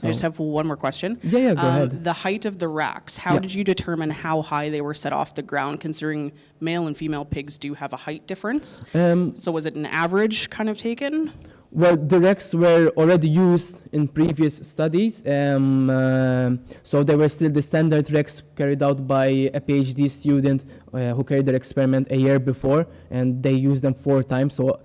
I just have one more question. Yeah, go ahead. The height of the racks, how did you determine how high they were set off the ground, considering male and female pigs do have a height difference? So was it an average kind of taken? Well, the racks were already used in previous studies, so they were still the standard racks carried out by a PhD student who carried their experiment a year before, and they used them 4 times. So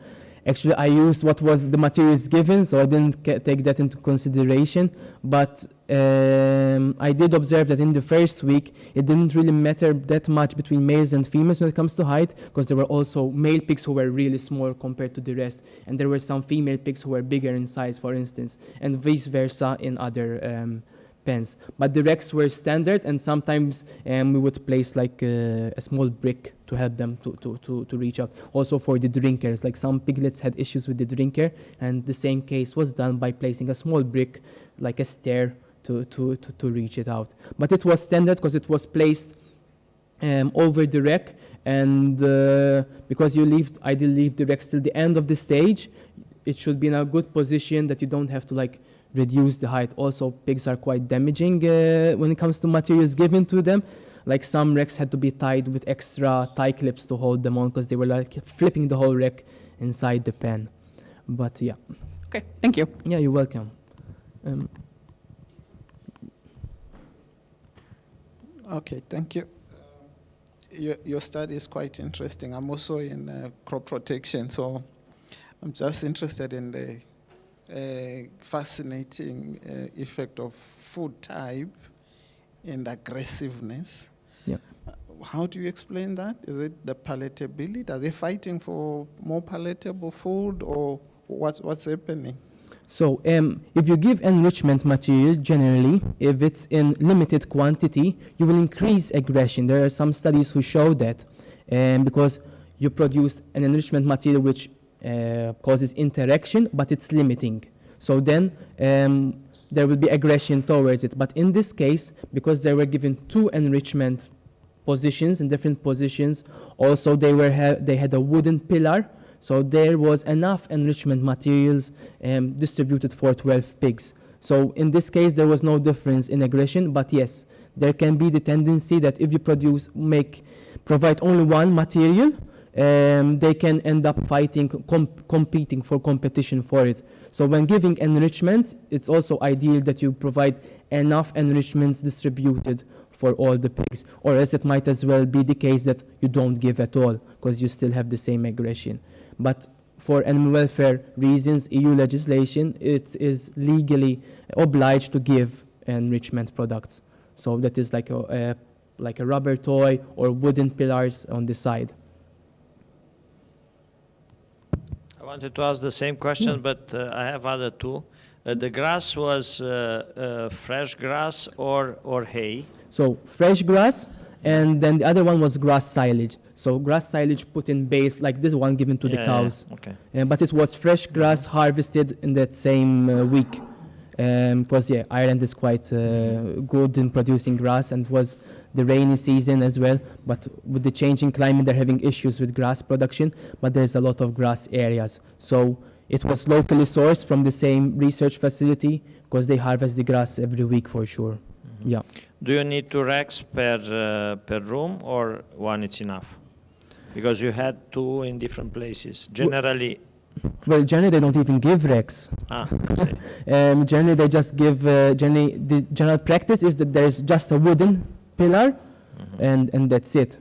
actually, I used what was the materials given, so I didn't take that into consideration. But I did observe that in the first week, it didn't really matter that much between males and females when it comes to height, because there were also male pigs who were really small compared to the rest, and there were some female pigs who were bigger in size, for instance, and vice versa in other pens. But the racks were standard, and sometimes we would place like a small brick to help them to reach out. Also for the drinkers, like some piglets had issues with the drinker, and the same case was done by placing a small brick, like a stair, to reach it out. But it was standard because it was placed over the rack, and because I did leave the rack till the end of the stage, it should be in a good position that you don't have to like reduce the height. Also, pigs are quite damaging when it comes to materials given to them. Like some racks had to be tied with extra tie clips to hold them on, because they were like flipping the whole rack inside the pen. But yeah. Okay, thank you. Yeah, you're welcome. Okay, thank you. Your study is quite interesting. I'm also in crop protection, so I'm just interested in the fascinating effect of food type and aggressiveness. Yeah. How do you explain that? Is it the palatability? Are they fighting for more palatable food, or what's happening? So if you give enrichment material, generally, if it's in limited quantity, you will increase aggression. There are some studies who show that because you produce an enrichment material which causes interaction, but it's limiting. So then there will be aggression towards it. But in this case, because they were given 2 enrichment positions in different positions, also they had a wooden pillar. So there was enough enrichment materials distributed for 12 pigs. So in this case, there was no difference in aggression, but yes, there can be the tendency that if you provide only one material, they can end up fighting, competing for competition for it. So when giving enrichments, it's also ideal that you provide enough enrichments distributed for all the pigs, or else it might as well be the case that you don't give at all, because you still have the same aggression. But for animal welfare reasons, EU legislation, it is legally obliged to give enrichment products. So that is like a rubber toy or wooden pillars on the side. I wanted to ask the same question, but I have other 2. The grass was fresh grass or hay? So fresh grass, and then the other one was grass silage. So grass silage put in base, like this one given to the cows. Yeah, okay. But it was fresh grass harvested in that same week. Because Ireland is quite good in producing grass, and it was the rainy season as well. But with the changing climate, they're having issues with grass production, but there's a lot of grass areas. So it was locally sourced from the same research facility, because they harvest the grass every week for sure. Mm-hmm. Yeah. Do you need 2 racks per room, or one is enough? Because you had 2 in different places. Generally, Well, generally they don't even give recs. Ah, I see. Generally they just give, generally the general practice is that there's just a wooden pillar and that's it.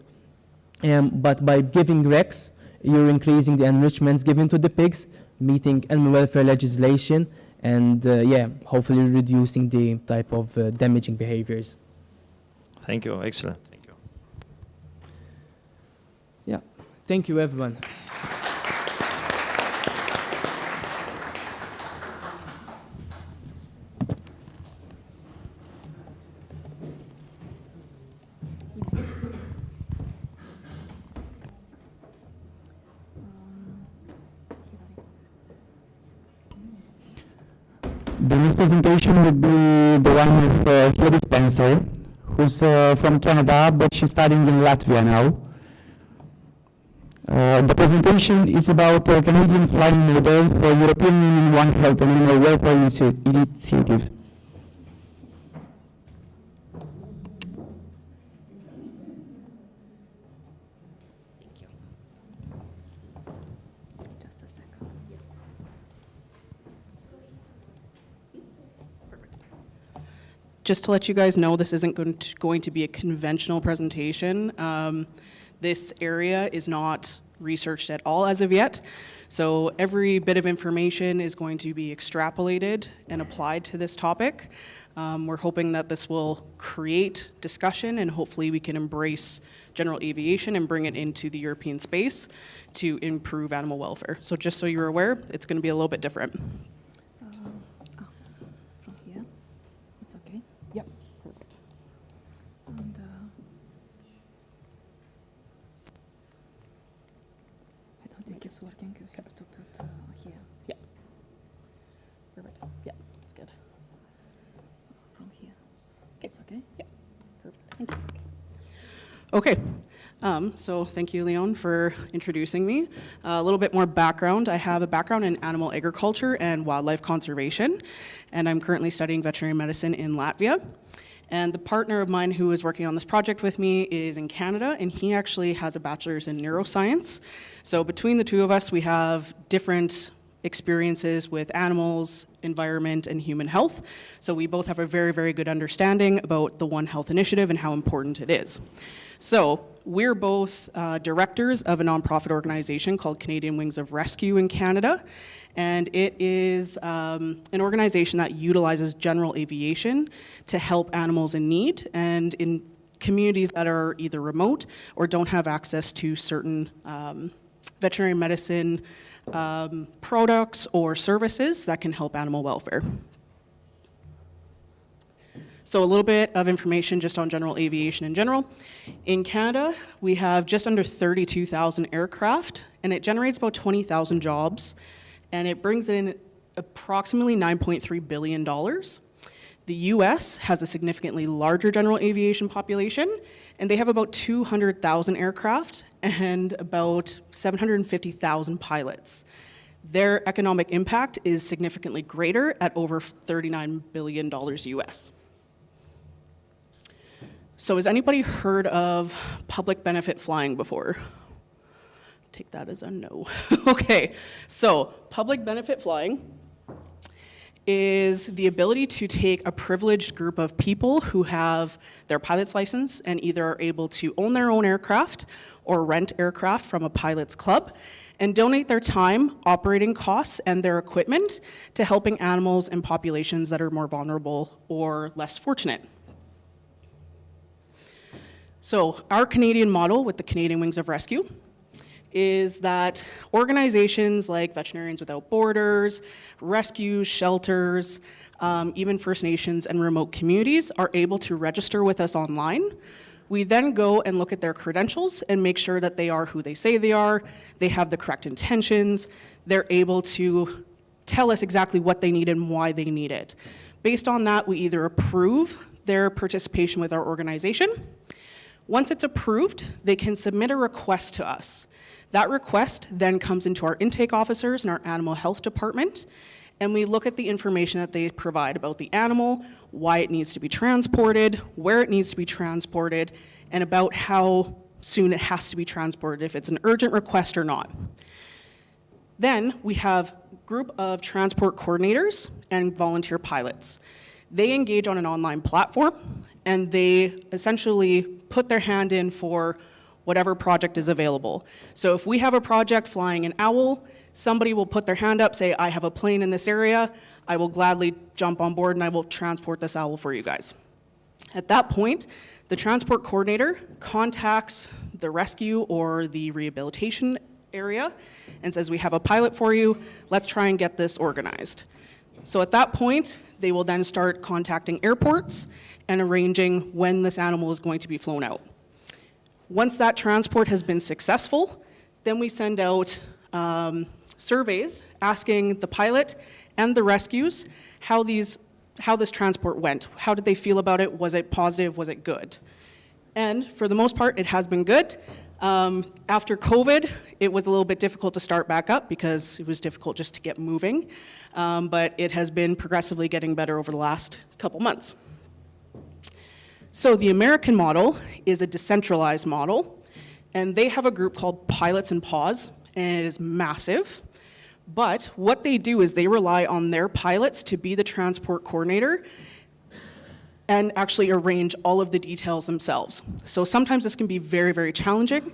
But by giving recs, you're increasing the enrichments given to the pigs, meeting animal welfare legislation, and yeah, hopefully reducing the type of damaging behaviors. Thank you. Excellent. Thank you. Yeah. Thank you, everyone. The next presentation would be the one of Hilary Spencer, who's from Canada, but she's studying in Latvia now. The presentation is about a Canadian flying model for European Union One Health and Animal Welfare Initiative. Just to let you guys know, this isn't going to be a conventional presentation. This area is not researched at all as of yet. So every bit of information is going to be extrapolated and applied to this topic. We're hoping that this will create discussion and hopefully we can embrace general aviation and bring it into the European space to improve animal welfare. So just so you're aware, it's going to be a little bit different. From here, it's okay. Yep, perfect. And, I don't think it's working. We have to put here. Yeah. Perfect. Yeah, that's good. From here. It's okay? Yeah. Perfect. Thank you. Okay. So thank you, Leon, for introducing me. A little bit more background. I have a background in animal agriculture and wildlife conservation, and I'm currently studying veterinary medicine in Latvia. And the partner of mine who is working on this project with me is in Canada, and he actually has a bachelor's in neuroscience. So between the two of us, we have different experiences with animals, environment, and human health. So we both have a very, very good understanding about the One Health initiative and how important it is. So we're both directors of a nonprofit organization called Canadian Wings of Rescue in Canada. And it is an organization that utilizes general aviation to help animals in need and in communities that are either remote or don't have access to certain veterinary medicine products or services that can help animal welfare. So a little bit of information just on general aviation in general. In Canada, we have just under 32,000 aircraft, and it generates about 20,000 jobs, and it brings in approximately $9.3 billion. The US has a significantly larger general aviation population, and they have about 200,000 aircraft and about 750,000 pilots. Their economic impact is significantly greater at over $39 billion US. So has anybody heard of public benefit flying before? Take that as a no. Okay, so public benefit flying is the ability to take a privileged group of people who have their pilot's license and either are able to own their own aircraft or rent aircraft from a pilot's club and donate their time, operating costs, and their equipment to helping animals and populations that are more vulnerable or less fortunate. So our Canadian model with the Canadian Wings of Rescue is that organizations like Veterinarians Without Borders, rescues, shelters, even First Nations and remote communities are able to register with us online. We then go and look at their credentials and make sure that they are who they say they are, they have the correct intentions, they're able to tell us exactly what they need and why they need it. Based on that, we either approve their participation with our organization. Once it's approved, they can submit a request to us. That request then comes into our intake officers and our animal health department, and we look at the information that they provide about the animal, why it needs to be transported, where it needs to be transported, and about how soon it has to be transported, if it's an urgent request or not. Then we have a group of transport coordinators and volunteer pilots. They engage on an online platform, and they essentially put their hand in for whatever project is available. So if we have a project flying an owl, somebody will put their hand up, say, I have a plane in this area, I will gladly jump on board and I will transport this owl for you guys. At that point, the transport coordinator contacts the rescue or the rehabilitation area and says, we have a pilot for you, let's try and get this organized. So at that point, they will then start contacting airports and arranging when this animal is going to be flown out. Once that transport has been successful, then we send out surveys asking the pilot and the rescues how this transport went. How did they feel about it? Was it positive? Was it good? And for the most part, it has been good. After COVID, it was a little bit difficult to start back up because it was difficult just to get moving. But it has been progressively getting better over the last couple months. So the American model is a decentralized model, and they have a group called Pilots and Paws, and it is massive. But what they do is they rely on their pilots to be the transport coordinator and actually arrange all of the details themselves. So sometimes this can be very, very challenging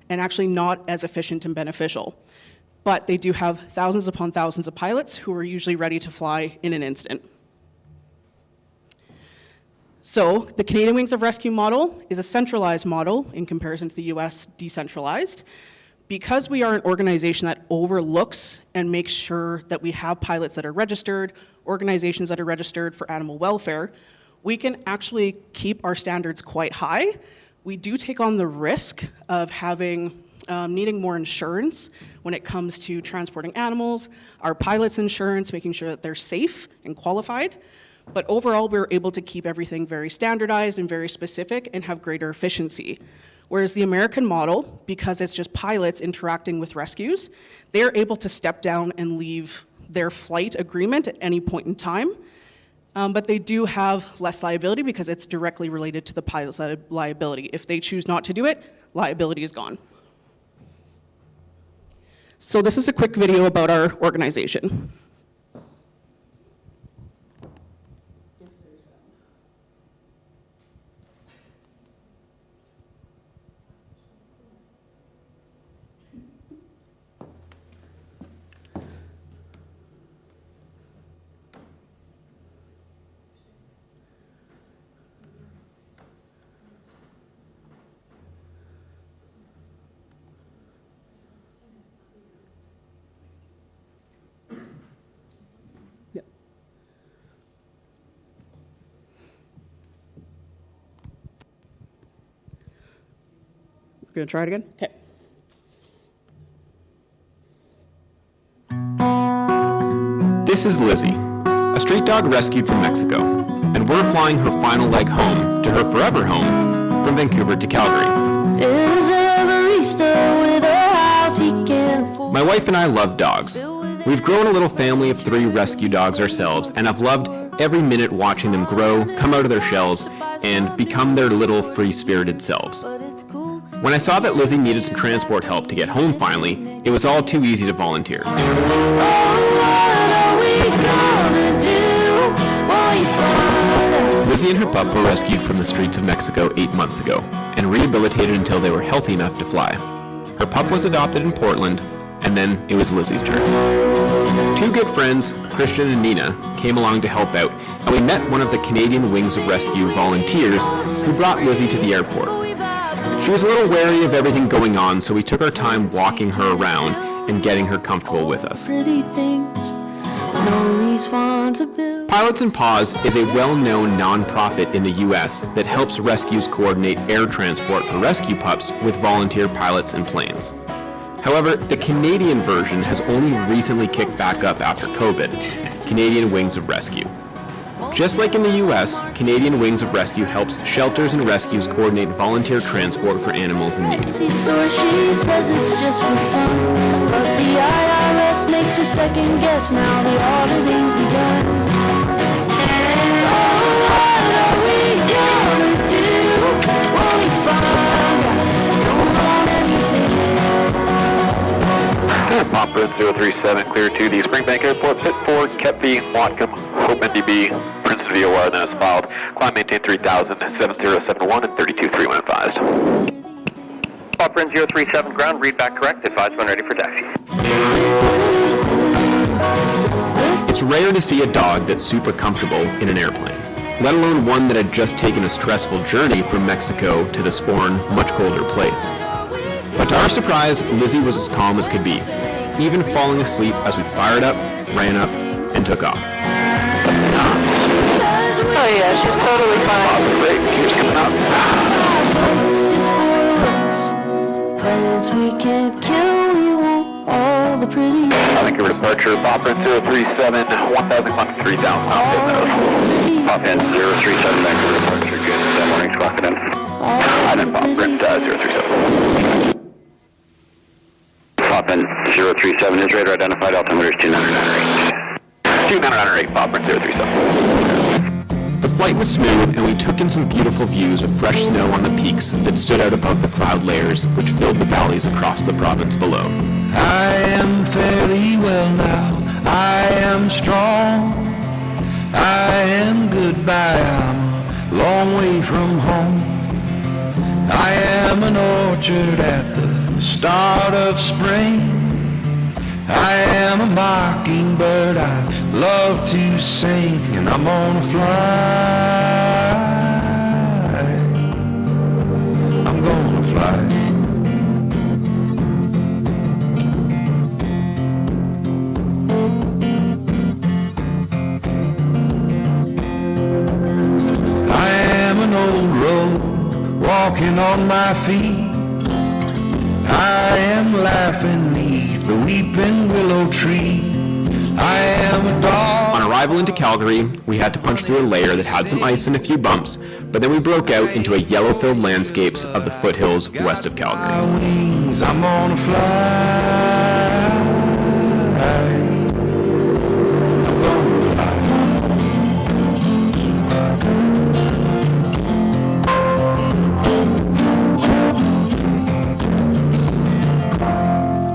and actually not as efficient and beneficial. But they do have thousands upon thousands of pilots who are usually ready to fly in an instant. So the Canadian Wings of Rescue model is a centralized model in comparison to the US decentralized. Because we are an organization that overlooks and makes sure that we have pilots that are registered, organizations that are registered for animal welfare, we can actually keep our standards quite high. We do take on the risk of having needing more insurance when it comes to transporting animals, our pilots' insurance, making sure that they're safe and qualified. But overall, we're able to keep everything very standardized and very specific and have greater efficiency. Whereas the American model, because it's just pilots interacting with rescues, they're able to step down and leave their flight agreement at any point in time. But they do have less liability because it's directly related to the pilot's liability. If they choose not to do it, liability is gone. So this is a quick video about our organization. We're gonna try it again? Okay. This is Lizzie, a street dog rescued from Mexico, and we're flying her final leg home to her forever home from Vancouver to Calgary. There's a barista with a house he can't afford. My wife and I love dogs. We've grown a little family of 3 rescue dogs ourselves, and I've loved every minute watching them grow, come out of their shells, and become their little free-spirited selves. When I saw that Lizzie needed some transport help to get home finally, it was all too easy to volunteer. Lizzie and her pup were rescued from the streets of Mexico 8 months ago and rehabilitated until they were healthy enough to fly. Her pup was adopted in Portland, and then it was Lizzie's turn. 2 good friends, Christian and Nina, came along to help out, and we met one of the Canadian Wings of Rescue volunteers who brought Lizzie to the airport. She was a little wary of everything going on, so we took our time walking her around and getting her comfortable with us. Pilots and Paws is a well-known non-profit in the U.S. that helps rescues coordinate air transport for rescue pups with volunteer pilots and planes. However, the Canadian version has only recently kicked back up after COVID, Canadian Wings of Rescue. Just like in the U.S., Canadian Wings of Rescue helps shelters and rescues coordinate volunteer transport for animals in need. She says it's just for fun, but the IRS makes her second guess now the auditing's begun. Oh, what are we gonna do when we find out? Don't want anything. Papa, 037, clear to the Springbank Airport, pit 4, Kepby, Watcom, Hope NDB, Princeton VOR, then as filed. Climb maintain 3000, 7071, and 323 when advised. Prince 037, ground, read back correct, advise when ready for taxi. It's rare to see a dog that's super comfortable in an airplane, let alone one that had just taken a stressful journey from Mexico to this foreign, much colder place. But to our surprise, Lizzie was as calm as could be, even falling asleep as we fired up, ran up, and took off. Oh yeah, she's totally fine. Great, here's coming up. Plans we can't kill, we want all the pretty. Thank you for departure, Prince 037, 1000, climb 3000, Prince 037, back for departure, good, morning, clock it in. And then Prince 037. Prince 037 is radar identified, altimeter is 2998. 2998, Prince 037. The flight was smooth, and we took in some beautiful views of fresh snow on the peaks that stood out above the cloud layers which filled the valleys across the province below. I am fairly well now, I am strong, I am goodbye, I'm a long way from home. I am an orchard at the start of spring, I am a mockingbird, I love to sing, and I'm gonna fly, I'm gonna fly. I am an old road, walking on my feet, I am laughing neath the weeping willow tree. I am a dog. On arrival into Calgary, we had to punch through a layer that had some ice and a few bumps, but then we broke out into a yellow-filled landscapes of the foothills west of Calgary. My wings, I'm gonna fly. I'm gonna fly.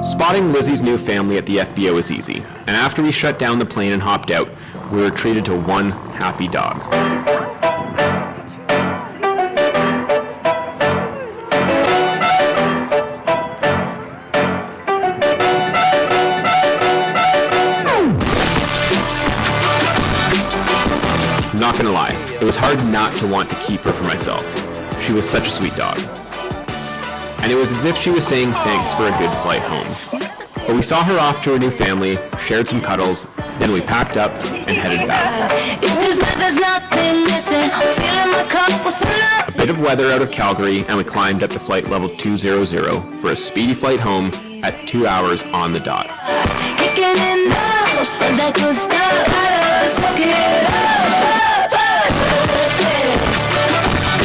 Spotting Lizzie's new family at the FBO was easy, and after we shut down the plane and hopped out, we were treated to one happy dog. I'm not gonna lie, it was hard not to want to keep her for myself. She was such a sweet dog. And it was as if she was saying thanks for a good flight home. But we saw her off to her new family, shared some cuddles, then we packed up and headed back. A bit of weather out of Calgary, and we climbed up to flight level 200 for a speedy flight home at 2 hours on the dot.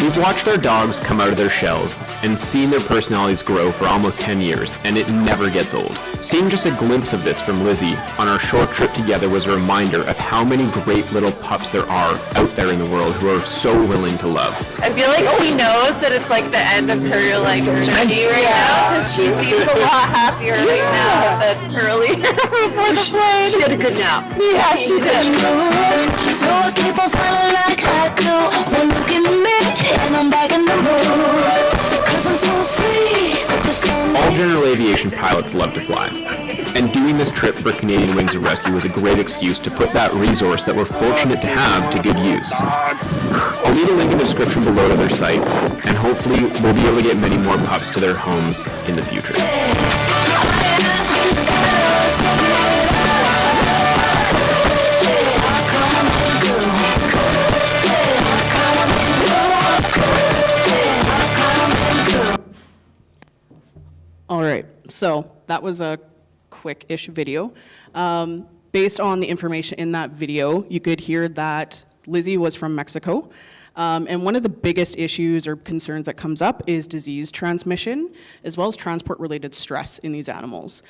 We've watched our dogs come out of their shells and seen their personalities grow for almost 10 years, and it never gets old. Seeing just a glimpse of this from Lizzie on our short trip together was a reminder of how many great little pups there are out there in the world who are so willing to love. I feel like she knows that it's like the end of her like journey right now, because she seems a lot happier right now than earlier before the plane. She had a good nap. Yeah, she did. So I keep on smiling like I do when look in the mirror and I'm back in the mood. 'Cause I'm so sweet, super sound. All general aviation pilots love to fly, and doing this trip for Canadian Wings and Rescue was a great excuse to put that resource that we're fortunate to have to good use. I'll leave a link in the description below to their site, and hopefully we'll be able to get many more pups to their homes in the future. All right, so that was a quick-ish video. Based on the information in that video, you could hear that Lizzie was from Mexico. And one of the biggest issues or concerns that comes up is disease transmission, as well as transport-related stress in these animals.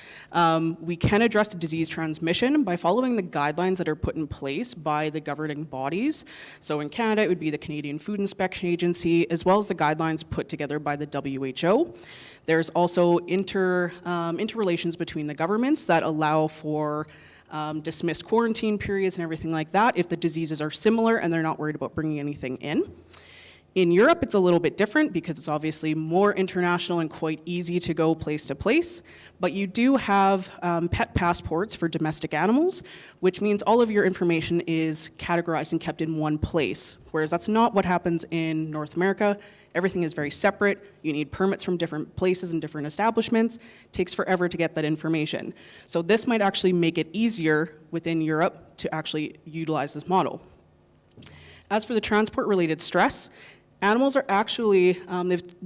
We can address the disease transmission by following the guidelines that are put in place by the governing bodies. So in Canada, it would be the Canadian Food Inspection Agency, as well as the guidelines put together by the WHO. There's also interrelations between the governments that allow for dismissed quarantine periods and everything like that if the diseases are similar and they're not worried about bringing anything in. In Europe, it's a little bit different because it's obviously more international and quite easy to go place to place, but you do have pet passports for domestic animals, which means all of your information is categorized and kept in one place, whereas that's not what happens in North America. Everything is very separate. You need permits from different places and different establishments. It takes forever to get that information. So this might actually make it easier within Europe to actually utilize this model. As for the transport-related stress, animals are actually,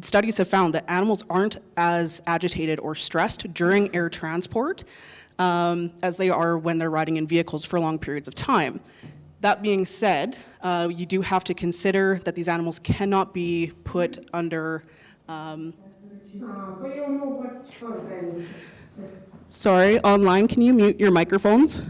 studies have found that animals aren't as agitated or stressed during air transport as they are when they're riding in vehicles for long periods of time. That being said, you do have to consider that these animals cannot be put under, sorry, online, can you mute your microphones?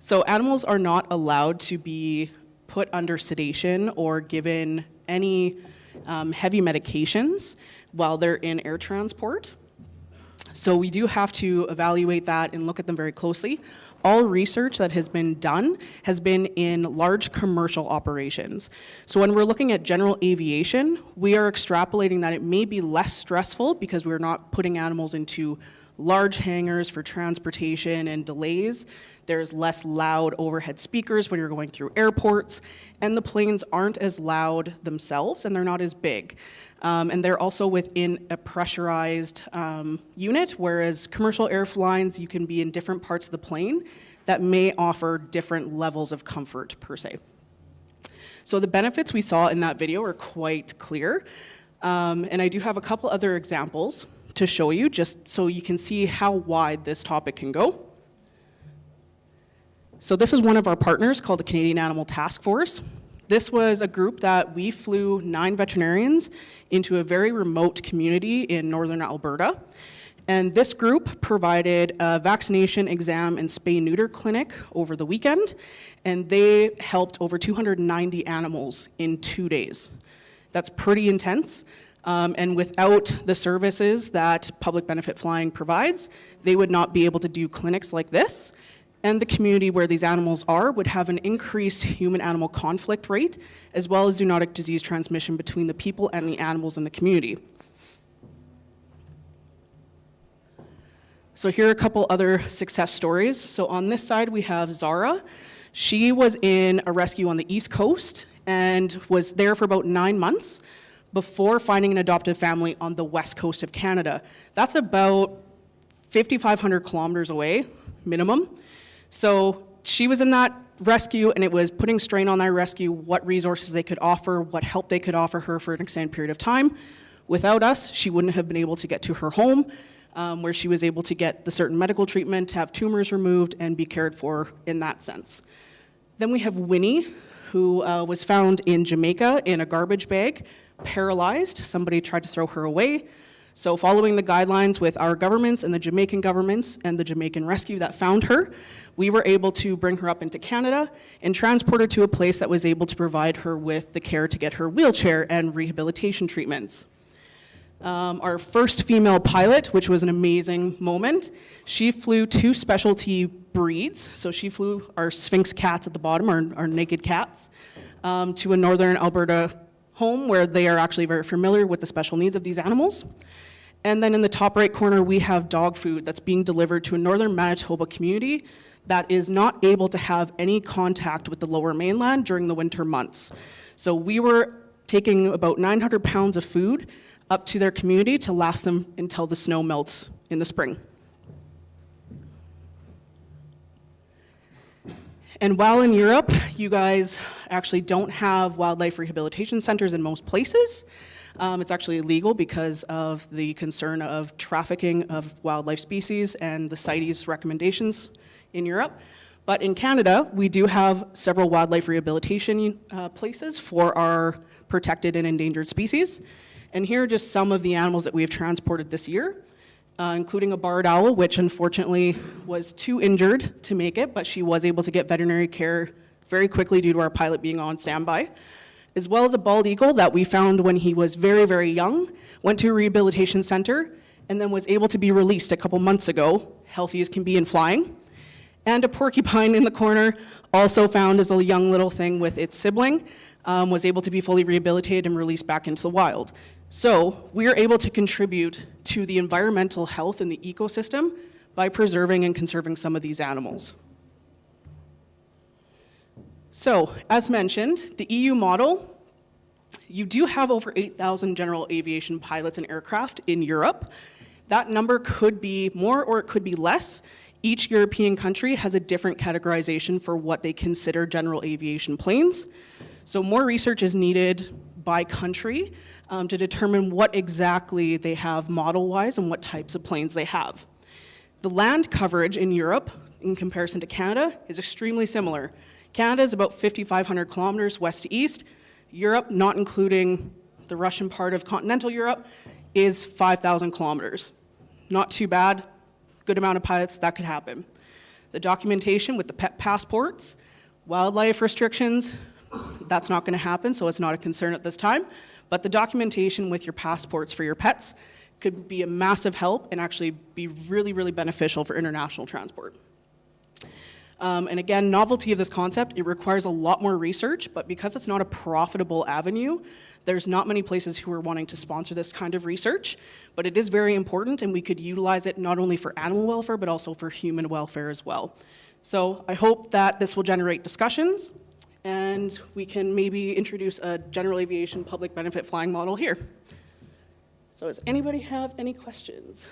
So animals are not allowed to be put under sedation or given any heavy medications while they're in air transport. So we do have to evaluate that and look at them very closely. All research that has been done has been in large commercial operations. So when we're looking at general aviation, we are extrapolating that it may be less stressful because we're not putting animals into large hangars for transportation and delays. There's less loud overhead speakers when you're going through airports, and the planes aren't as loud themselves and they're not as big. And they're also within a pressurized unit, whereas commercial airlines, you can be in different parts of the plane that may offer different levels of comfort per se. So the benefits we saw in that video are quite clear. And I do have a couple other examples to show you just so you can see how wide this topic can go. So this is one of our partners called the Canadian Animal Task Force. This was a group that we flew 9 veterinarians into a very remote community in northern Alberta. And this group provided a vaccination, exam, and spay-neuter clinic over the weekend. And they helped over 290 animals in 2 days. That's pretty intense. And without the services that public benefit flying provides, they would not be able to do clinics like this. And the community where these animals are would have an increased human-animal conflict rate, as well as zoonotic disease transmission between the people and the animals in the community. So here are a couple other success stories. So on this side, we have Zara. She was in a rescue on the East Coast and was there for about 9 months before finding an adoptive family on the West Coast of Canada. That's about 5,500 kilometers away, minimum. So she was in that rescue, and it was putting strain on that rescue, what resources they could offer, what help they could offer her for an extended period of time. Without us, she wouldn't have been able to get to her home, where she was able to get the certain medical treatment, have tumors removed, and be cared for in that sense. Then we have Winnie, who was found in Jamaica in a garbage bag, paralyzed. Somebody tried to throw her away. So following the guidelines with our governments and the Jamaican governments and the Jamaican rescue that found her, we were able to bring her up into Canada and transport her to a place that was able to provide her with the care to get her wheelchair and rehabilitation treatments. Our first female pilot, which was an amazing moment, she flew 2 specialty breeds. So she flew our Sphinx cats at the bottom, our naked cats, to a northern Alberta home where they are actually very familiar with the special needs of these animals. And then in the top right corner, we have dog food that's being delivered to a northern Manitoba community that is not able to have any contact with the lower mainland during the winter months. So we were taking about 900 pounds of food up to their community to last them until the snow melts in the spring. And while in Europe, you guys actually don't have wildlife rehabilitation centers in most places. It's actually illegal because of the concern of trafficking of wildlife species and the CITES recommendations in Europe. But in Canada, we do have several wildlife rehabilitation places for our protected and endangered species. And here are just some of the animals that we have transported this year, including a barred owl, which unfortunately was too injured to make it, but she was able to get veterinary care very quickly due to our pilot being on standby, as well as a bald eagle that we found when he was very, very young, went to a rehabilitation center, and then was able to be released a couple months ago, healthy as can be and flying. And a porcupine in the corner, also found as a young little thing with its sibling, was able to be fully rehabilitated and released back into the wild. So we are able to contribute to the environmental health in the ecosystem by preserving and conserving some of these animals. So, as mentioned, the EU model, you do have over 8,000 general aviation pilots and aircraft in Europe. That number could be more or it could be less. Each European country has a different categorization for what they consider general aviation planes. So more research is needed by country to determine what exactly they have model-wise and what types of planes they have. The land coverage in Europe, in comparison to Canada, is extremely similar. Canada is about 5,500 kilometers west to east. Europe, not including the Russian part of continental Europe, is 5,000 kilometers. Not too bad. Good amount of pilots, that could happen. The documentation with the pet passports, wildlife restrictions, that's not going to happen, so it's not a concern at this time. But the documentation with your passports for your pets could be a massive help and actually be really, really beneficial for international transport. And again, novelty of this concept, it requires a lot more research, but because it's not a profitable avenue, there's not many places who are wanting to sponsor this kind of research, but it is very important and we could utilize it not only for animal welfare, but also for human welfare as well. So I hope that this will generate discussions and we can maybe introduce a general aviation public benefit flying model here. So does anybody have any questions?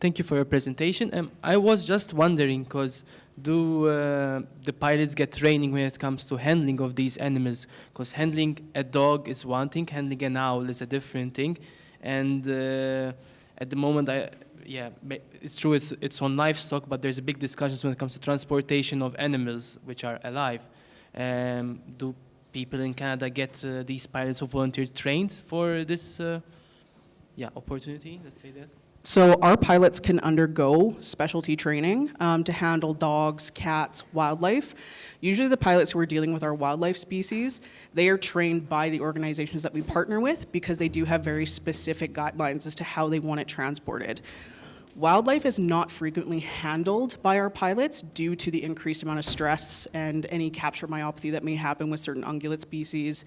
Thank you for your presentation. I was just wondering, because do the pilots get training when it comes to handling of these animals? Because handling a dog is one thing, handling an owl is a different thing. And at the moment, it's true it's on livestock, but there's a big discussion when it comes to transportation of animals which are alive. Do people in Canada get these pilots who volunteer trained for this opportunity, let's say that? So our pilots can undergo specialty training to handle dogs, cats, wildlife. Usually the pilots who are dealing with our wildlife species, they are trained by the organizations that we partner with because they do have very specific guidelines as to how they want it transported. Wildlife is not frequently handled by our pilots due to the increased amount of stress and any capture myopathy that may happen with certain ungulate species.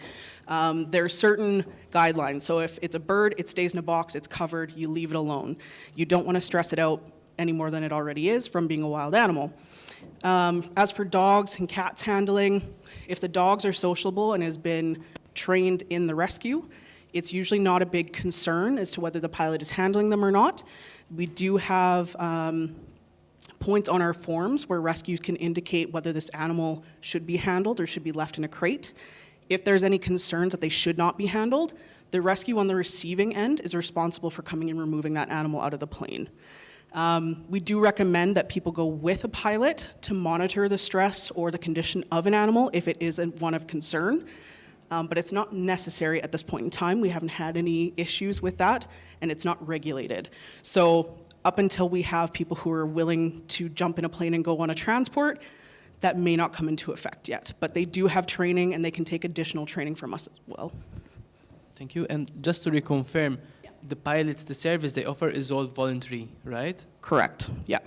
There are certain guidelines. So if it's a bird, it stays in a box, it's covered, you leave it alone. You don't want to stress it out any more than it already is from being a wild animal. As for dogs and cats handling, if the dogs are sociable and has been trained in the rescue, it's usually not a big concern as to whether the pilot is handling them or not. We do have points on our forms where rescues can indicate whether this animal should be handled or should be left in a crate. If there's any concerns that they should not be handled, the rescue on the receiving end is responsible for coming and removing that animal out of the plane. We do recommend that people go with a pilot to monitor the stress or the condition of an animal if it is one of concern. But it's not necessary at this point in time. We haven't had any issues with that, and it's not regulated. So up until we have people who are willing to jump in a plane and go on a transport, that may not come into effect yet. But they do have training, and they can take additional training from us as well. Thank you. And just to reconfirm, the pilots, the service they offer is all voluntary, right? Correct, yeah.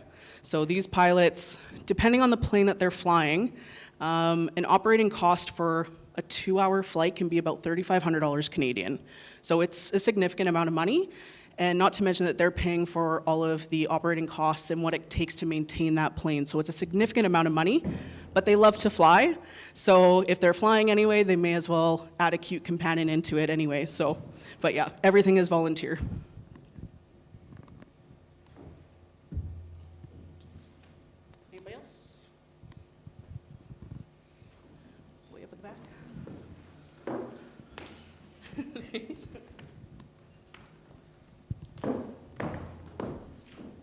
So these pilots, depending on the plane that they're flying, an operating cost for a 2-hour flight can be about $3,500 Canadian. So it's a significant amount of money, and not to mention that they're paying for all of the operating costs and what it takes to maintain that plane. So it's a significant amount of money, but they love to fly. So if they're flying anyway, they may as well add a cute companion into it anyway. So, but yeah, everything is volunteer. Anybody else? Way up at the back.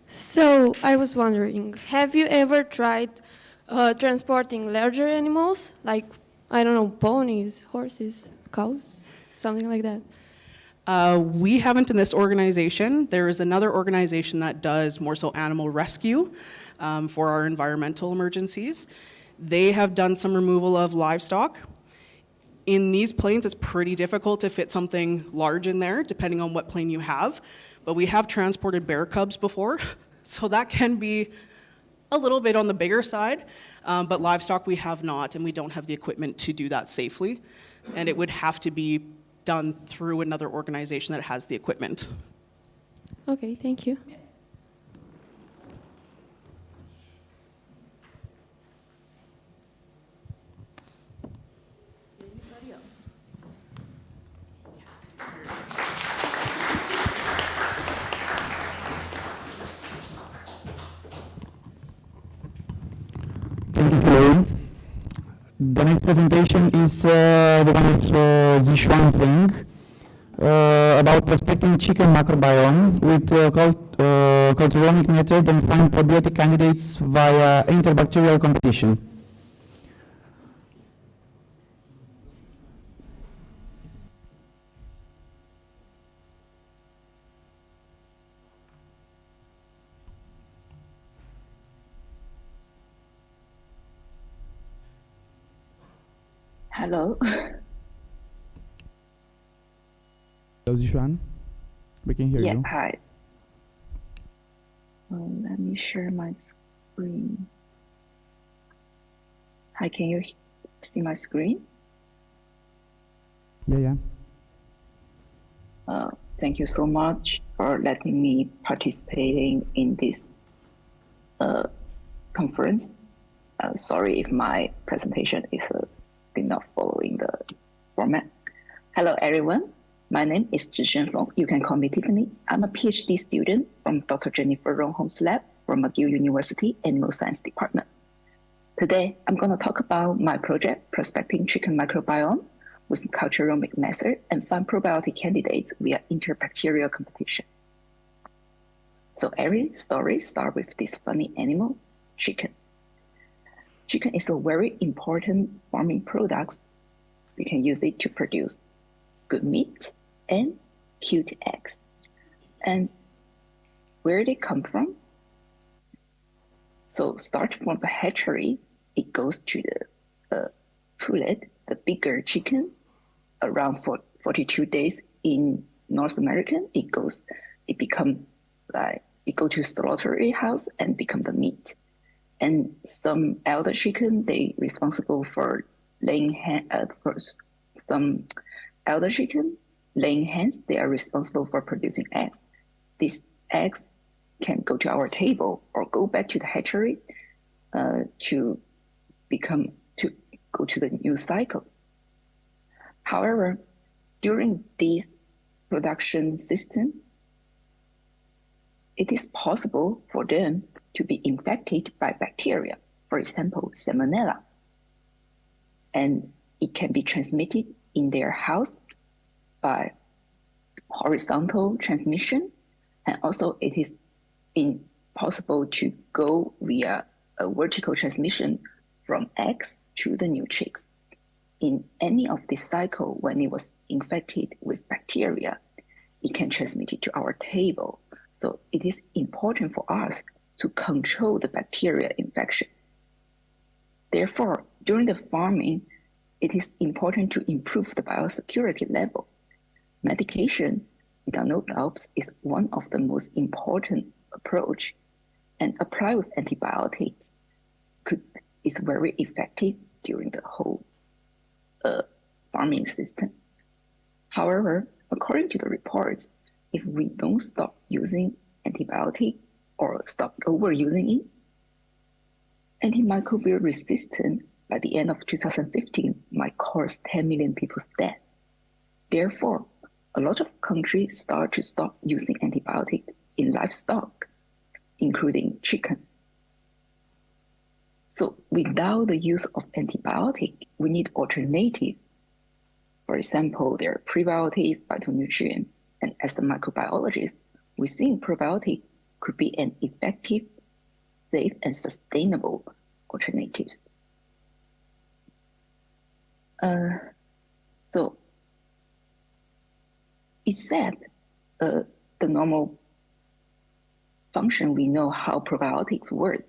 So, I was wondering, have you ever tried transporting larger animals, like, I don't know, ponies, horses, cows, something like that? We haven't in this organization. There is another organization that does more so animal rescue for our environmental emergencies. They have done some removal of livestock. In these planes, it's pretty difficult to fit something large in there, depending on what plane you have. But we have transported bear cubs before, so that can be a little bit on the bigger side. But livestock we have not, and we don't have the equipment to do that safely. And it would have to be done through another organization that has the equipment. Okay, thank you. Anybody else? Thank you, Chloe. The next presentation is the one of Zishuan Feng about prospecting chicken microbiome with culturomic method and find probiotic candidates via interbacterial competition. Hello. Hello, Zishuan. We can hear Yeah, you. hi. Let me share my screen. Hi, can you see my screen? Yeah. Thank you so much for letting me participating in this conference. Sorry if my presentation is not following the format. Hello, everyone. My name is Zhishen Feng. You can call me Tiffany. I'm a PhD student from Dr. Jennifer Ronholm's lab from McGill University Animal Science Department. Today, I'm going to talk about my project, prospecting chicken microbiome with culturomic method and find probiotic candidates via interbacterial competition. So every story starts with this funny animal, chicken. Chicken is a very important farming product. We can use it to produce good meat and cute eggs. And where they come from? So start from the hatchery, it goes to the pullet, the bigger chicken, around 42 days in North America. It go to slaughterhouse and become the meat. And some elder chicken, they responsible for laying some elder chicken laying hens, they are responsible for producing eggs. These eggs can go to our table or go back to the hatchery to go to the new cycles. However, during this production system, it is possible for them to be infected by bacteria, for example, Salmonella. And it can be transmitted in their house by horizontal transmission. And also it is impossible to go via a vertical transmission from eggs to the new chicks. In any of this cycle, when it was infected with bacteria, it can transmit it to our table. So it is important for us to control the bacteria infection. Therefore, during the farming, it is important to improve the biosecurity level. Medication, no doubts, is one of the most important approach, and apply with antibiotics is very effective during the whole farming system. However, according to the reports, if we don't stop using antibiotic or stop overusing it, antimicrobial resistance by the end of 2015 might cause 10 million people's death. Therefore, a lot of countries start to stop using antibiotics in livestock, including chicken. So without the use of antibiotic, we need alternative. For example, there are prebiotic, phytonutrient, and as a microbiologist, we think probiotic could be an effective, safe, and sustainable alternatives. So it's said the normal function, we know how probiotics work.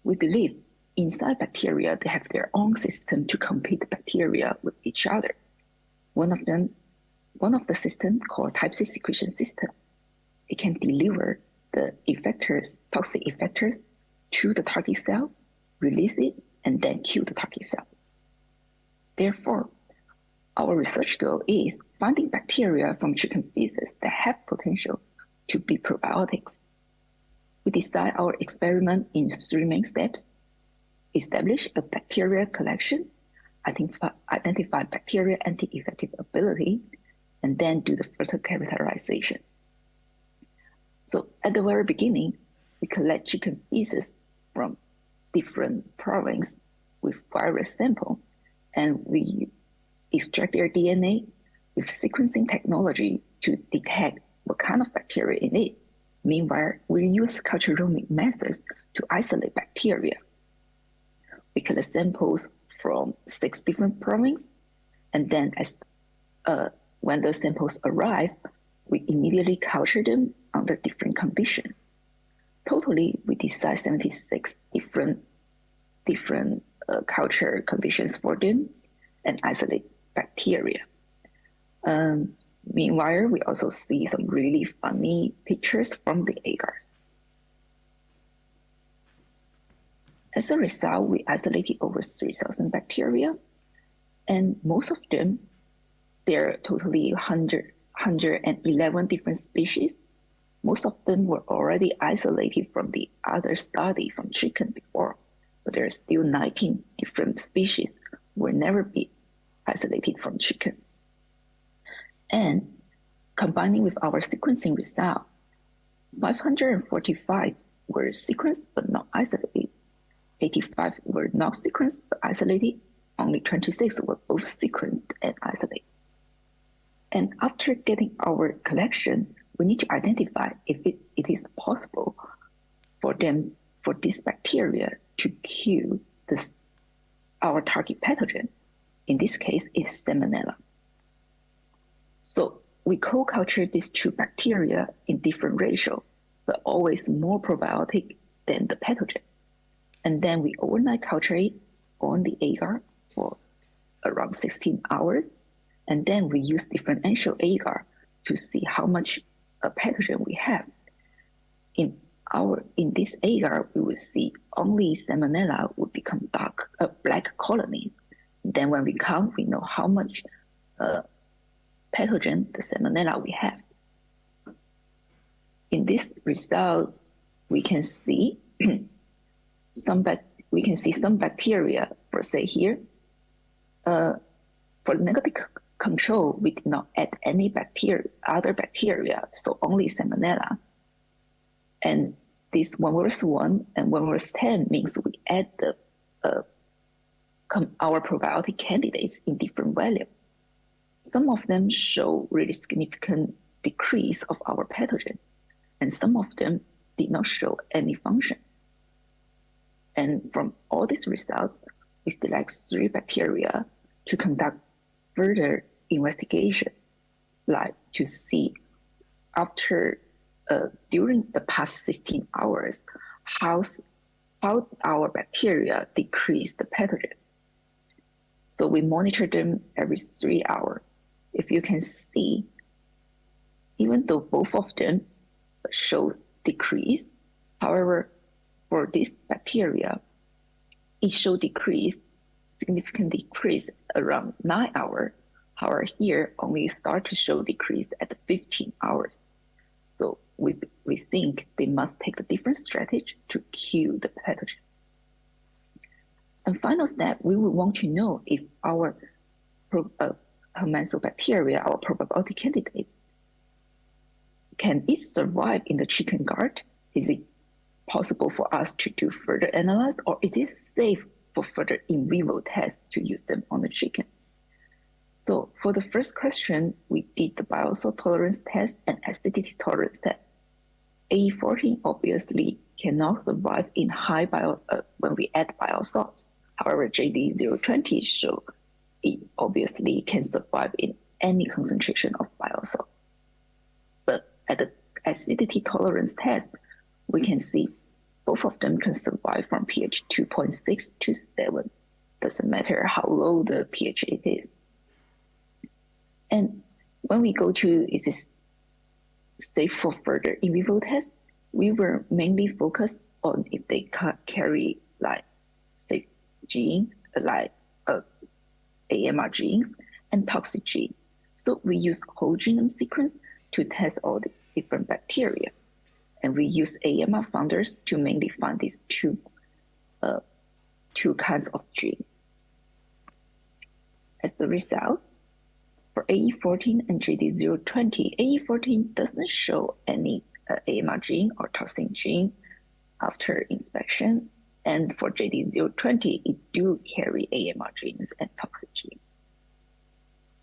We believe inside bacteria, they have their own system to compete bacteria with each other. One of the systems called type C secretion system. It can deliver the effectors, toxic effectors, to the target cell, release it, and then kill the target cells. Therefore, our research goal is finding bacteria from chicken feces that have potential to be probiotics. We design our experiment in 3 main steps: establish a bacteria collection, identify bacteria anti-infective ability, and then do the further characterization. So at the very beginning, we collect chicken feces from different provinces with virus sample, and we extract their DNA with sequencing technology to detect what kind of bacteria in it. Meanwhile, we use culturomic methods to isolate bacteria. We collect samples from 6 different provinces, and then when the samples arrive, we immediately culture them under different conditions. Totally, we design 76 different culture conditions for them and isolate bacteria. Meanwhile, we also see some really funny pictures from the agars. As a result, we isolated over 3,000 bacteria, and most of them, there are totally 111 different species. Most of them were already isolated from the other study from chicken before, but there are still 19 different species will never be isolated from chicken. And combining with our sequencing result, 545 were sequenced but not isolated. 85 were not sequenced but isolated. Only 26 were both sequenced and isolated. And after getting our collection, we need to identify if it is possible for this bacteria to kill our target pathogen. In this case, it's Salmonella. So we co-culture these 2 bacteria in different ratio, but always more probiotic than the pathogen. And then we overnight culture it on the agar for around 16 hours. And then we use differential agar to see how much pathogen we have. In this agar, we will see only Salmonella would become black colonies. Then when we count, we know how much pathogen, the Salmonella, we have. In these results, we can see some bacteria, for say here. For the negative control, we did not add any other bacteria, so only Salmonella. And this 1/1 and 1/10 means we add our probiotic candidates in different value. Some of them show really significant decrease of our pathogen, and some of them did not show any function. And from all these results, we select 3 bacteria to conduct further investigation, like to see after during the past 16 hours, how our bacteria decrease the pathogen. So we monitor them every 3 hours. If you can see, even though both of them show decrease, however, for this bacteria, it showed significant decrease around 9 hours. However, here only start to show decrease at 15 hours. So we think they must take a different strategy to kill the pathogen. And final step, we will want to know if our bacteria, our probiotic candidates, can it survive in the chicken gut? Is it possible for us to do further analysis, or it is safe for further in vivo tests to use them on the chicken? So for the first question, we did the biosalt tolerance test and acidity tolerance test. AE14 obviously cannot survive in high when we add biosalt. However, JD020 show it obviously can survive in any concentration of biosalt. But at the acidity tolerance test, we can see both of them can survive from pH 2.6 to 7. Doesn't matter how low the pH it is. And when we go to is this safe for further in vivo test, we were mainly focused on if they carry like safe gene, like AMR genes and toxic gene. So we use whole genome sequence to test all these different bacteria. And we use AMR founders to mainly find these two kinds of genes. As the result, for AE14 and JD020, AE14 doesn't show any AMR gene or toxic gene after inspection. And for JD020, it do carry AMR genes and toxic genes.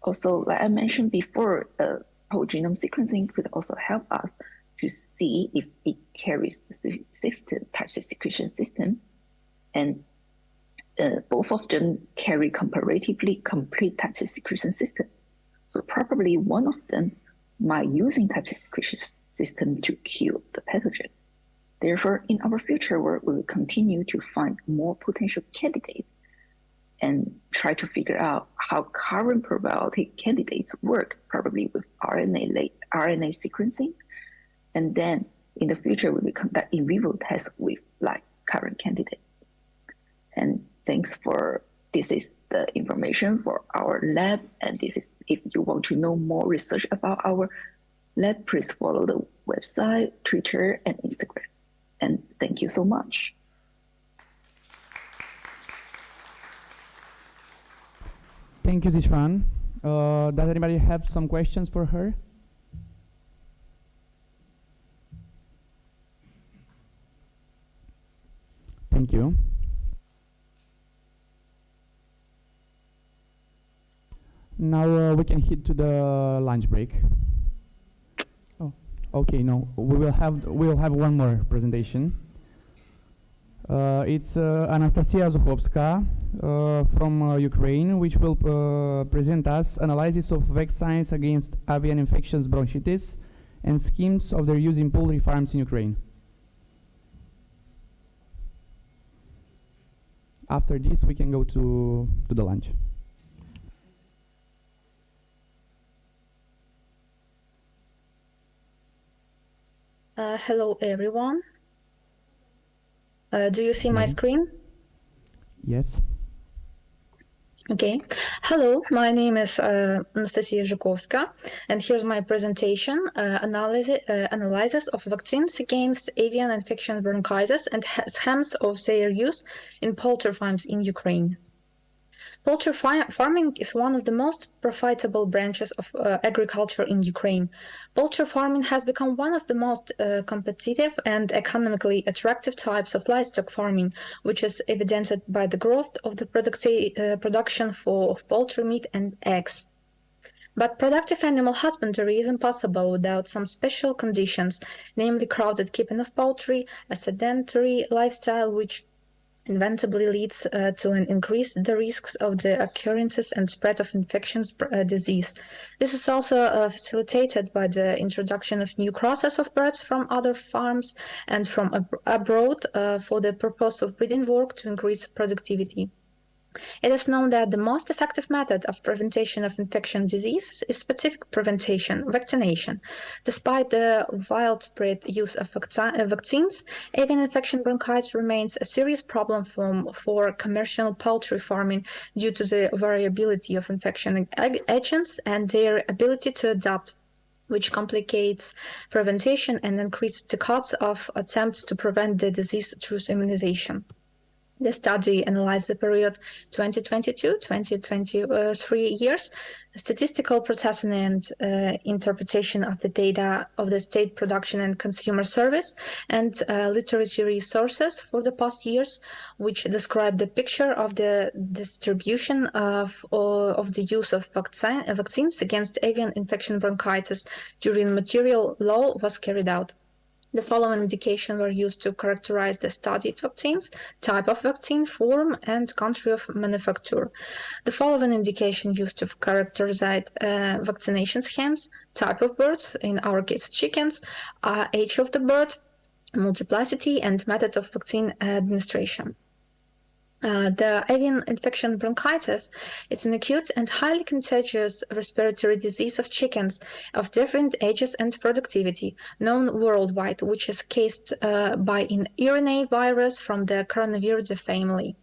Also, like I mentioned before, whole genome sequencing could also help us to see if it carries the system, type C secretion system. And both of them carry comparatively complete type C secretion system. So probably one of them might using type C secretion system to kill the pathogen. Therefore, in our future work, we will continue to find more potential candidates and try to figure out how current probiotic candidates work, probably with RNA sequencing. And then in the future, we will conduct in vivo tests with like current candidates. And thanks for, this is the information for our lab. And this is, if you want to know more research about our lab, please follow the website, Twitter, and Instagram. And thank you so much. Thank you, Zishan. Does anybody have some questions for her? Thank you. Now we can head to the lunch break. Oh, okay. No, we will have one more presentation. It's Anastasia Zuchowska from Ukraine, which will present us analysis of vaccines against avian infections, bronchitis, and schemes of their use in poultry farms in Ukraine. After this, we can go to the lunch. Hello, everyone. Do you see my screen? Yes. Okay. Hello, my name is Anastasia Zhukovska, and here's my presentation, analysis of vaccines against avian infection bronchitis and schemes of their use in poultry farms in Ukraine. Poultry farming is one of the most profitable branches of agriculture in Ukraine. Poultry farming has become one of the most competitive and economically attractive types of livestock farming, which is evidenced by the growth of the production of poultry meat and eggs. But productive animal husbandry is impossible without some special conditions, namely crowded keeping of poultry, a sedentary lifestyle which inevitably leads to an increase in the risks of the occurrences and spread of infections disease. This is also facilitated by the introduction of new crosses of birds from other farms and from abroad for the purpose of breeding work to increase productivity. It is known that the most effective method of prevention of infection diseases is specific prevention, vaccination. Despite the widespread use of vaccines, avian infection bronchitis remains a serious problem for commercial poultry farming due to the variability of infection agents and their ability to adapt, which complicates prevention and increases the cost of attempts to prevent the disease through immunization. The study analyzed the period 2022-2023 years, statistical processing and interpretation of the data of the State Production and Consumer Service, and literature resources for the past years, which describe the picture of the distribution of the use of vaccines against avian infection bronchitis during material law was carried out. The following indications were used to characterize the studied vaccines: type of vaccine, form, and country of manufacture. The following indication used to characterize vaccination schemes: type of birds, in our case chickens, age of the bird, multiplicity, and method of vaccine administration. The avian infection bronchitis is an acute and highly contagious respiratory disease of chickens of different ages and productivity, known worldwide, which is caused by an RNA virus from the coronavirus family.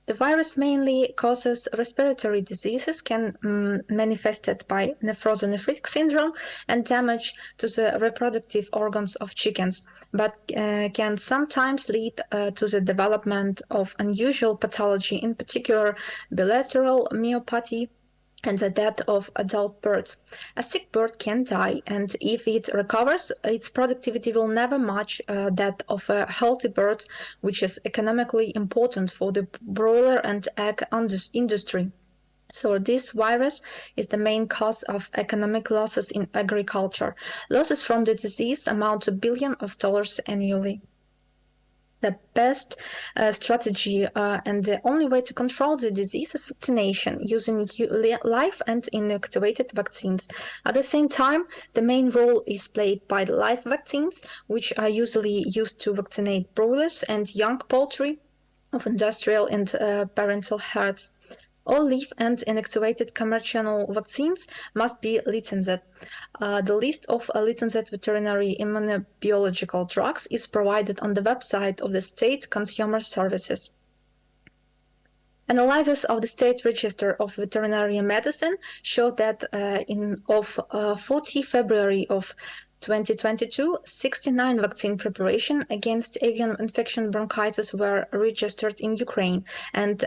The virus mainly causes respiratory diseases, can manifested by nephrosonephritic syndrome and damage to the reproductive organs of chickens, but can sometimes lead to the development of unusual pathology, in particular bilateral myopathy and the death of adult birds. A sick bird can die, and if it recovers, its productivity will never match that of a healthy bird, which is economically important for the broiler and egg industry. So this virus is the main cause of economic losses in agriculture. Losses from the disease amount to billions of dollars annually. The best strategy and the only way to control the disease is vaccination, using live and inactivated vaccines. At the same time, the main role is played by the live vaccines, which are usually used to vaccinate broilers and young poultry of industrial and parental herds. All live and inactivated commercial vaccines must be licensed. The list of licensed veterinary immunobiological drugs is provided on the website of the State Consumer Services. Analysis of the State Register of Veterinary Medicine showed that of 40 February of 2022, 69 vaccine preparation against avian infection bronchitis were registered in Ukraine, and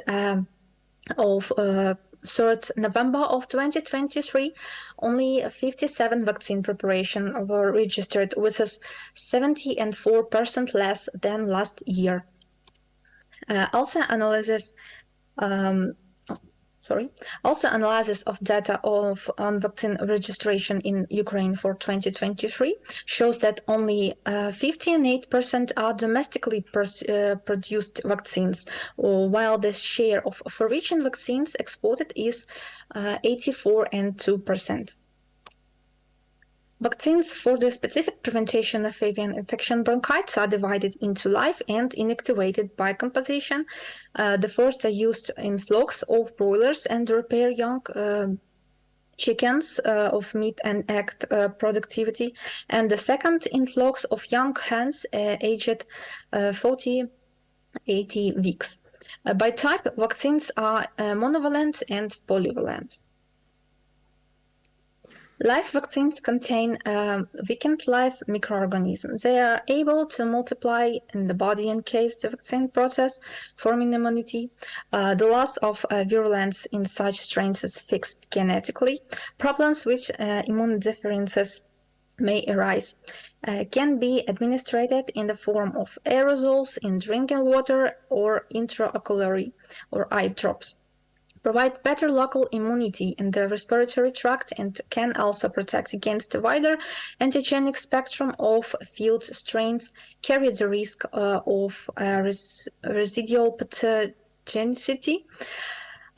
of 3rd November of 2023, only 57 vaccine preparation were registered, which is 74% less than last year. Also analysis of data on vaccine registration in Ukraine for 2023 shows that only 58% are domestically produced vaccines, while the share of foreign vaccines exported is 84.2%. Vaccines for the specific prevention of avian infection bronchitis are divided into live and inactivated by composition. The first are used in flocks of broilers and repair young chickens of meat and egg productivity, and the second in flocks of young hens aged 40-80 weeks. By type, vaccines are monovalent and polyvalent. Live vaccines contain weakened live microorganisms. They are able to multiply in the body in case the vaccine process, forming immunity. The loss of virulence in such strains is fixed genetically. Problems with immune differences may arise. Can be administered in the form of aerosols in drinking water or intraoculary or eye drops. Provide better local immunity in the respiratory tract and can also protect against the wider antigenic spectrum of field strains, carry the risk of residual pathogenicity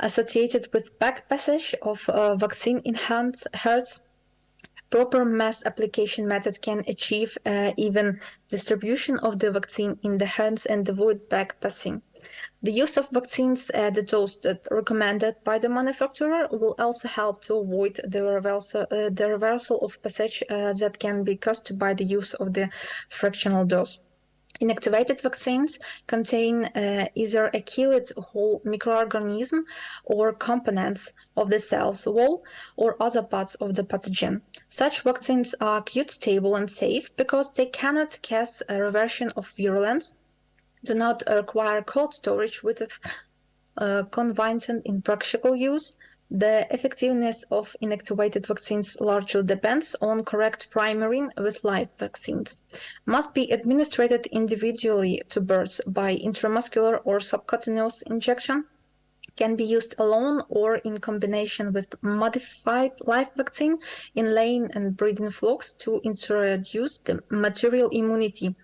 associated with backpassage of vaccine in herds. Proper mass application method can achieve even distribution of the vaccine in the herds and avoid backpassing. The use of vaccines at the dose that recommended by the manufacturer will also help to avoid the reversal of passage that can be caused by the use of the fractional dose. Inactivated vaccines contain either a killed whole microorganism or components of the cell's wall or other parts of the pathogen. Such vaccines are acute, stable, and safe because they cannot cause a reversion of virulence. do not require cold storage with convenient in practical use. The effectiveness of inactivated vaccines largely depends on correct priming with live vaccines. Must be administered individually to birds by intramuscular or subcutaneous injection. Can be used alone or in combination with modified live vaccine in laying and breeding flocks to introduce the material immunity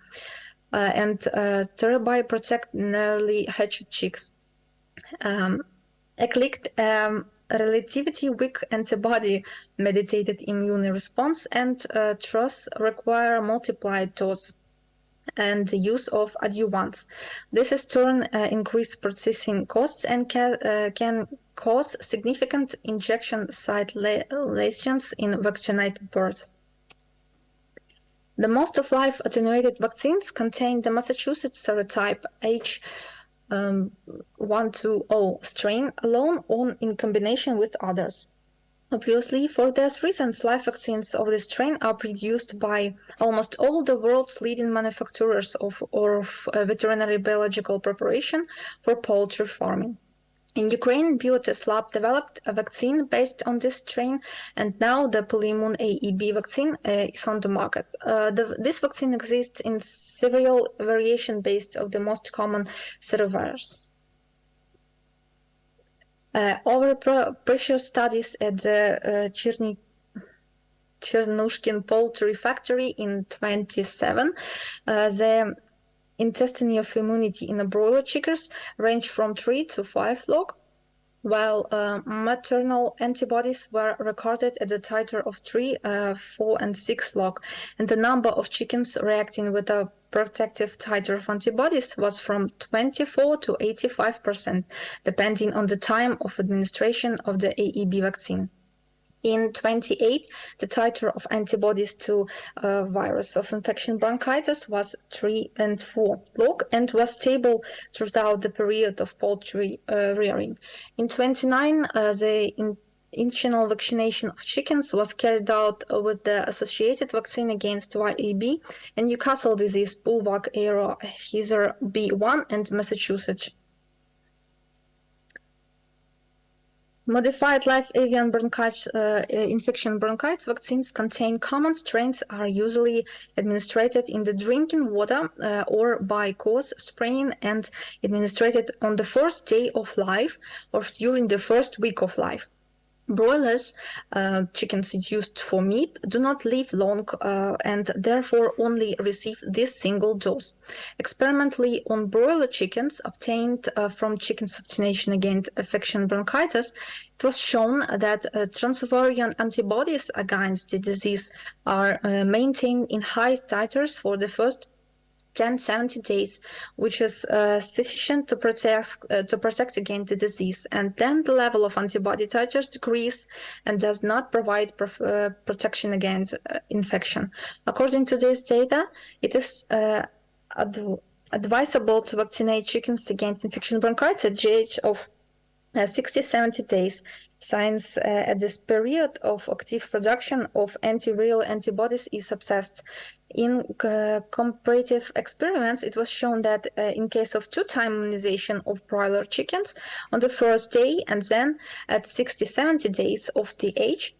and thereby protect newly hatched chicks. Relatively weak antibody mediated immune response and trust require multiplied dose and the use of adjuvants. This is turn increased processing costs and can cause significant injection site lesions in vaccinated birds. The most of live attenuated vaccines contain the Massachusetts serotype H120 strain alone or in combination with others. Obviously, for these reasons, live vaccines of this strain are produced by almost all the world's leading manufacturers of veterinary biological preparation for poultry farming. In Ukraine, BioTest Lab developed a vaccine based on this strain, and now the polyimmune AEB vaccine is on the market. This vaccine exists in several variations based on the most common serovirus. Over previous studies at the Chernushkin poultry factory in 27, the intensity of immunity in the broiler chickens ranged from 3 to 5 log, while maternal antibodies were recorded at the titer of 3, 4, and 6 log, and the number of chickens reacting with a protective titer of antibodies was from 24 to 85%, depending on the time of administration of the AEB vaccine. In 28, the titer of antibodies to virus of infection bronchitis was 3 and 4 log and was stable throughout the period of poultry rearing. In 29, the initial vaccination of chickens was carried out with the associated vaccine against YAB and Newcastle disease, bullbug, Aero, Heather B1, and Massachusetts. Modified live avian bronchitis, infection bronchitis vaccines contain common strains are usually administered in the drinking water or by coarse spraying and administered on the first day of life or during the first week of life. Broilers, chickens used for meat, do not live long and therefore only receive this single dose. Experimentally on broiler chickens obtained from chickens vaccination against infection bronchitis, it was shown that transvariant antibodies against the disease are maintained in high titers for the first 10-70 days, which is sufficient to protect against the disease, and then the level of antibody titers decrease and does not provide protection against infection. According to this data, it is advisable to vaccinate chickens against infection bronchitis at the age of 60-70 days, since at this period of active production of antiviral antibodies is obsessed. In comparative experiments, it was shown that in case of two-time immunization of broiler chickens on the first day and then at 60-70 days of the age,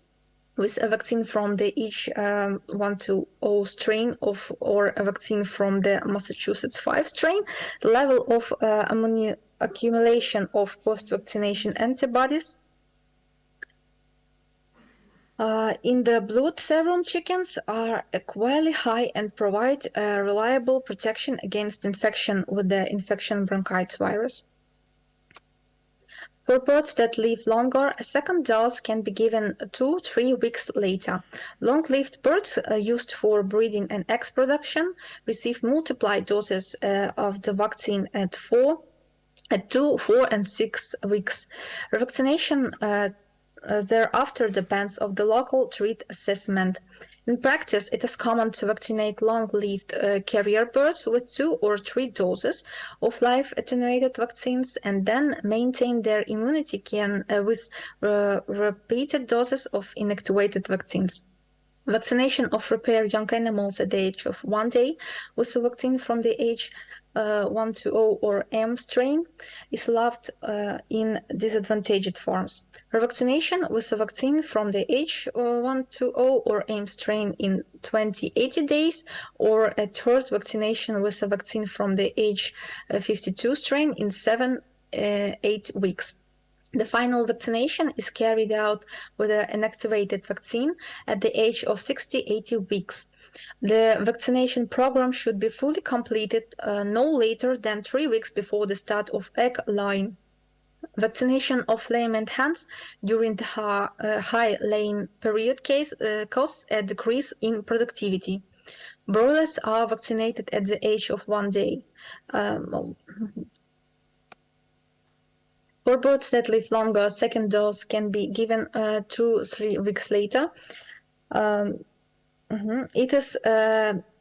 with a vaccine from the H120 strain or a vaccine from the Massachusetts 5 strain, the level of accumulation of post-vaccination antibodies in the blood serum chickens are equally high and provide reliable protection against infection with the infection bronchitis virus. For birds that live longer, a second dose can be given 2-3 weeks later. Long-lived birds used for breeding and egg production receive multiplied doses of the vaccine at 2, 4, and 6 weeks. Revaccination thereafter depends on the local treat assessment. In practice, it is common to vaccinate long-lived carrier birds with 2 or 3 doses of live attenuated vaccines and then maintain their immunity with repeated doses of inactivated vaccines. Vaccination of repair young animals at the age of 1 day with a vaccine from the age H120 or M strain is left in disadvantaged forms. Revaccination with a vaccine from the H120 or M strain in 20-80 days, or a third vaccination with a vaccine from the H52 strain in 7-8 weeks. The final vaccination is carried out with an inactivated vaccine at the age of 60-80 weeks. The vaccination program should be fully completed no later than 3 weeks before the start of egg laying. Vaccination of lame and hands during the high laying period causes a decrease in productivity. Broilers are vaccinated at the age of 1 day. For birds that live longer, a second dose can be given 2-3 weeks later.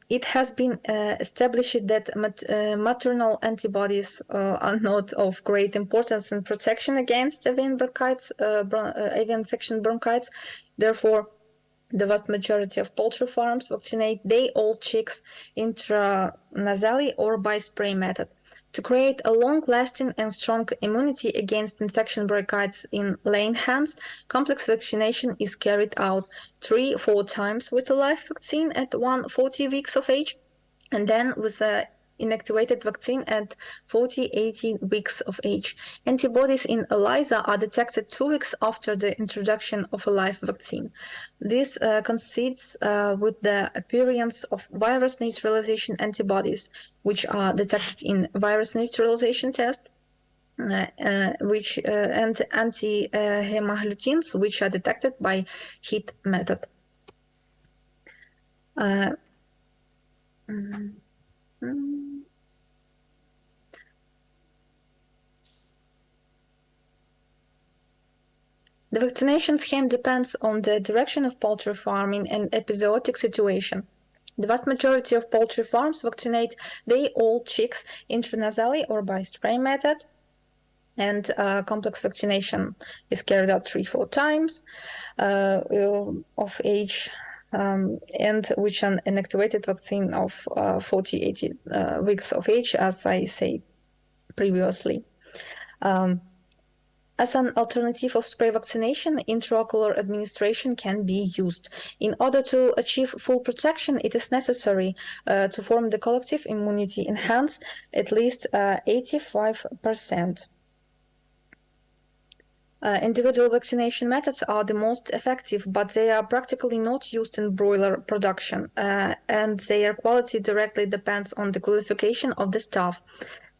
It has been established that maternal antibodies are not of great importance in protection against avian bronchitis, avian infection bronchitis. Therefore, the vast majority of poultry farms vaccinate day-old chicks intranasally or by spray method. To create a long-lasting and strong immunity against infection bronchitis in laying hens, complex vaccination is carried out 3-4 times with a live vaccine at 40 weeks of age, and then with a inactivated vaccine at 40-80 weeks of age. Antibodies in ELISA are detected 2 weeks after the introduction of a live vaccine. This coincides with the appearance of virus neutralization antibodies, which are detected in virus neutralization test, and anti-hemaglutins, which are detected by heat method. The vaccination scheme depends on the direction of poultry farming and epizootic situation. The vast majority of poultry farms vaccinate day-old chicks intranasally or by spray method, and complex vaccination is carried out 3-4 times of age, and which an inactivated vaccine of 40-80 weeks of age, as I said previously. As an alternative of spray vaccination, intraocular administration can be used. In order to achieve full protection, it is necessary to form the collective immunity in hands at least 85%. Individual vaccination methods are the most effective, but they are practically not used in broiler production, and their quality directly depends on the qualification of the staff.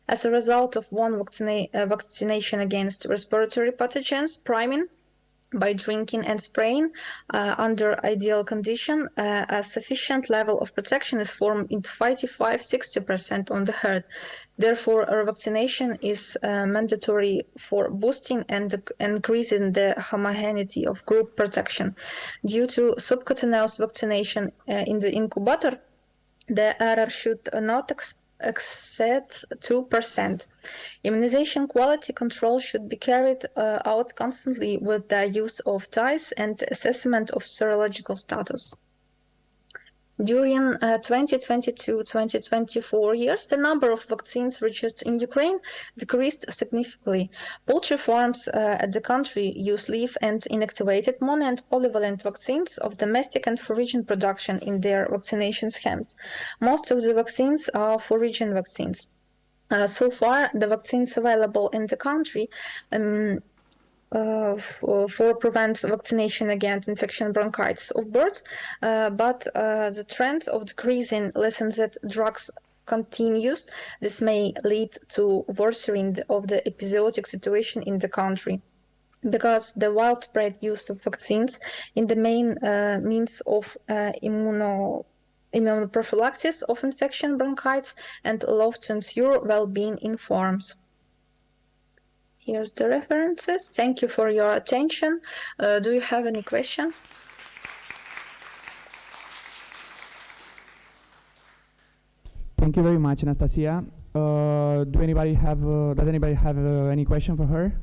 As a result of one vaccination against respiratory pathogens, priming by drinking and spraying under ideal condition, a sufficient level of protection is formed in 55-60% on the herd. Therefore, revaccination is mandatory for boosting and increasing the homogeneity of group protection. Due to subcutaneous vaccination in the incubator, the error should not exceed 2%. Immunization quality control should be carried out constantly with the use of ties and assessment of serological status. During 2022-2024 years, the number of vaccines registered in Ukraine decreased significantly. Poultry farms at the country use live and inactivated mono and polyvalent vaccines of domestic and foreign production in their vaccination schemes. Most of the vaccines are foreign vaccines. So far, the vaccines available in the country for prevent vaccination against infection bronchitis of birds, but the trend of decreasing licensed drugs continues. This may lead to worsening of the epizootic situation in the country, because the widespread use of vaccines in the main means of immunoprophylaxis of infection bronchitis and love to ensure well-being in farms. Here's the references. Thank you for your attention. Do you have any questions? Thank you very much, Anastasia. Does anybody have any question for her?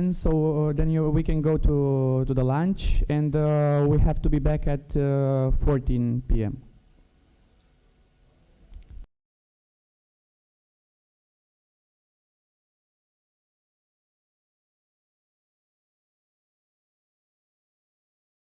10, so then we can go to the lunch, and we have to be back at 14 p.m.